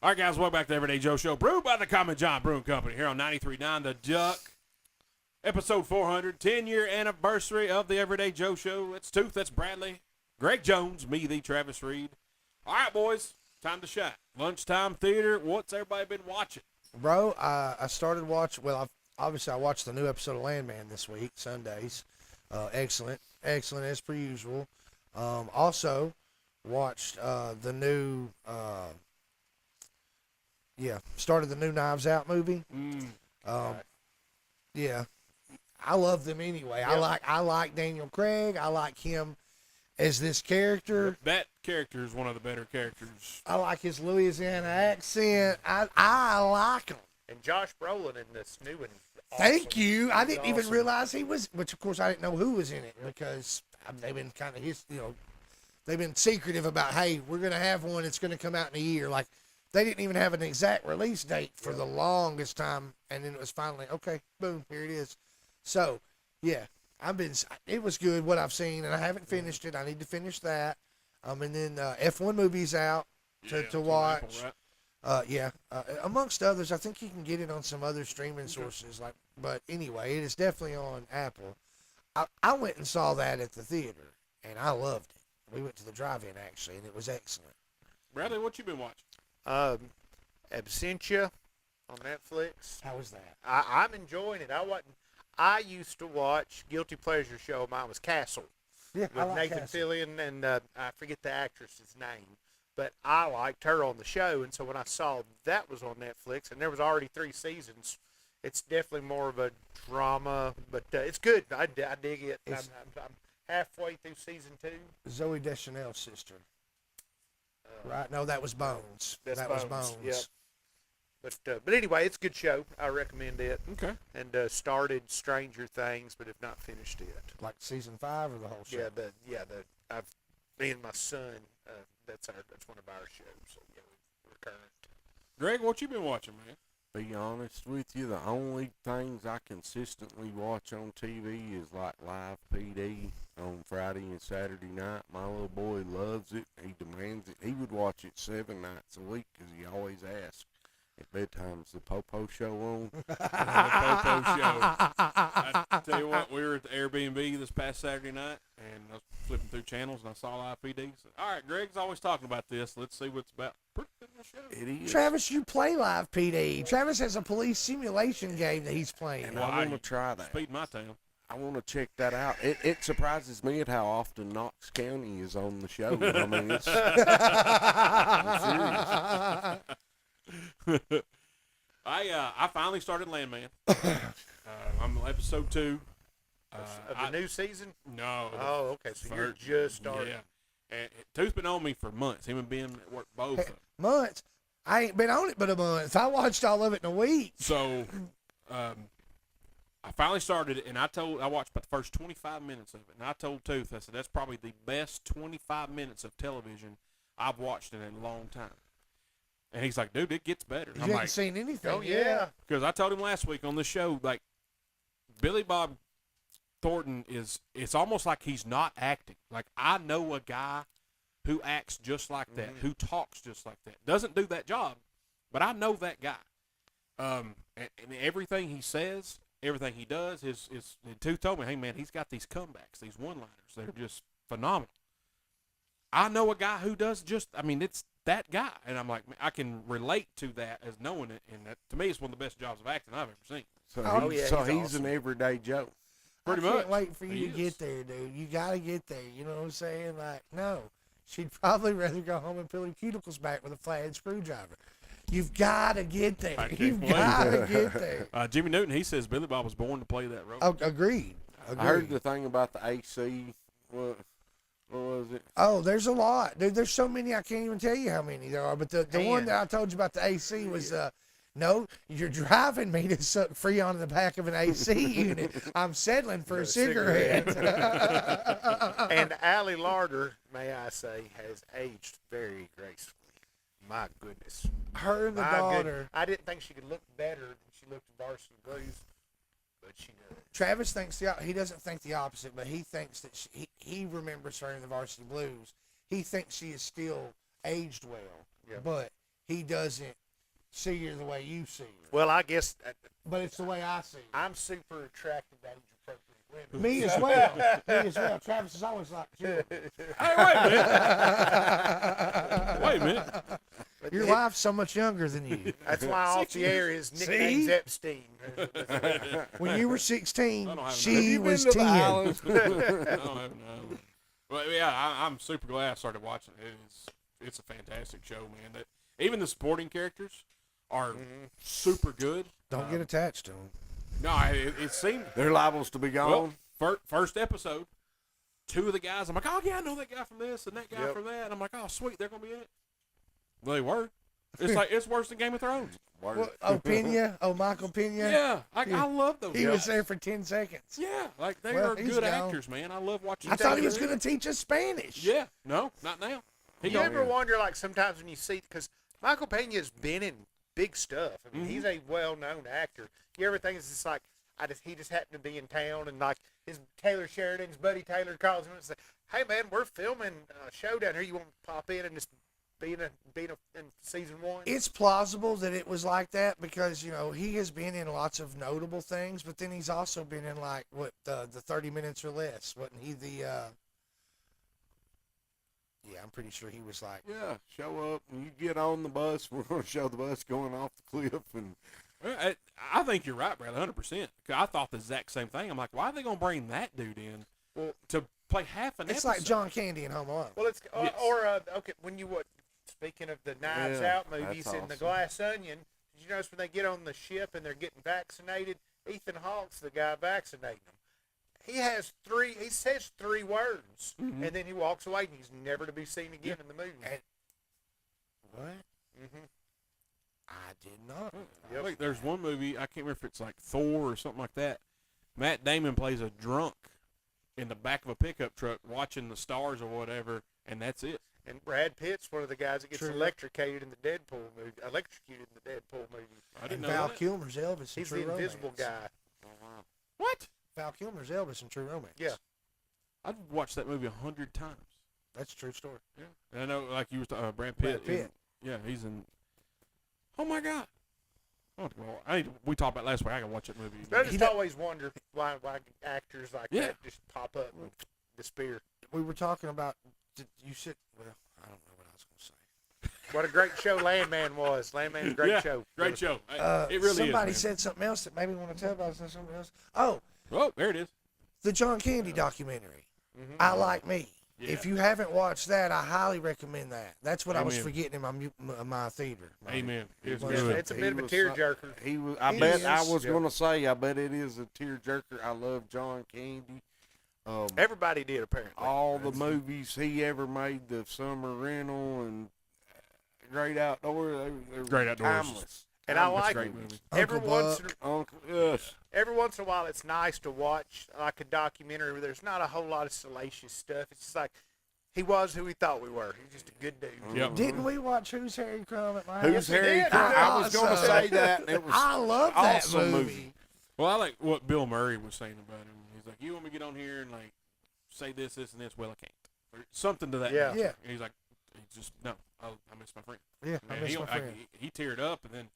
C: All right, guys, welcome back to Everyday Joe Show, brewed by the Common John Brewing Company here on 93.9 The Duck. Episode 400, 10-year anniversary of the Everyday Joe Show. That's Tooth, that's Bradley, Greg Jones, me, the Travis Reed. All right, boys, time to shine. Lunchtime theater, what's everybody been watching?
A: Bro, I started watching, well, I watched the new episode of Landman this week, Sundays. Excellent as per usual. Also watched the new, started the new Knives Out movie. Yeah, I love them anyway.
B: Yep.
A: I like Daniel Craig. I like him as this character.
C: That character is one of the better characters.
A: I like his Louisiana accent. I like him.
B: And Josh Brolin in this new one.
A: Thank
B: awesome.
A: you. I
B: He's
A: didn't even
B: awesome.
A: realize he was, which of course I didn't know who was in it because they've been kind of they've been secretive about, hey, we're going to have one. It's going to come out in a year. Like they didn't even have an exact release date for the longest time. And then it was finally, okay, boom, here it is. So yeah, it was good what I've seen and I haven't finished it. I need to finish that. And then F1 movie's out
C: Yeah, it's
A: to
C: on
A: watch.
C: Apple, right?
A: Amongst others, I think you can get it on some other streaming sources. But anyway, it is definitely on Apple. I went and saw that at the theater, and I loved it. We went to the drive-in actually, and it was excellent.
C: Bradley, what you been watching?
B: Absentia on Netflix.
A: How was that?
B: I'm enjoying it. I used to watch Guilty Pleasure show. Mine was Castle
A: Yeah,
B: with Nathan Fillion and I forget the actress's name, but I liked her on the show. And so when I saw that was on Netflix and there was already 3 seasons, it's definitely more of a drama, but it's good. I dig it. I'm halfway through season 2.
A: Zoe Deschanel's sister, right? No, that was Bones.
B: That's
A: That was
B: Bones,
A: Bones.
B: yep. But anyway, it's a good show. I recommend it.
C: Okay.
B: And started Stranger Things, but have not finished it.
A: Like season 5 or the whole show?
B: Me and my son. That's one of our shows. So yeah, we're current.
C: Greg, what you been watching, man?
D: be honest with you, the only things I consistently watch on TV is like Live PD on Friday and Saturday night. My little boy loves it. He demands it. He would watch it 7 nights a week because he always asks at bedtime, is the Popo show on?
C: The Popo Show. I tell you what, we were at the Airbnb this past Saturday night, and I was flipping through channels, and I saw Live PD. Said, all right, Greg's always talking about this. Let's see what it's about. Pretty good little show.
D: It is.
A: Travis, you play Live PD. Travis has a police simulation game that he's playing.
D: And I want to try that.
C: Speed my town.
D: I want to check that out. It surprises me at how often Knox County is on the show. I mean, it's I'm serious.
C: I finally started Landman. I'm on episode 2.
B: Of the new season?
C: No.
B: Oh, okay. So you're
C: First-
B: just starting.
C: Yeah. And Tooth's been on me for months. Him and Ben work both. of them.
A: Months. I ain't been on it but a month. I watched all of it in a week.
C: So, I finally started it, and I watched about the first 25 minutes of it, and I told Tooth, I said, that's probably the best 25 minutes of television I've watched in a long time. And he's like, dude, it gets better.
A: You
C: I'm
A: haven't
C: like,
A: seen anything.
B: Oh,
A: yet.
B: yeah.
C: because I told him last week on the show, like, Billy Bob Thornton it's almost like he's not acting. Like, I know a guy who acts just like that, who talks just like that. Doesn't do that job, but I know that guy. And everything he says, everything he does, his Tooth told me, hey, man, he's got these comebacks, these one-liners. They're just phenomenal. I know a guy who does it's that guy. And I'm like, man, I can relate to that as knowing it. And that, to me, it's one of the best jobs of acting I've ever seen.
D: So,
A: Oh,
D: he's,
B: yeah,
D: so
B: he's
D: he's
B: awesome.
D: an everyday Joe.
C: Pretty
A: I
C: much.
A: can't wait for you
C: He
A: to
C: is.
A: get there, dude. You got to get there. You know what I'm saying? Like, no. She'd probably rather go home and peel her cuticles back with a flathead screwdriver. You've got to get there.
C: I can't
A: You've
C: wait.
A: got to get there.
C: Jimmy Newton, he says Billy Bob was born to play that role.
A: Oh, agreed.
D: I heard the thing about the AC. What was it?
A: Oh, there's a lot. Dude, there's so many I can't even tell you how many there are. But the one
B: Man.
A: that I told you about the AC was no, you're driving me to suck Freon in the back of an AC unit. I'm settling for a cigarette.
B: And Allie Larder, may I say, has aged very gracefully. My goodness.
A: Her and the
B: My
A: daughter.
B: goodness. I didn't think she could look better than she looked in Varsity Blues, but she does.
A: Travis thinks he doesn't think the opposite, but he thinks that he remembers her in the Varsity Blues. He thinks she is still aged well,
B: Yeah.
A: but he doesn't see her the way you see her.
B: Well, I guess
A: But it's the way I see her.
B: I'm super attracted to age-appropriate women.
A: Me as well. Me as well. Travis is always like, "Sure."
C: Hey, wait a minute. Wait a minute.
A: Your wife's so much younger than you.
B: That's why off the air his nickname's
A: See?
B: Epstein.
A: When you were 16,
C: I don't have
A: she was
D: Been to the
A: 10.
D: islands?
C: I don't have no. But yeah, I'm super glad I started watching it. It's a fantastic show, man. That even the supporting characters are super good.
A: Don't get attached to him.
C: No, it seemed
D: They're liable to be gone.
C: well. First episode, 2 of the guys. I'm like, oh yeah, I know that guy from this and that guy
B: Yep.
C: from that. And I'm like, oh sweet, they're gonna be in it. Well, they were. It's like it's worse than Game of Thrones.
A: Well, Pena, Michael Pena.
C: Yeah, I love those.
A: He
C: guys.
A: was there for 10 seconds.
C: Yeah, like they
A: Well,
C: are
A: he's
C: good
A: gone.
C: actors, man. I love watching.
A: I thought he
C: them.
A: was going to teach us Spanish.
C: Yeah, no, not now. He
B: You
C: don't.
B: ever wonder, like, sometimes when you see, because Michael Pena's been in big stuff. I mean, he's a well-known actor. You ever think it's just like, he just happened to be in town, and like his Taylor Sheridan's buddy Taylor calls him and says, "Hey man, we're filming a show down here. You want to pop in and just be in season 1?"
A: It's plausible that it was like that because, you know, he has been in lots of notable things, but then he's also been in, like, the 30 Minutes or Less. Wasn't he the, yeah, I'm pretty sure he was like,
D: Yeah, show up and you get on the bus. We're going to show the bus going off the cliff. And
C: Well, I think you're right, Brad, 100%. I thought the exact same thing. I'm like, why are they going to bring that dude in to play half an
A: it's
C: episode?
A: like John Candy in Home Alone.
B: Well, it's
C: Yes.
B: okay. When you speaking of the Knives
D: Yeah,
B: Out movies
D: that's
B: and the
D: awesome.
B: Glass Onion, did you notice when they get on the ship and they're getting vaccinated? Ethan Hawke's the guy vaccinating them. He says 3 words, and then he walks away, and he's never to be seen again in the movie.
A: And- What?
B: Mm-hmm.
A: I did not.
C: I think there's one movie, I can't remember if it's like Thor or something like that. Matt Damon plays a drunk in the back of a pickup truck watching the stars or whatever, and that's it.
B: And Brad Pitt's one of the guys that gets
A: True.
B: electrocuted in the Deadpool movie. Electrocuted in the Deadpool movie.
C: I didn't
A: And
C: know
A: Val
C: that.
A: Kilmer's Elvis in
B: He's
A: True
B: the invisible
A: Romance.
B: guy.
C: What?
A: Val Kilmer's Elvis in True Romance.
B: Yeah.
C: I've watched that movie 100 times.
A: That's a true story.
C: Yeah. And I know, like you was talking, Brad Pitt.
A: Brad Pitt.
C: Yeah, he's in. Oh my God. Oh, well, we talked about it last week. I can watch that movie.
B: I
A: He
B: just
A: do-
B: always wonder why actors like
C: Yeah.
B: that just pop up and disappear.
A: We were talking about, you said, well, I don't know what I was going to say.
B: What a great show Landman was. Landman's a great
C: Yeah,
B: show.
C: Great show. It really is.
A: Somebody
C: man.
A: said something else that made me want to tell about something else. Oh,
C: Oh, there it is.
A: the John Candy documentary.
B: Mhm.
A: I Like Me.
C: Yeah.
A: If you haven't watched that, I highly recommend that. That's what I was
C: Amen.
A: forgetting in my theater.
C: Amen. It's
A: was-
C: good.
B: It's a
D: He
B: bit of a
D: was
B: tearjerker.
D: He was. I
A: It
D: bet I
A: is.
D: was
B: Yeah.
D: gonna say. I bet it is a tearjerker. I love John Candy.
B: Everybody did apparently.
D: All the movies he ever made, the Summer Rental and Great Outdoors, they were
C: Great Outdoors.
D: timeless.
B: And I
C: That's a
B: like
C: great movie.
B: every
A: Uncle
B: once
A: Buck.
D: Uncle, yes.
B: every once in a while it's nice to watch like a documentary where there's not a whole lot of salacious stuff. It's just like he was who he thought we were. He's just a good dude.
C: Yep.
A: Didn't we watch Who's Harry Crumb at my
D: Who's
A: house?
B: we
D: Harry?
B: did.
D: Crumb? I was
A: Awesome.
D: gonna say that. And it was
A: I love that
D: awesome
A: movie.
C: Well, I like what Bill Murray was saying about him. He's like, "You want me to get on here and like say this, this, and this?" Well, I can't. Or something to that.
B: Yeah.
C: nature.
A: Yeah.
C: And he's like, "He just no. I miss my friend."
A: Yeah, I
C: Man,
A: miss
C: he,
A: my
C: like,
A: friend.
C: he teared up, and then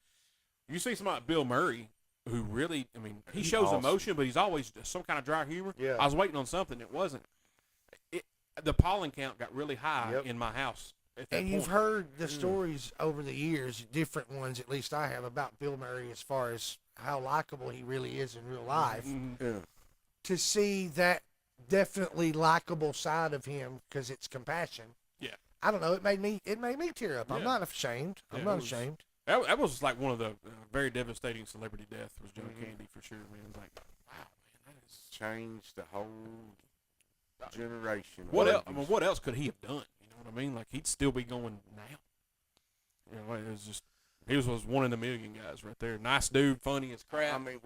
C: you see somebody like Bill Murray, who really, I mean, he
D: He's
C: shows
D: awesome.
C: emotion, but he's always some kind of dry humor.
B: Yeah.
C: I was waiting on something. It wasn't. The pollen count got really high
B: Yep.
C: in my house. At that
A: And you've
C: point.
A: heard the stories over the years, different ones at least I have, about Bill Murray as far as how likable he really is in real life.
C: Mhm.
D: Yeah.
A: To see that definitely likable side of him because it's compassion.
C: Yeah.
A: I don't know. It made me tear up. I'm
C: Yeah.
A: not ashamed. I'm
C: Yeah,
A: not
C: it was-
A: ashamed.
C: That was like one of the very devastating celebrity death was John
B: Mhm.
C: Candy for sure, man. It was like, wow, man, that is.
D: Changed the whole generation. of
C: What else? I mean,
D: movies.
C: what else could he have done? You know what I mean? Like he'd still be going now. You know, it was just he was one in a million guys right there. Nice dude, funny as crap.
D: I mean,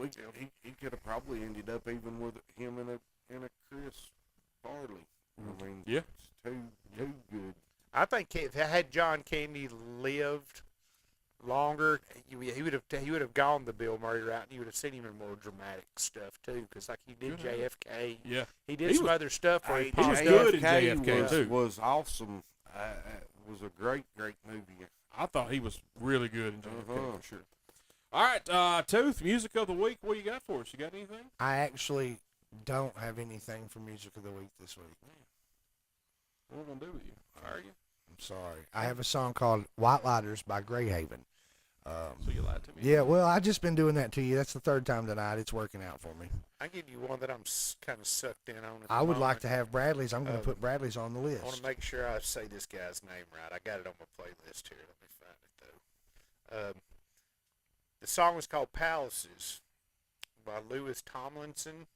D: he could have probably ended up even with him in a Chris Farley. I mean,
C: Yeah.
D: it's too good.
B: I think if had John Candy lived longer, he would have gone the Bill Murray route, and you would have seen him in more dramatic stuff too. Because like he did
C: Good.
B: JFK,
C: Yeah,
B: he did
C: He
B: some
C: was-
B: other stuff where he
D: Hey,
C: was
B: popped
C: good
B: up.
C: in JFK
D: was,
C: too.
D: was awesome. Was a great movie.
C: I thought he was really good in JFK
D: Uh-huh.
C: for sure. All right, Tooth, music of the week. What you got for us? You got anything?
A: I actually don't have anything for music of the week this week.
C: What are we gonna do with you? Are you?
A: I'm sorry. I have a song called White Lighters by Greyhaven.
C: So you lied to me.
A: Yeah, well, I just been doing that to you. That's the third time tonight. It's working out for me.
B: I give you one that I'm kind of sucked in on. At
A: I
B: the
A: would like
B: moment.
A: to have Bradley's. I'm going to
B: Uh,
A: put Bradley's on the
B: I want
A: list.
B: to make sure I say this guy's name right. I got it on my playlist here. Let me find it though. The song was called "Palaces" by Lewis Tomlinson,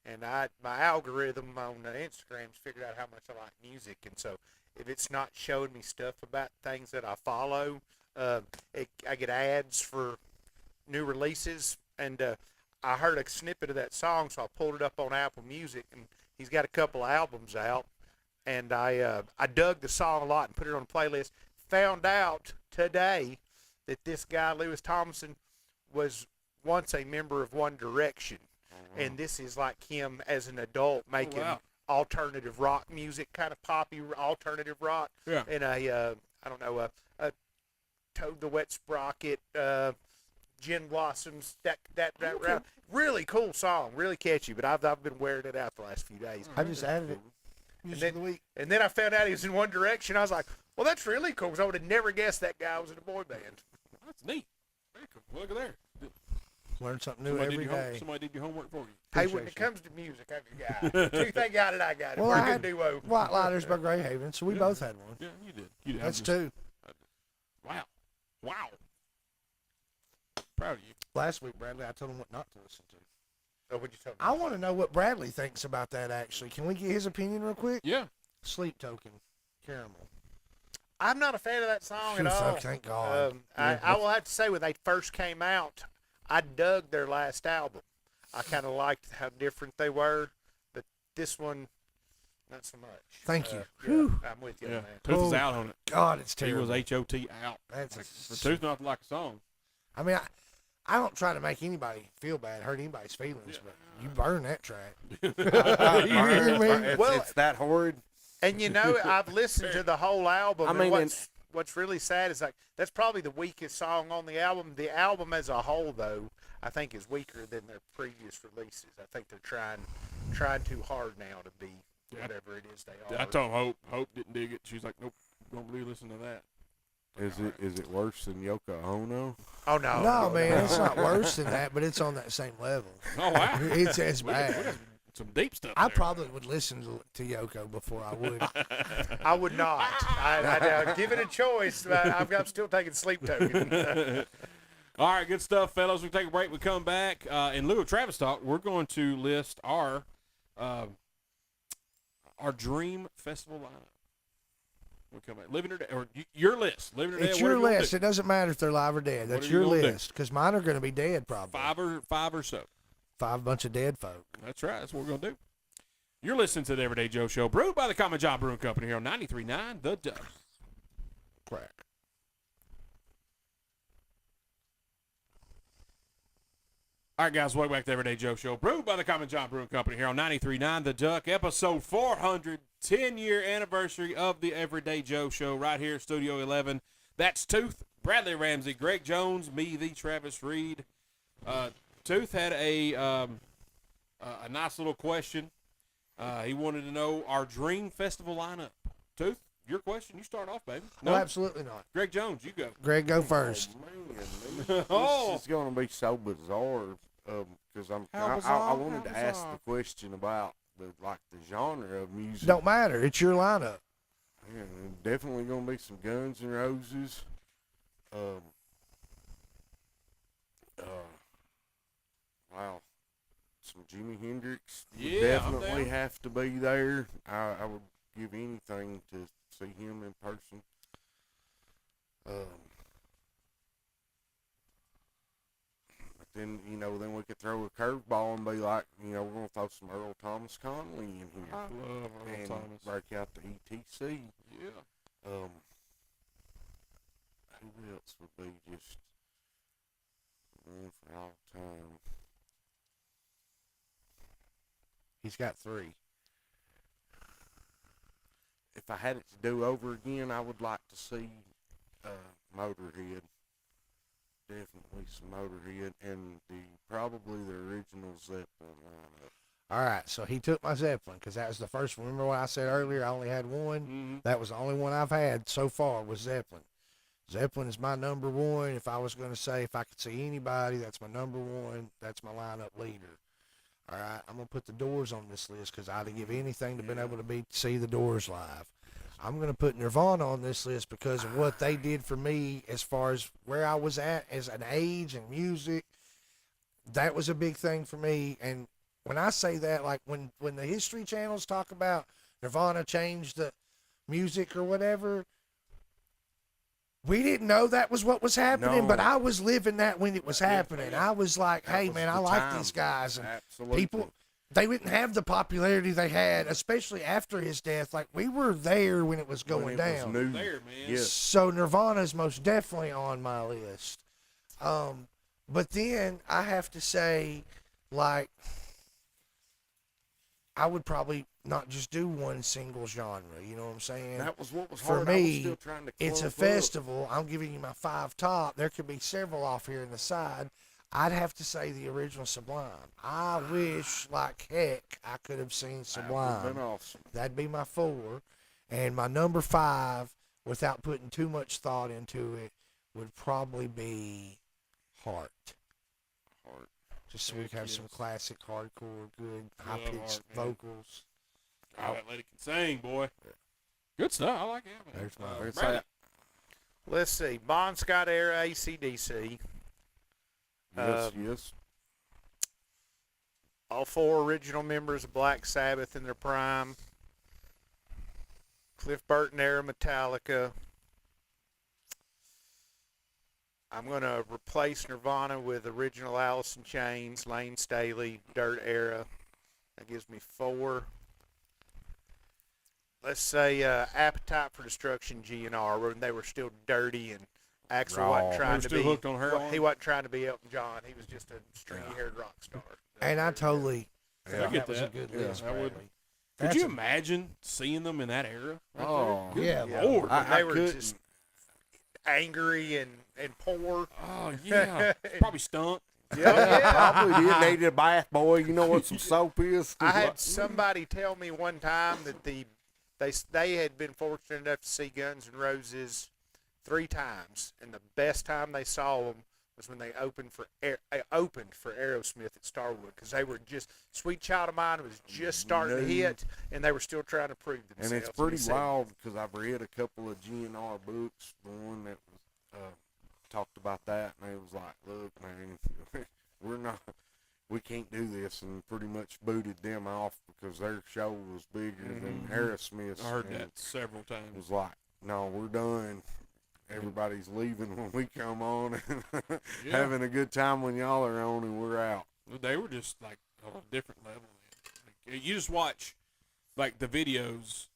B: and my algorithm on Instagram's figured out how much I like music, and so if it's not showing me stuff about things that I follow, I get ads for new releases, and I heard a snippet of that song, so I pulled it up on Apple Music, and he's got a couple of albums out, and I dug the song a lot and put it on a playlist. Found out today that this guy Lewis Thompson was once a member of One Direction, and this is like him as an adult making
C: wow.
B: alternative rock music, kind of poppy alternative rock,
C: Yeah.
B: and I don't know, a Toad the Wet Sprocket, Gin Blossoms, that round. Really cool song, really catchy. But I've been wearing it out the last few days.
A: I just added it. Music
B: then-
A: of the week.
B: And then I found out he was in One Direction. I was like, well, that's really cool, because I would have never guessed that guy was in a boy band.
C: That's neat. Very cool. Look at there.
A: Learn something new
C: Somebody
A: every
C: did, your
A: day.
C: somebody did your homework for you.
B: Hey, when it
A: Appreciate you.
B: comes to music, I'm your guy. Tooth ain't got it, I got it.
A: Well,
B: We're
A: I
B: a
A: had
B: good duo.
A: White Lighters by Greyhaven, so we
C: Yeah.
A: both had one.
C: Yeah, you did. You did.
A: That's
C: I'm
A: two.
C: Wow. Wow. Proud of you.
A: Last week, Bradley, I told him what not to listen to.
B: Oh, what'd you tell me?
A: I want to know what Bradley thinks about that, actually. Can we get his opinion real quick?
C: Yeah.
A: Sleep Token, Caramel.
B: I'm not a fan of that song
A: Phew,
B: at all.
A: fuck, thank God.
B: I will have to say, when they first came out, I dug their last album. I kind of liked how different they were, but this one, not so much.
A: Thank you.
B: Yeah,
A: Whew.
B: I'm with you
C: Yeah,
B: on that.
C: Tooth is
A: Oh,
C: out on it.
A: God, it's
C: He
A: terrible.
C: was HOT out.
A: That's
C: Like, for Tooth not to like a song.
A: I mean, I don't try to make anybody feel bad, hurt anybody's feelings, but you burn that track. You hear me?
D: It's,
B: Well-
D: it's that horrid.
B: And you know, I've listened to the whole album.
D: I
B: And
D: mean,
B: what's really sad is like that's probably the weakest song on the album. The album as a whole, though, I think is weaker than their previous releases. I think they're trying too hard now to be whatever it is they are.
C: I told Hope. Hope didn't dig it. She's like, nope, don't really listen to that.
D: Is it worse than Yoko Ono?
B: Oh no,
A: No, man, it's not worse than that, but it's on that same level.
C: Oh, wow.
A: It's as
C: We got
A: bad.
C: some deep stuff
A: I
C: there.
A: probably would listen to Yoko before I would.
B: I would not. I'd give it a choice. But I'm still taking Sleep Token.
C: All right, good stuff, fellas. We take a break. We come back. In lieu of Travis Talk, we're going to list our Dream Festival lineup. We come back. Living or dead, or your list. Living or dead.
A: It's
C: whatever
A: your
C: you wanna
A: list.
C: do.
A: It doesn't matter if they're live or dead.
C: What
A: That's
C: are you
A: your
C: gonna do?
A: list, because mine are going to be dead probably.
C: Five or so.
A: Five bunch of dead folk.
C: That's right. That's what we're going to do. You're listening to the Everyday Joe Show, brewed by the Common John Brewing Company here on 93.9 The Dove.
A: Crack.
C: All right, guys, welcome back to the Everyday Joe Show, brewed by the Common John Brewing Company here on 93.9 The Duck, episode 400, 10-year anniversary of the Everyday Joe Show, right here, Studio 11. That's Tooth, Bradley Ramsey, Greg Jones, me, the Travis Reed. Tooth had a nice little question. He wanted to know our Dream Festival lineup. Tooth, your question. You start off, baby.
A: No, absolutely not.
C: Greg Jones, you go.
A: Greg, go first.
D: Oh, this is going to be so bizarre because I wanted to ask the question about the genre of music.
A: Don't matter. It's your lineup.
D: Yeah, definitely going to be some Guns N' Roses. Wow. Some Jimi Hendrix would
C: Yeah, I'm
D: definitely
C: down.
D: have to be there. I would give anything to see him in person. But then, then we could throw a curveball and be like, we're going to throw some Earl Thomas Conley in here.
C: I love Earl
D: and
C: Thomas.
D: break out the ETC.
C: Yeah.
D: Who else would be just one for all time?
A: He's got three.
D: If I had it to do over again, I would like to see Motorhead. Definitely some Motorhead and probably the original Zeppelin lineup.
A: All right, so he took my Zeppelin because that was the first one. Remember what I said earlier? I only had one.
C: Mm-hmm.
A: That was the only one I've had so far was Zeppelin. Zeppelin is my number one. If I was going to say if I could see anybody, that's my number one. That's my lineup leader. All right, I'm going to put the Doors on this list because I'd give anything to been able to see the Doors live. I'm going to put Nirvana on this list because of what they did for me as far as where I was at as an age and music. That was a big thing for me. And when I say that, like when the History Channels talk about Nirvana changed the music or whatever, we didn't know that was what was happening,
D: No.
A: but I was living that when it was happening. I was like,
D: That
A: hey,
D: was
A: man,
D: the
A: I like
D: time.
A: these guys. And
D: Absolutely.
A: people, they didn't have the popularity they had, especially after his death. Like, we were there when it was going
D: When it
A: down.
D: was new.
C: There, man.
D: Yes.
A: So Nirvana's most definitely on my list. But then I have to say, like, I would probably not just do one single genre. You know what I'm saying?
D: That was what was
A: For
D: hard. I was
A: me,
D: still trying to
A: It's a
D: clump up.
A: festival. I'm giving you my 5 top. There could be several off here in the side. I'd have to say the original Sublime. I wish, like heck, I could have seen
D: That would've
A: Sublime.
D: been awesome.
A: That'd be my 4. And my number 5, without putting too much thought into it, would probably be Heart.
D: Heart.
A: Just so we
C: Heck
A: could have some
C: yes.
A: classic, hardcore, good, high-pitched
C: Heart, man.
A: vocals.
C: Oh, that lady can sing, boy. Good stuff. I like it, man.
A: There's my-
D: It's
C: Bradley.
D: like-
B: Let's see. Bon Scott era AC/DC.
D: Yes, yes.
B: All 4 original members of Black Sabbath in their prime. Cliff Burton era Metallica. I'm going to replace Nirvana with original Alice in Chains, Lane Staley, Dirt era. That gives me 4. let's say Appetite for Destruction GNR, when they were still dirty and Axel
D: Raw.
B: wasn't
C: They
B: trying
C: were
B: to
C: still
B: be
C: hooked on heroin?
B: He wasn't trying to be Elton John. He was just a stringy-haired rock star.
A: And I totally
C: I
A: think
C: get
A: that was a
C: that.
A: good
D: Yeah.
A: list,
C: I would.
A: Bradley.
C: Could
A: That's
C: you
A: a-
C: imagine seeing them in that era? Right
D: Oh,
C: there?
A: yeah,
C: Good Lord.
B: They were
D: couldn't.
B: just angry and poor.
C: Oh yeah, probably stunk.
B: Yeah,
D: Probably did. Needed a bath, boy. You know what some soap is?
B: I had somebody tell me one time that they had been fortunate enough to see Guns N' Roses 3 times, and the best time they saw them was when they opened for Aerosmith at Starwood, because they were just Sweet Child of Mine was just starting to hit, and they were still trying to prove
D: And
B: themselves.
D: it's pretty
B: He said,
D: wild because I've read a couple of GNR books. The one that was talked about that, and it was like, look, man, we can't do this, and pretty much booted them off because their show was bigger than Aerosmith's.
C: I heard
D: and
C: that several
D: It
C: times.
D: was like, no, we're done. Everybody's leaving when we come on, and
C: Yeah.
D: having a good time when y'all are on, and we're out.
C: They were just like on a different level. Man. Like, you just watch like the videos,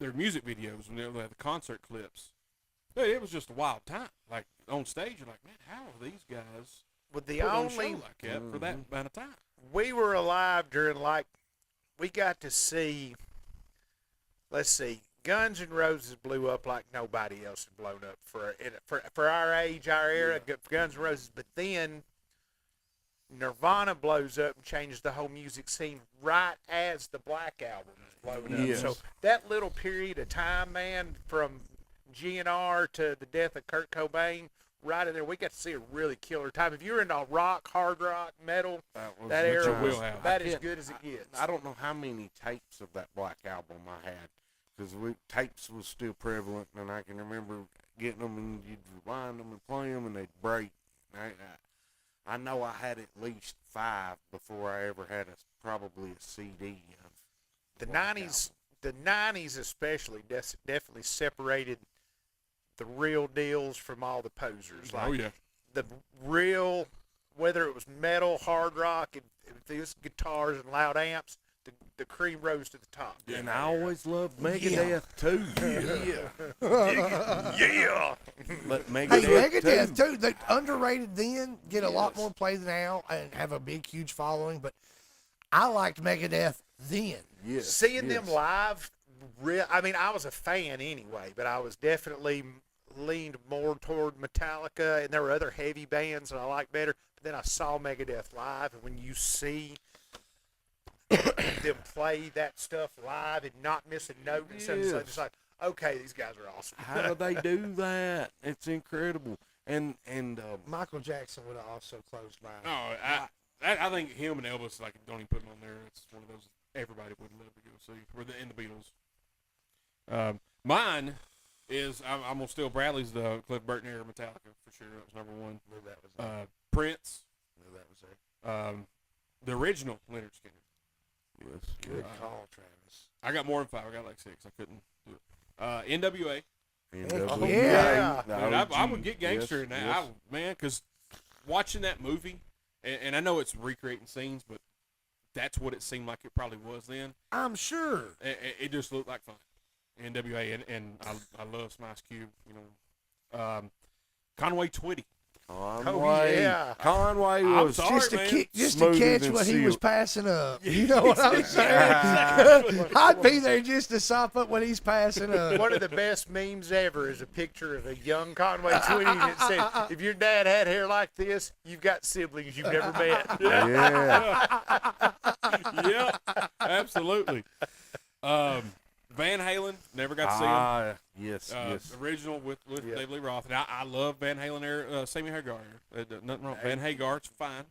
C: their music videos when they had the concert clips. Dude, it was just a wild time. Like on stage, you're like, man, how are these guys
B: But the
C: put on a
B: only
C: show like that for that amount of time?
B: we were alive during, like, we got to see, let's see, Guns N' Roses blew up like nobody else had blown up for our age, our era. Guns N' Roses, but then Nirvana blows up and changes the whole music scene right as the Black Album was blowing
D: Yes.
B: up. So that little period of time, man, from GNR to the death of Kurt Cobain, right in there, we got to see a really killer time. If you're into rock, hard rock, metal,
D: Was
B: that
D: the
B: era
D: time.
B: was
C: wheelhouse.
B: about
D: I
B: as
D: can't-
B: good as it gets.
D: I don't know how many tapes of that Black Album I had, because tapes was still prevalent, and I can remember getting them, and you'd rewind them and play them, and they'd break. I know I had at least 5 before I ever had probably a CD of
B: The
D: Black
B: 90s, the 90s especially, definitely separated the real deals from all the posers. Like
C: Oh yeah.
B: the real, whether it was metal, hard rock, if these guitars and loud amps, the cream rose to the top.
C: Yeah.
D: And I always loved Megadeth too.
B: Yeah.
D: But
A: Hey,
D: Megadeth,
A: Megadeth
D: too.
A: too. They underrated then, get a lot
C: Yes.
A: more play now, and have a big, huge following. But I liked Megadeth then.
D: Yes,
B: Seeing them
D: yes.
B: live, I mean, I was a fan anyway, but I was definitely leaned more toward Metallica, and there were other heavy bands that I liked better. But then I saw Megadeth live, and when you see them play that stuff live and not miss a note, and stuff, it's
D: Yes.
B: just like, okay, these guys are awesome.
D: How do they do that? It's incredible. And
A: Michael Jackson would have also closed by.
C: No, I think him and Elvis, like, don't even put them on there. It's one of those everybody would love to go see. Or in the Beatles. Mine is I'm gonna steal Bradley's, the Cliff Burton era Metallica for sure. That was number 1.
A: Knew that was there.
C: Prince,
A: Knew that was there.
C: the original Leonard Skinner.
D: yes,
A: Good
C: Uh,
A: call, Travis.
C: I got more than 5. I got like 6. I couldn't do it. NWA.
A: Oh,
B: yeah.
D: the
C: Dude, I
D: OG.
C: would get gangster
D: Yes,
C: in that,
D: yes.
C: man, because watching that movie, and I know it's recreating scenes, but that's what it seemed like it probably was then.
A: I'm sure.
C: It just looked like fun. NWA, and I love some Ice Cube, you know. Conway Twitty.
D: Conway,
B: yeah.
D: Conway
C: I'm
D: was
C: sorry.
A: Just to,
C: man.
A: just to
D: Smoother
A: catch
D: than
A: what he was
D: silk.
A: passing up. You know what I'm saying? I'd be there just to sop up what he's passing up.
B: One of the best memes ever is a picture of a young Conway Twitty that said, if your dad had hair like this, you've got siblings you've never met.
D: Yeah.
C: Yeah, absolutely. Van Halen, never got to see him.
D: Yes, yes.
C: Original with
B: Yeah.
C: David Lee Roth. And I love Van Halen era, Sammy Hagar. Nothing wrong. Van Hagar's fine.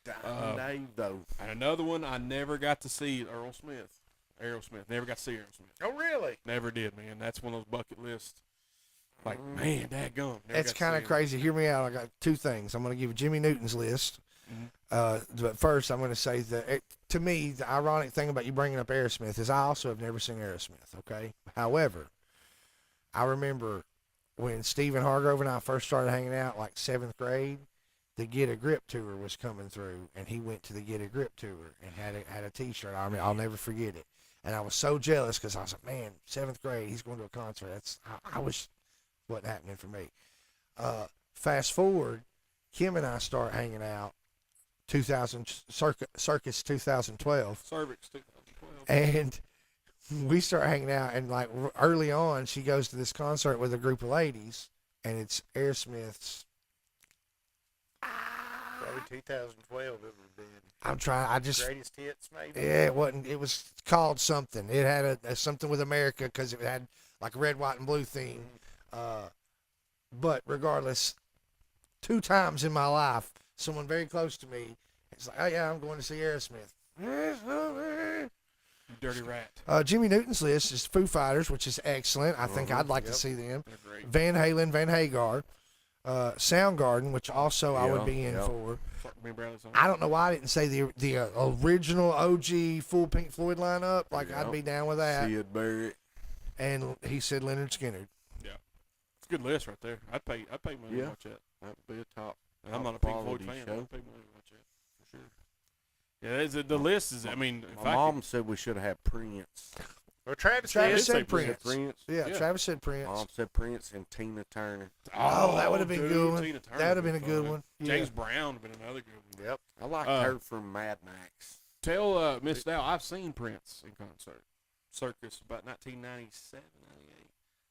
D: Dave, though.
C: And another one I never got to see, Earl Smith. Aerosmith. Never got to see Aerosmith.
B: Oh, really?
C: Never did, man. That's one of those bucket lists. Like, man, dadgum.
A: It's kind of crazy. Hear me out. I got 2 things. I'm going to give you Jimmy Newton's list. But first, I'm going to say that to me, the ironic thing about you bringing up Aerosmith is I also have never seen Aerosmith. Okay. However, I remember when Stephen Hargrove and I first started hanging out, like 7th grade, the Get a Grip tour was coming through, and he went to the Get a Grip tour and had a T-shirt. I mean, I'll never forget it. And I was so jealous because I was like, man, 7th grade, he's going to a concert. I wish wasn't happening for me. Fast forward, Kim and I start hanging out 2000 Circus 2012.
C: Cervix 2012.
A: And we start hanging out, and like early on, she goes to this concert with a group of ladies, and it's Aerosmith's.
B: Probably 2012 it would have been.
A: I'm trying. I just.
B: Greatest hits, maybe.
A: Yeah, it wasn't. It was called something. It had a something with America because it had like a red, white, and blue theme. But regardless, 2 times in my life, someone very close to me, it's like, oh yeah, I'm going to see Aerosmith.
C: You dirty rat.
A: Jimmy Newton's list is Foo Fighters, which is excellent. I think I'd like to see them.
C: They're great.
A: Van Halen, Van Hagar, Soundgarden, which also I would be in for.
C: Fuck me, Bradley song.
A: I don't know why I didn't say the original OG full Pink Floyd lineup. Like I'd be down with that.
D: Sid Barrett.
A: And he said Leonard Skinner.
C: It's a good list right there. I'd pay money
D: Yeah.
C: to watch that.
D: That would be a top.
C: And I'm not a Pink Floyd
D: quality
C: fan.
D: show.
C: I'd pay money to watch that for sure. Yeah, the list is. I mean, if
D: My
C: I
D: mom said we should have had Prince.
B: Well, Travis
A: Travis
B: did.
A: said
C: Prince.
A: Prince.
D: Prince.
A: Yeah,
C: Yeah.
A: Travis said Prince.
D: Mom said Prince and Tina Turner.
A: Oh, that would have been
C: dude,
A: good one.
C: Tina Turner
A: That would have been a
C: fun.
A: good one. Yeah.
C: James Brown would have been another good one.
B: Yep.
D: I like her from Mad Max.
C: Tell Miss Dow, I've seen Prince in concert. Circus, about 1997, 98.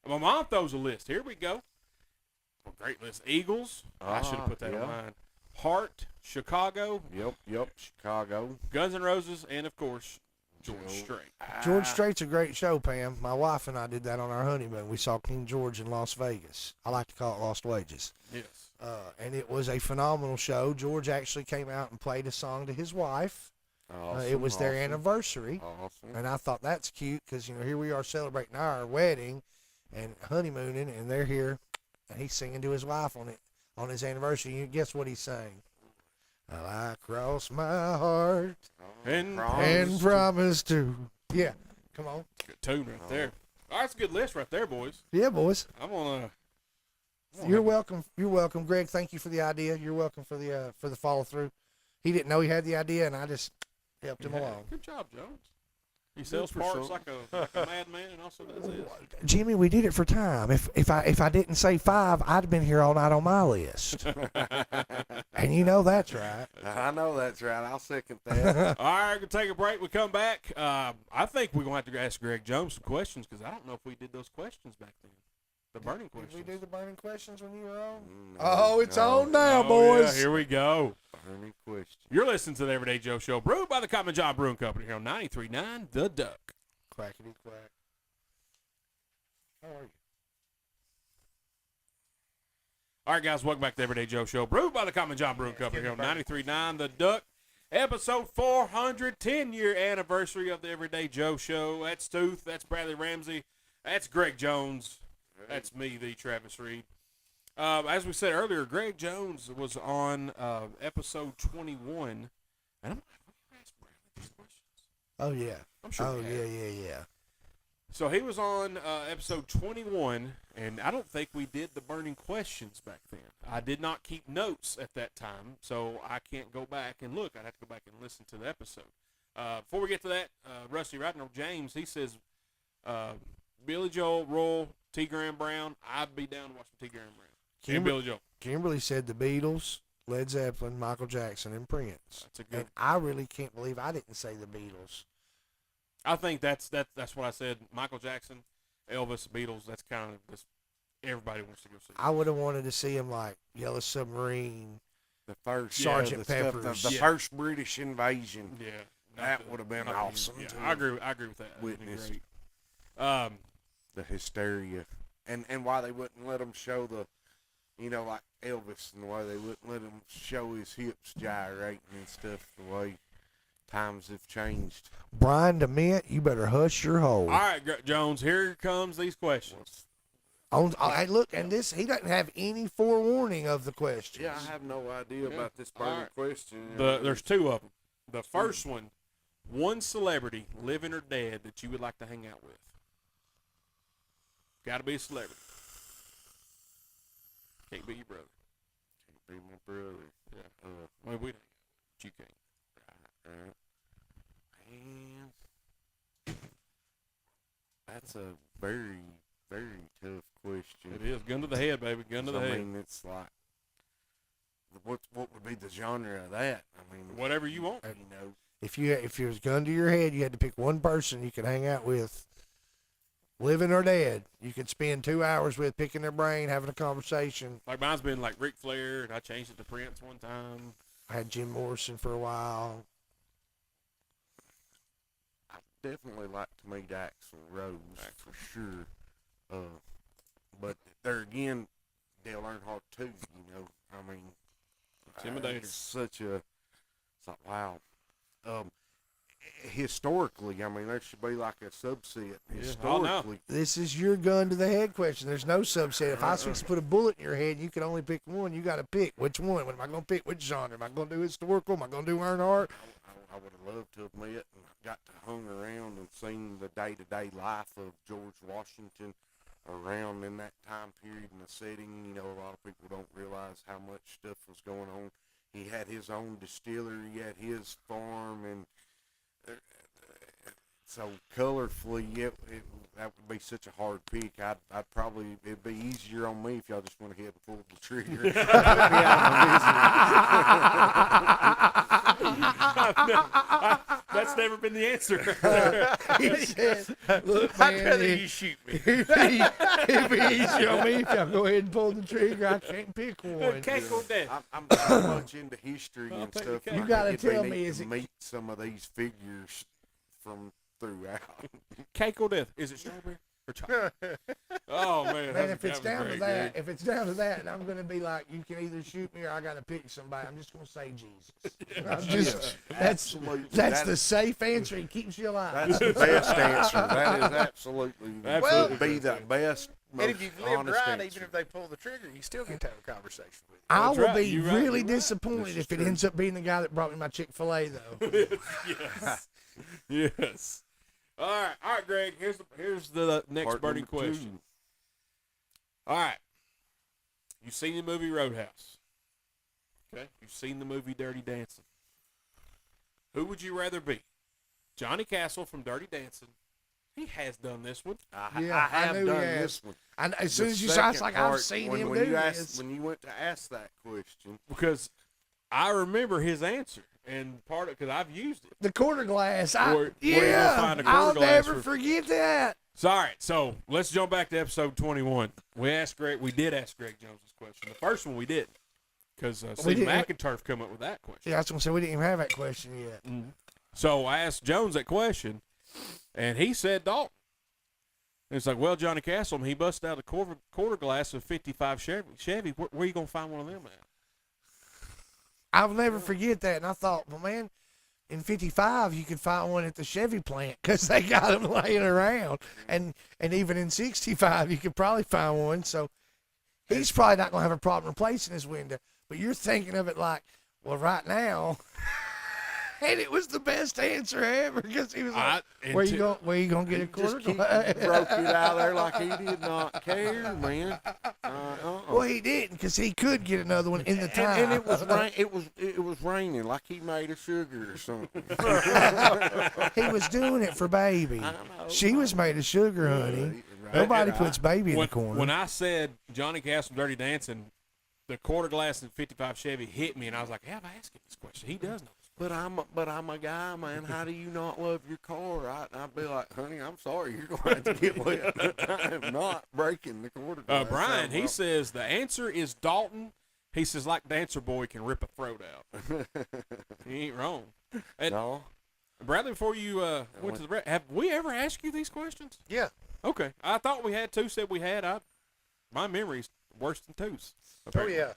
C: My mom throws a list. Here we go. Well, great list. Eagles. I should have put that
D: yeah.
C: on mine. Heart, Chicago,
D: Yep. Chicago.
C: Guns N' Roses, and, of course, George
D: Joe.
C: Strait.
A: George Strait's a great show, Pam. My wife and I did that on our honeymoon. We saw King George in Las Vegas. I like to call it Lost Wages.
C: Yes.
A: And it was a phenomenal show. George actually came out and played a song to his wife. It was their anniversary.
D: Awesome.
A: And I thought that's cute because, here we are celebrating our wedding and honeymooning, and they're here, and he's singing to his wife on his anniversary. You guess what he sang? Well, I cross my heart
C: And
A: and promise to. Yeah, come on.
C: Good tune right there. All right, that's a good list right there, boys.
A: Yeah, boys.
C: I'm gonna.
A: You're welcome. You're welcome, Greg. Thank you for the idea. You're welcome for the follow through. He didn't know he had the idea, and I just helped him along.
C: Good job, Jones. He sells
D: for
C: parts
D: sure.
C: like a madman, and also does this.
A: Jimmy, we did it for time. If I didn't say 5, I'd have been here all night on my list. And you know that's right.
D: I know that's right. I'll second that.
C: All right, we're going to take a break. We come back. I think we're going to have to ask Greg Jones some questions because I don't know if we did those questions back then. The burning
A: Did
C: questions.
A: we do the burning questions when you were on?
D: No,
A: Oh, it's
D: no.
A: on now,
C: Oh,
A: boys.
C: yeah, here we go.
D: Burning question.
C: You're listening to the Everyday Joe Show, brewed by the Common John Brewing Company here on 93.9 The Duck.
A: Quackity quack. How are you?
C: All right, guys, welcome back to the Everyday Joe Show, brewed by the Common John Brewing Company here on 93.9 The Duck. Episode 400, 10-year anniversary of the Everyday Joe Show. That's Tooth. That's Bradley Ramsey. That's Greg Jones. That's me, the Travis Reed. As we said earlier, Greg Jones was on episode 21. And I'm going to ask Bradley these questions.
A: Oh, yeah.
C: I'm sure
A: Oh,
C: we have.
A: yeah.
C: So he was on episode 21, and I don't think we did the burning questions back then. I did not keep notes at that time, so I can't go back and look. I'd have to go back and listen to the episode. Before we get to that, Rusty Ratner James, he says, Billy Joel, Royal, T. Graham Brown. I'd be down to watch T. Graham Brown. And Billy Joel.
A: Kimberly said the Beatles, Led Zeppelin, Michael Jackson, and Prince.
C: That's a good.
A: And I really can't believe I didn't say the Beatles.
C: I think that's what I said. Michael Jackson, Elvis, Beatles. That's kind of just everybody wants to go see.
A: I would have wanted to see him like Yellow Submarine.
D: The first
A: Sergeant
D: the stuff-
A: Pepper's.
D: the
C: Yeah.
D: first British invasion.
C: Yeah,
D: That would have been awesome.
C: Yeah,
D: to
C: I agree with that. That'd be
D: witness.
C: great.
D: The hysteria, and why they wouldn't let them show the, like Elvis, and why they wouldn't let him show his hips gyrating and stuff. The way times have changed.
A: Brian DeMint, you better hush your hole.
C: All right, Jones. Here comes these questions.
A: Hey, look, and this he doesn't have any forewarning of the questions.
D: Yeah, I have no idea
C: Yeah.
D: about this
C: All
D: burning
C: right.
D: question.
C: There's two of them. The first one celebrity, living or dead, that you would like to hang out with. Got to be a celebrity. Can't be your brother.
D: Can't be my brother.
C: Yeah. I mean, we don't. But you can't.
D: Right. Man. That's a very, very tough question.
C: It is. Gun to the head, baby. Gun to the
D: I
C: head.
D: mean, it's like, what would be the genre of that? I mean,
C: Whatever you want.
D: you know.
A: If it was gun to your head, you had to pick one person you could hang out with, living or dead. You could spend 2 hours with, picking their brain, having a conversation.
C: Like mine's been like Ric Flair, and I changed it to Prince one time.
A: I had Jim Morrison for a while.
D: I definitely like to meet Axl Rose for sure. But there again, Dale Earnhardt too. You know, I mean,
C: Intimidator.
D: It's such a. It's like wow. Historically, I mean, there should be like a subset.
C: Oh, no.
D: Historically,
A: This is your gun to the head question. There's no subset. If I was to put a bullet in your head and you can only pick one, you got to pick which one. What am I going to pick? Which genre? Am I going to do historical? Am I going to do Earnhardt?
D: I would have loved to have met and got to hung around and seen the day-to-day life of George Washington around in that time period and the setting. You know, a lot of people don't realize how much stuff was going on. He had his own distillery, he had his farm, and so colorfully, that would be such a hard pick. I'd probably, it'd be easier on me if y'all just went ahead and pulled the trigger.
C: That's never been the answer.
A: He said, look,
B: I'd
A: man,
B: rather
A: it-
B: you shoot me.
A: it'd be easier on me if y'all go ahead and pull the trigger. I can't pick one.
C: Cake or death.
D: I'm so much into history
C: I'll
D: and
C: take
D: stuff.
C: the
D: and
C: cake.
A: You
D: I
A: gotta
D: think it'd be
A: tell
D: neat
A: me,
D: to
A: is it-
D: meet some of these figures from throughout.
C: Cake or death. Is it strawberry or chocolate? Oh man.
A: Man, if it's down to that, if it's down to that, and I'm gonna be like, you can either shoot me or I gotta pick somebody. I'm just gonna say Jesus. I'm just, that's
D: Absolutely.
A: that's
D: That-
A: the safe answer. It keeps you alive.
D: That's the best answer. That is absolutely,
C: Absolutely.
D: would be the best, most
B: And if you've lived
D: honest
B: right,
D: answer.
B: even if they pull the trigger, you still get to have a conversation with
A: I
C: That's
A: will
C: right,
A: be
C: you're right,
A: really
C: you're right.
A: disappointed
D: This is
A: if it
D: true.
A: ends up being the guy that brought me my Chick-fil-A though.
C: Yes. Yes. All right, Greg. Here's the next
D: Part
C: burning
D: number two.
C: question. All right. You've seen the movie Roadhouse. Okay. You've seen the movie Dirty Dancing. Who would you rather be? Johnny Castle from Dirty Dancing. He has done this one.
A: Yeah,
D: I
A: I
D: have
A: knew
D: done
A: he has.
D: this one.
A: And as soon
D: The
A: as you saw, I was
D: second
A: like, I've
D: part,
A: seen
D: when,
A: him
D: when
A: do
D: you
A: this.
D: asked, when you went to ask that question.
C: Because I remember his answer. And part of because I've used it.
A: The quarter glass.
C: Where you gonna
A: Yeah,
C: find a
A: I'll
C: quarter glass
A: never
C: for-
A: forget that.
C: So, all right, so let's jump back to episode 21. We did ask Greg Jones this question. The first one we didn't, because Steve
A: didn't-
C: McInturf come up with that question.
A: Yeah, I was gonna say we didn't even have that question yet.
C: So I asked Jones that question, and he said Dalton. And it's like, well, Johnny Castle, he busted out a quarter glass of 55 Chevy. Where you gonna find one of them at?
A: I'll never forget that. And I thought, well, man, in 55 you could find one at the Chevy plant because they got them laying around, and even in 65 you could probably find one. So he's probably not gonna have a problem replacing his window. But you're thinking of it like, well, right now. And it was the best answer ever because he was like, where you gonna get a quarter
D: Just
A: glass?
D: broke it out there like he did not care, man.
A: Well, he didn't because he could get another one in the time.
D: And it was it was raining like he made of sugar or something.
A: He was doing it for baby.
D: I know.
A: She was made of sugar, honey. Nobody puts baby in the corner.
C: When I said Johnny Castle Dirty Dancing, the quarter glass in 55 Chevy hit me, and I was like, have I asked him this question? He does know.
D: But I'm a guy, man. How do you not love your car? I'd be like, honey, I'm sorry, you're going to have to get wet. I am not breaking the quarter glass.
C: Brian, he says the answer is Dalton. He says like Dancer Boy can rip a throat out. He ain't wrong. And
D: No.
C: Bradley, before you went to the break, have we ever asked you these questions?
B: Yeah.
C: Okay, I thought we had. Two said we had. My memory's worse than two's.
B: Oh
C: apparently.
B: yeah.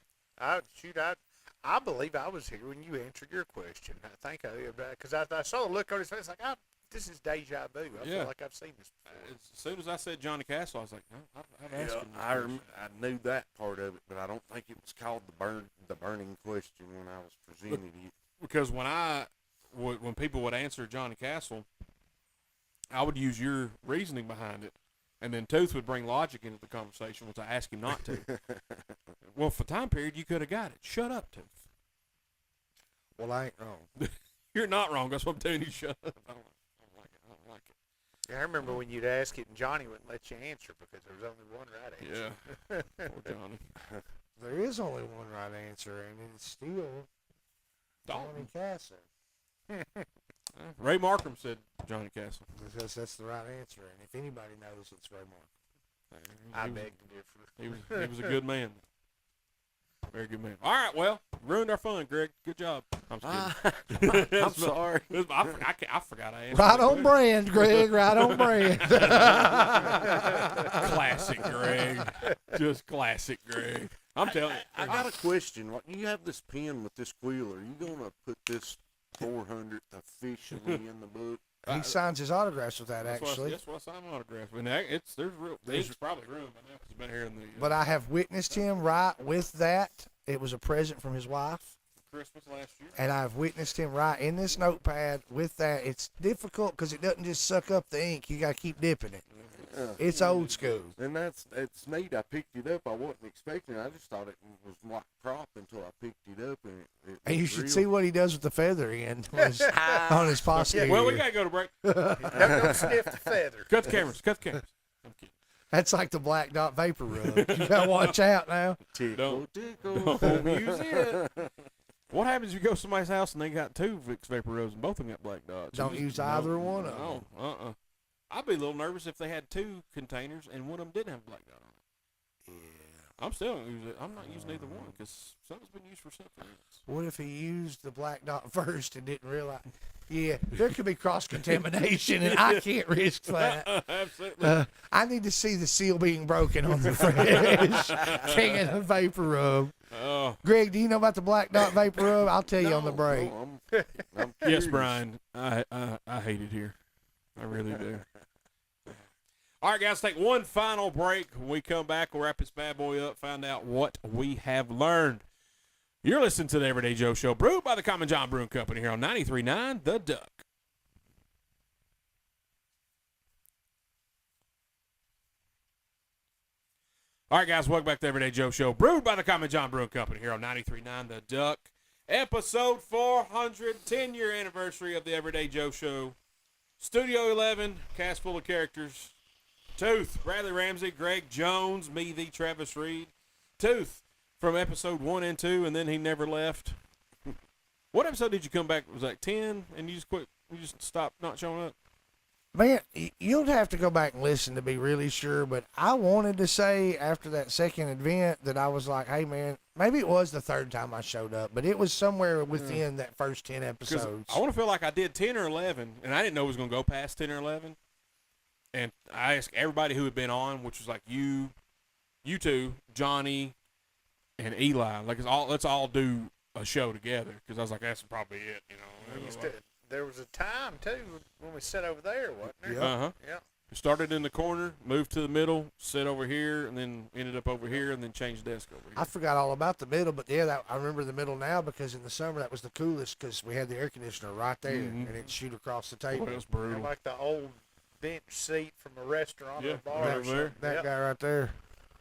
B: I believe I was here when you answered your question. I think because I saw the look on his face like, this is deja vu. I
C: Yeah.
B: feel like I've seen this before.
C: As soon as I said Johnny Castle, I was like, no, I've asked him. this
D: I
C: question.
D: I knew that part of it, but I don't think it was called the burning question when I was presented it.
C: Because when people would answer Johnny Castle, I would use your reasoning behind it, and then Tooth would bring logic into the conversation, which I asked him not to. Well, for time period, you could have got it. Shut up, Tooth.
A: Well, I ain't wrong.
C: You're not wrong. That's what I'm telling you. Shut up. I don't like it.
B: I remember when you'd ask it and Johnny wouldn't let you answer because there was only one right answer.
C: Yeah. Poor Johnny.
A: There is only one right answer, and it's still Johnny
C: Dalton.
A: Castle.
C: Ray Markham said Johnny Castle.
A: Because that's the right answer, and if anybody knows, it's Ray Markham.
B: I
C: He was-
B: beg to differ.
C: He was a good man. Very good man. All right, well, ruined our fun, Greg. Good job. I'm just kidding.
D: I'm sorry.
C: I forgot I answered.
A: Right
C: that
A: on
C: question.
A: brand, Greg. Right on brand.
C: Classic Greg. Just classic Greg. I'm telling you.
D: I got a question. Like, you have this pen with this wheel. Are you gonna put this 400th officially in the book?
A: He signs his autographs with that, actually.
C: That's why I signed my autograph. And there's probably room. I know 'cause he's been here in the
A: But I have witnessed him write with that. It was a present from his wife.
C: Christmas last year.
A: And I've witnessed him write in this notepad with that. It's difficult because it doesn't just suck up the ink. You got to keep dipping it. It's old school.
D: And it's neat. I picked it up. I wasn't expecting it. I just thought it was like prop until I picked it up. And
A: And you
D: was
A: should
D: real.
A: see what he does with the feather end on his posterior.
C: Well, we got to go to break.
B: Don't sniff the feather.
C: Cut the cameras. Cut the cameras. I'm kidding.
A: That's like the Black Dot Vapor Rub. You got to watch out now.
D: Tickle,
C: Don't-
D: tickle.
C: Don't use it. What happens if you go to somebody's house and they got 2 Vicks Vapor Rubs and both of them got black dots?
A: Don't use either one of them.
C: No, I'd be a little nervous if they had 2 containers and one of them didn't have a black dot on it. Yeah. I'm still using it. I'm not using either one because something's been used for something else.
A: What if he used the Black Dot first and didn't realize? Yeah, there could be cross-contamination, and I can't risk that.
C: Absolutely.
A: I need to see the seal being broken on the fresh can of Vapor Rub.
C: Oh,
A: Greg, do you know about the Black Dot Vapor Rub? I'll tell you on the break.
D: No, I'm
C: yes,
D: curious.
C: Brian. I hate it here. I really do. All right, guys, take one final break. When we come back, we'll wrap this bad boy up, find out what we have learned. You're listening to the Everyday Joe Show, brewed by the Common John Brewing Company here on 93.9 The Duck. All right, guys, welcome back to the Everyday Joe Show, brewed by the Common John Brewing Company here on 93.9 The Duck. Episode 400, 10-year anniversary of the Everyday Joe Show. Studio 11, cast full of characters. Tooth, Bradley Ramsey, Greg Jones, me, the Travis Reed. Tooth from episode 1 and 2, and then he never left. What episode did you come back? Was that 10, and you just quit? You just stopped not showing up?
A: Man, you'll have to go back and listen to be really sure, but I wanted to say after that second event that I was like, hey, man, maybe it was the third time I showed up, but it was somewhere within that first 10
C: Because
A: episodes.
C: I want to feel like I did 10 or 11, and I didn't know it was going to go past 10 or 11. And I asked everybody who had been on, which was like you two, Johnny, and Eli. Like, let's all do a show together. Because I was like, that's probably it, you know.
B: There was a time, too, when we sat over there, wasn't there?
A: Yeah.
C: Uh-huh.
B: Yeah.
C: We started in the corner, moved to the middle, sit over here, and then ended up over here, and then changed desk over here.
A: I forgot all about the middle, but yeah, I remember the middle now because in the summer that was the coolest because we had the air conditioner right there
C: Mhm.
A: and it'd shoot across the
C: Boy,
A: table.
C: it was
B: Kinda
C: brutal.
B: like the old bench seat from a restaurant
C: Yeah,
B: or a bar
C: right
B: or
C: over there.
B: something.
A: That
B: Yep.
A: guy right there.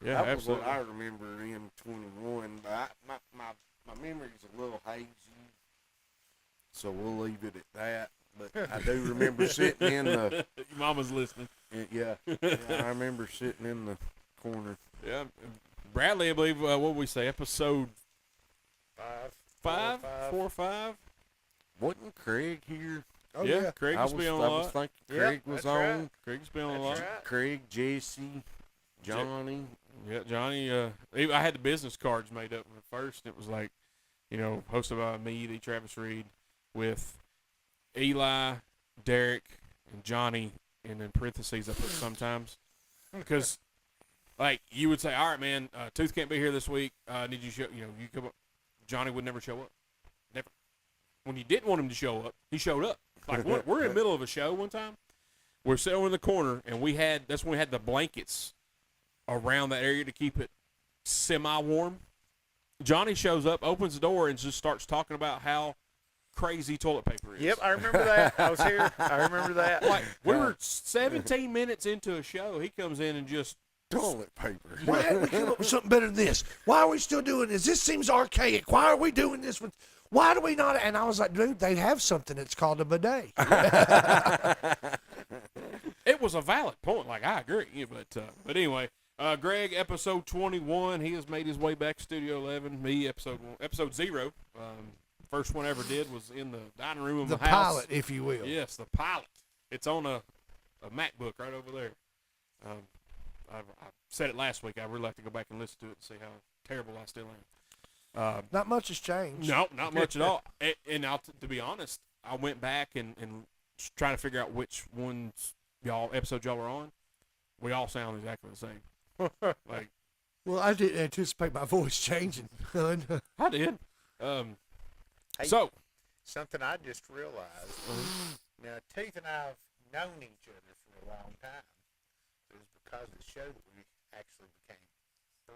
C: Yeah,
D: That was what
C: absolutely.
D: I remember in 21, but my memory's a little hazy, so we'll leave it at that. But I do remember sitting in the
C: Your mama's listening.
D: yeah, I remember sitting in the corner.
C: Yeah. Bradley, I believe, what would we say, episode
B: 5.
C: 4 or 5?
D: Wasn't Craig here?
A: Oh,
C: yeah,
A: yeah.
C: Craig
D: I
C: used
D: was,
C: to be on
D: I
C: a
D: was
C: lot.
D: thinking
B: Yep,
D: Craig was
B: that's
D: on.
B: right.
C: Craig's been on a
B: That's
C: lot.
B: right.
D: Craig, Jesse, Johnny.
C: Yeah, Johnny. I had the business cards made up at first. It was like, hosted by me, the Travis Reed, with Eli, Derek, and Johnny, and in parentheses I put sometimes, because like you would say, all right, man, Tooth can't be here this week. Did you show? You come up. Johnny would never show up. Never. When you didn't want him to show up, he showed up. Like we're in the middle of a show one time. We're sitting over in the corner, and that's when we had the blankets around that area to keep it semi-warm. Johnny shows up, opens the door, and just starts talking about how crazy toilet paper is.
B: Yep, I remember that. I was here. I remember that.
C: Like, we were 17 minutes into a show. He comes in and just,
D: Toilet paper.
A: Why haven't we come up with something better than this? Why are we still doing this? This seems archaic. Why are we doing this with Why do we not? And I was like, dude, they have something that's called a bidet.
C: It was a valid point. Like, I agree. Yeah, but anyway, Greg, episode 21. He has made his way back to Studio 11. Me, episode 0. First one I ever did was in the dining room of
A: The
C: my house.
A: pilot, if you will.
C: Yes, the pilot. It's on a MacBook right over there. I said it last week. I really like to go back and listen to it and see how terrible I still am.
A: Not much has changed.
C: No, not much at all. And to be honest, I went back and trying to figure out which ones episodes y'all were on. We all sound exactly the same. Like,
A: Well, I didn't anticipate my voice changing.
C: I did.
B: Hey,
C: So,
B: something I just realized. Now, Tooth and I have known each other for a long time. It was because of the show that we actually became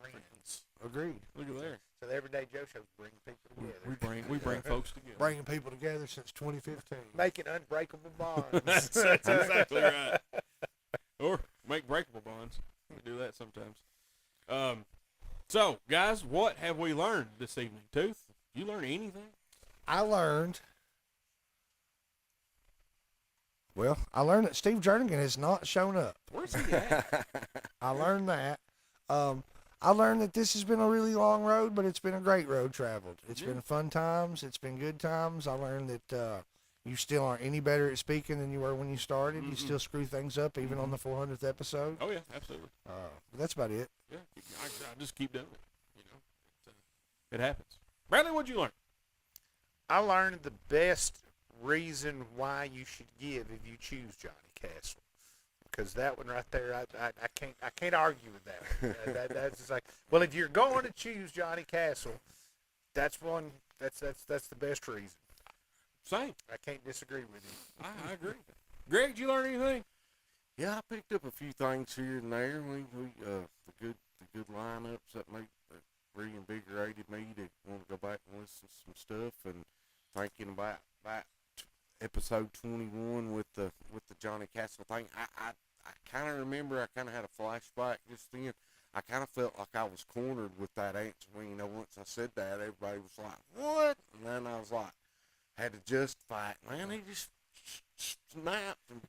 B: friends.
A: Agreed.
C: look at there.
B: So the Everyday Joe shows bring people together.
C: We bring folks together.
A: Bringing people together since 2015.
B: Making unbreakable bonds.
C: That's exactly right. Or make breakable bonds. We do that sometimes. So, guys, what have we learned this evening? Tooth, you learn anything?
A: I learned that Steve Jernigan has not shown up.
C: Where's he at?
A: I learned that. I learned that this has been a really long road, but it's been a great road traveled. It's been fun times. It's been good times. I learned that you still aren't any better at speaking than you were when you started. You still screw things up, even on the 400th episode.
C: Oh, yeah, absolutely.
A: But that's about it.
C: Yeah, I just keep doing it. You know, it happens. Bradley, what'd you learn?
B: I learned the best reason why you should give if you choose Johnny Castle, because that one right there, I can't argue with that. That's just like, well, if you're going to choose Johnny Castle, that's one. That's the best reason.
C: Same.
B: I can't disagree with you.
C: I agree. Greg, did you learn anything?
D: Yeah, I picked up a few things here and there. The good lineups that reinvigorated me to want to go back and listen to some stuff, and thinking about episode 21 with the Johnny Castle thing. I kind of remember I kind of had a flashback just then. I kind of felt like I was cornered with that answer. When, once I said that, everybody was like, "What?" And then I was like, had to justify it. Man, he just snapped and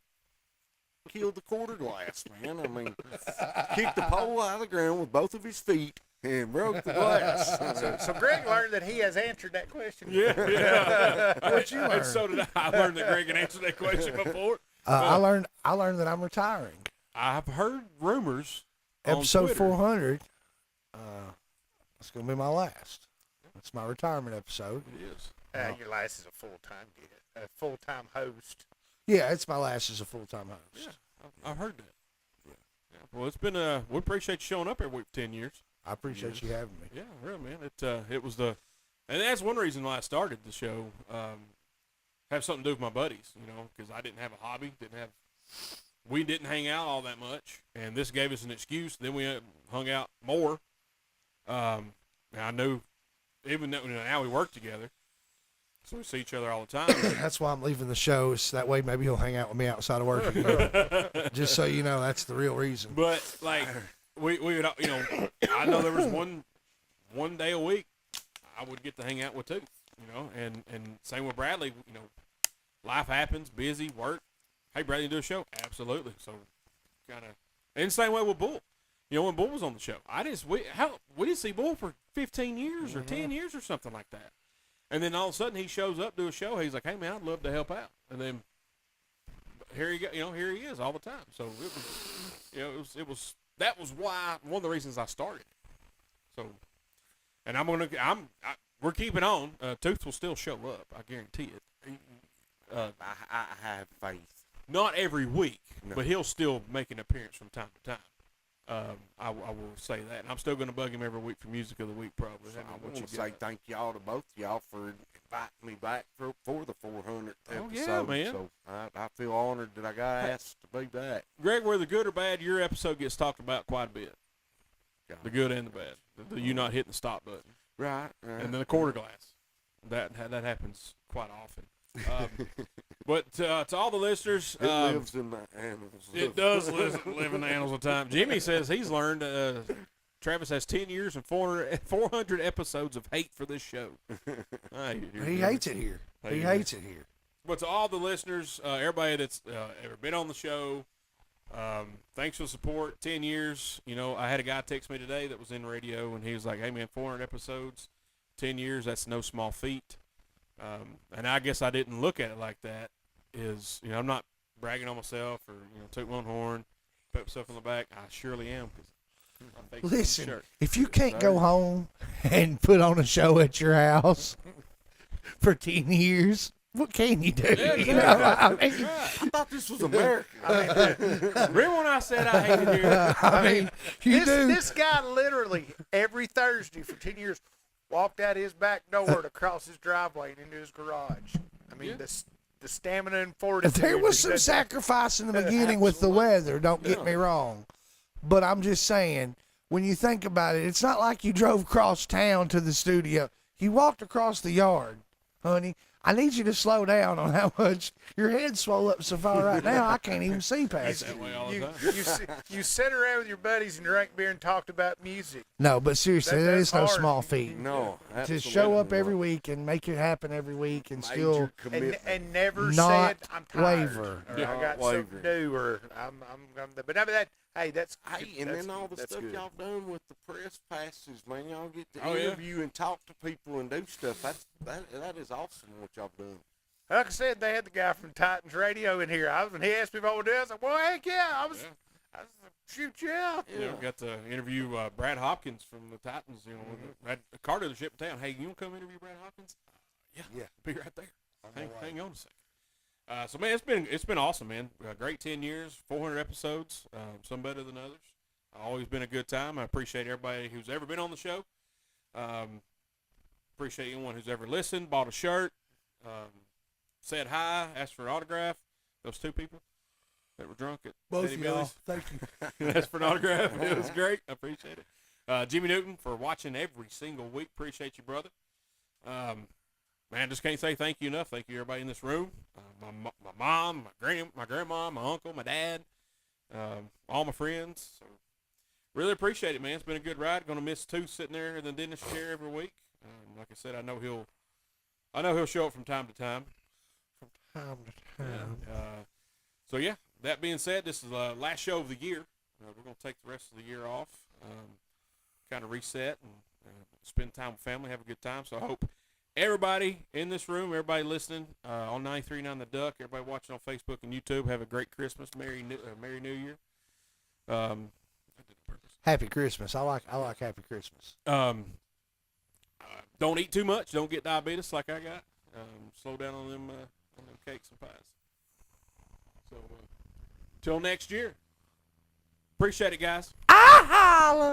D: killed the quarter glass, man. I mean, kicked the pole out of the ground with both of his feet and broke the glass.
B: So Greg learned that he has answered that question.
C: Yeah.
A: What you
C: And
A: learn?
C: so did I. I learned that Greg had answered that question before.
A: I learned that I'm retiring.
C: I've heard rumors on
A: Episode
C: Twitter.
A: 400. It's gonna be my last. It's my retirement episode.
C: It is.
B: Your last is a full-time host.
A: Yeah, it's my last as a full-time host.
C: Yeah, I've heard that. Yeah. Well, it's been we appreciate you showing up every week for 10 years.
A: I appreciate you having me.
C: Yeah, real man. It was and that's one reason why I started the show. Have something to do with my buddies, because I didn't have a hobby, we didn't hang out all that much, and this gave us an excuse. Then we hung out more. And I knew, even though now we work together, so we see each other all the time.
A: That's why I'm leaving the show. So that way maybe he'll hang out with me outside of work again. Just so you know, that's the real reason.
C: But like we would, I know there was one day a week I would get to hang out with Tooth, and same with Bradley. Life happens, busy, work. Hey, Bradley, you do a show? Absolutely. So kind of, and same way with Bull. When Bull was on the show, we didn't see Bull for 15 years or 10 years or something like that. And then all of a sudden he shows up to a show. He's like, "Hey man, I'd love to help out." And then here he go, here he is all the time. So it was that was why one of the reasons I started. So, and we're keeping on. Tooth will still show up. I guarantee it.
D: I have faith.
C: Not every week,
D: No.
C: but he'll still make an appearance from time to time. I will say that. And I'm still going to bug him every week for Music of the Week, probably.
D: So
C: I don't know
D: I
C: what
D: want
C: you
D: to say
C: got.
D: thank y'all to both y'all for inviting me back for the 400th
C: Oh, yeah,
D: episode.
C: man.
D: So I feel honored that I got asked to be back.
C: Greg, whether good or bad, your episode gets talked about quite a bit. The good and the bad. The you not hitting the stop button.
D: Right.
C: And then the quarter glass. That happens quite often. But to all the listeners,
D: it lives in the animals.
C: it does live in the annals of time. Jimmy says he's learned Travis has 10 years and 400 episodes of hate for this show. I hate it here,
A: He
C: Jeremy.
A: hates it here.
C: Hate
A: He
C: it
A: hates it here.
C: But to all the listeners, everybody that's ever been on the show, thanks for the support. 10 years. You know, I had a guy text me today that was in radio, and he was like, hey, man, 400 episodes, 10 years, that's no small feat. And I guess I didn't look at it like that. I'm not bragging on myself or, toot my own horn, pat myself on the back. I surely am. 'Cause I'm facing the
A: Listen,
C: shirt.
A: if you can't go home and put on a show at your house for 10 years, what can you do?
C: Yeah,
A: You know, I mean,
D: I thought this was America.
C: Remember when I said I hated here?
A: I mean, you do.
B: This guy literally every Thursday for 10 years walked out his back door to cross his driveway and into his garage. I mean,
C: Yeah.
B: the stamina and fortitude.
A: There was
B: he
A: some
B: doesn't-
A: sacrifice in the beginning with the weather, don't get me wrong. But I'm just saying, when you think about it, it's not like you drove across town to the studio. You walked across the yard, honey. I need you to slow down on how much your head's swole up so far right now. I can't even see past it.
C: That way all the
B: You,
C: time.
B: you sat around with your buddies and drank beer and talked about music.
A: No, but seriously, that
B: That's
A: is no
B: hard.
A: small feat.
D: No,
A: To show up
D: absolutely
A: every
D: not.
A: week and make it happen every week and
D: Major
A: still
D: commitment.
B: And never
A: Not
B: said I'm tired
A: waver.
B: or
C: Yeah.
B: I got
D: Not
B: something to do or I'm but I mean that hey that's
D: Hey, and
B: that's
D: then all the
B: that's
D: stuff
B: good.
D: y'all done with the press passes, man. Y'all get to
C: Oh, yeah.
D: interview and talk to people and do stuff. That is awesome what y'all done.
B: Like I said, they had the guy from Titans Radio in here. When he asked me if I would do it, I was like, well, heck yeah, I was like, shoot you out.
C: You know, got to interview Brad Hopkins from the Titans. At a car dealership in town. Hey, you want to come interview Brad Hopkins? Yeah, be right there. Hang on a second. So man, it's been awesome, man. Great 10 years, 400 episodes. Some better than others. Always been a good time. I appreciate everybody who's ever been on the show. Appreciate anyone who's ever listened, bought a shirt, said hi, asked for an autograph. Those two people that were drunk at
A: both
C: Teddy
A: of y'all.
C: Billy's.
A: Thank you.
C: Asked for an autograph. It was great. I appreciate it. Jimmy Newton for watching every single week. Appreciate you, brother. Man, just can't say thank you enough. Thank you, everybody in this room. My mom, my grandma, my uncle, my dad, all my friends. So really appreciate it, man. It's been a good ride. Going to miss Tooth sitting there in the dentist chair every week. Like I said, I know he'll show up from time to time. So yeah, that being said, this is the last show of the year. We're going to take the rest of the year off, kind of reset and spend time with family, have a good time. So I hope everybody in this room, everybody listening on 93.9 The Duck, everybody watching on Facebook and YouTube, have a great Christmas, Merry New Year. I did it on purpose.
A: Happy Christmas. I like Happy Christmas.
C: Don't eat too much. Don't get diabetes like I got. Slow down on them cakes and pies. So, till next year. Appreciate it, guys.
A: I holla.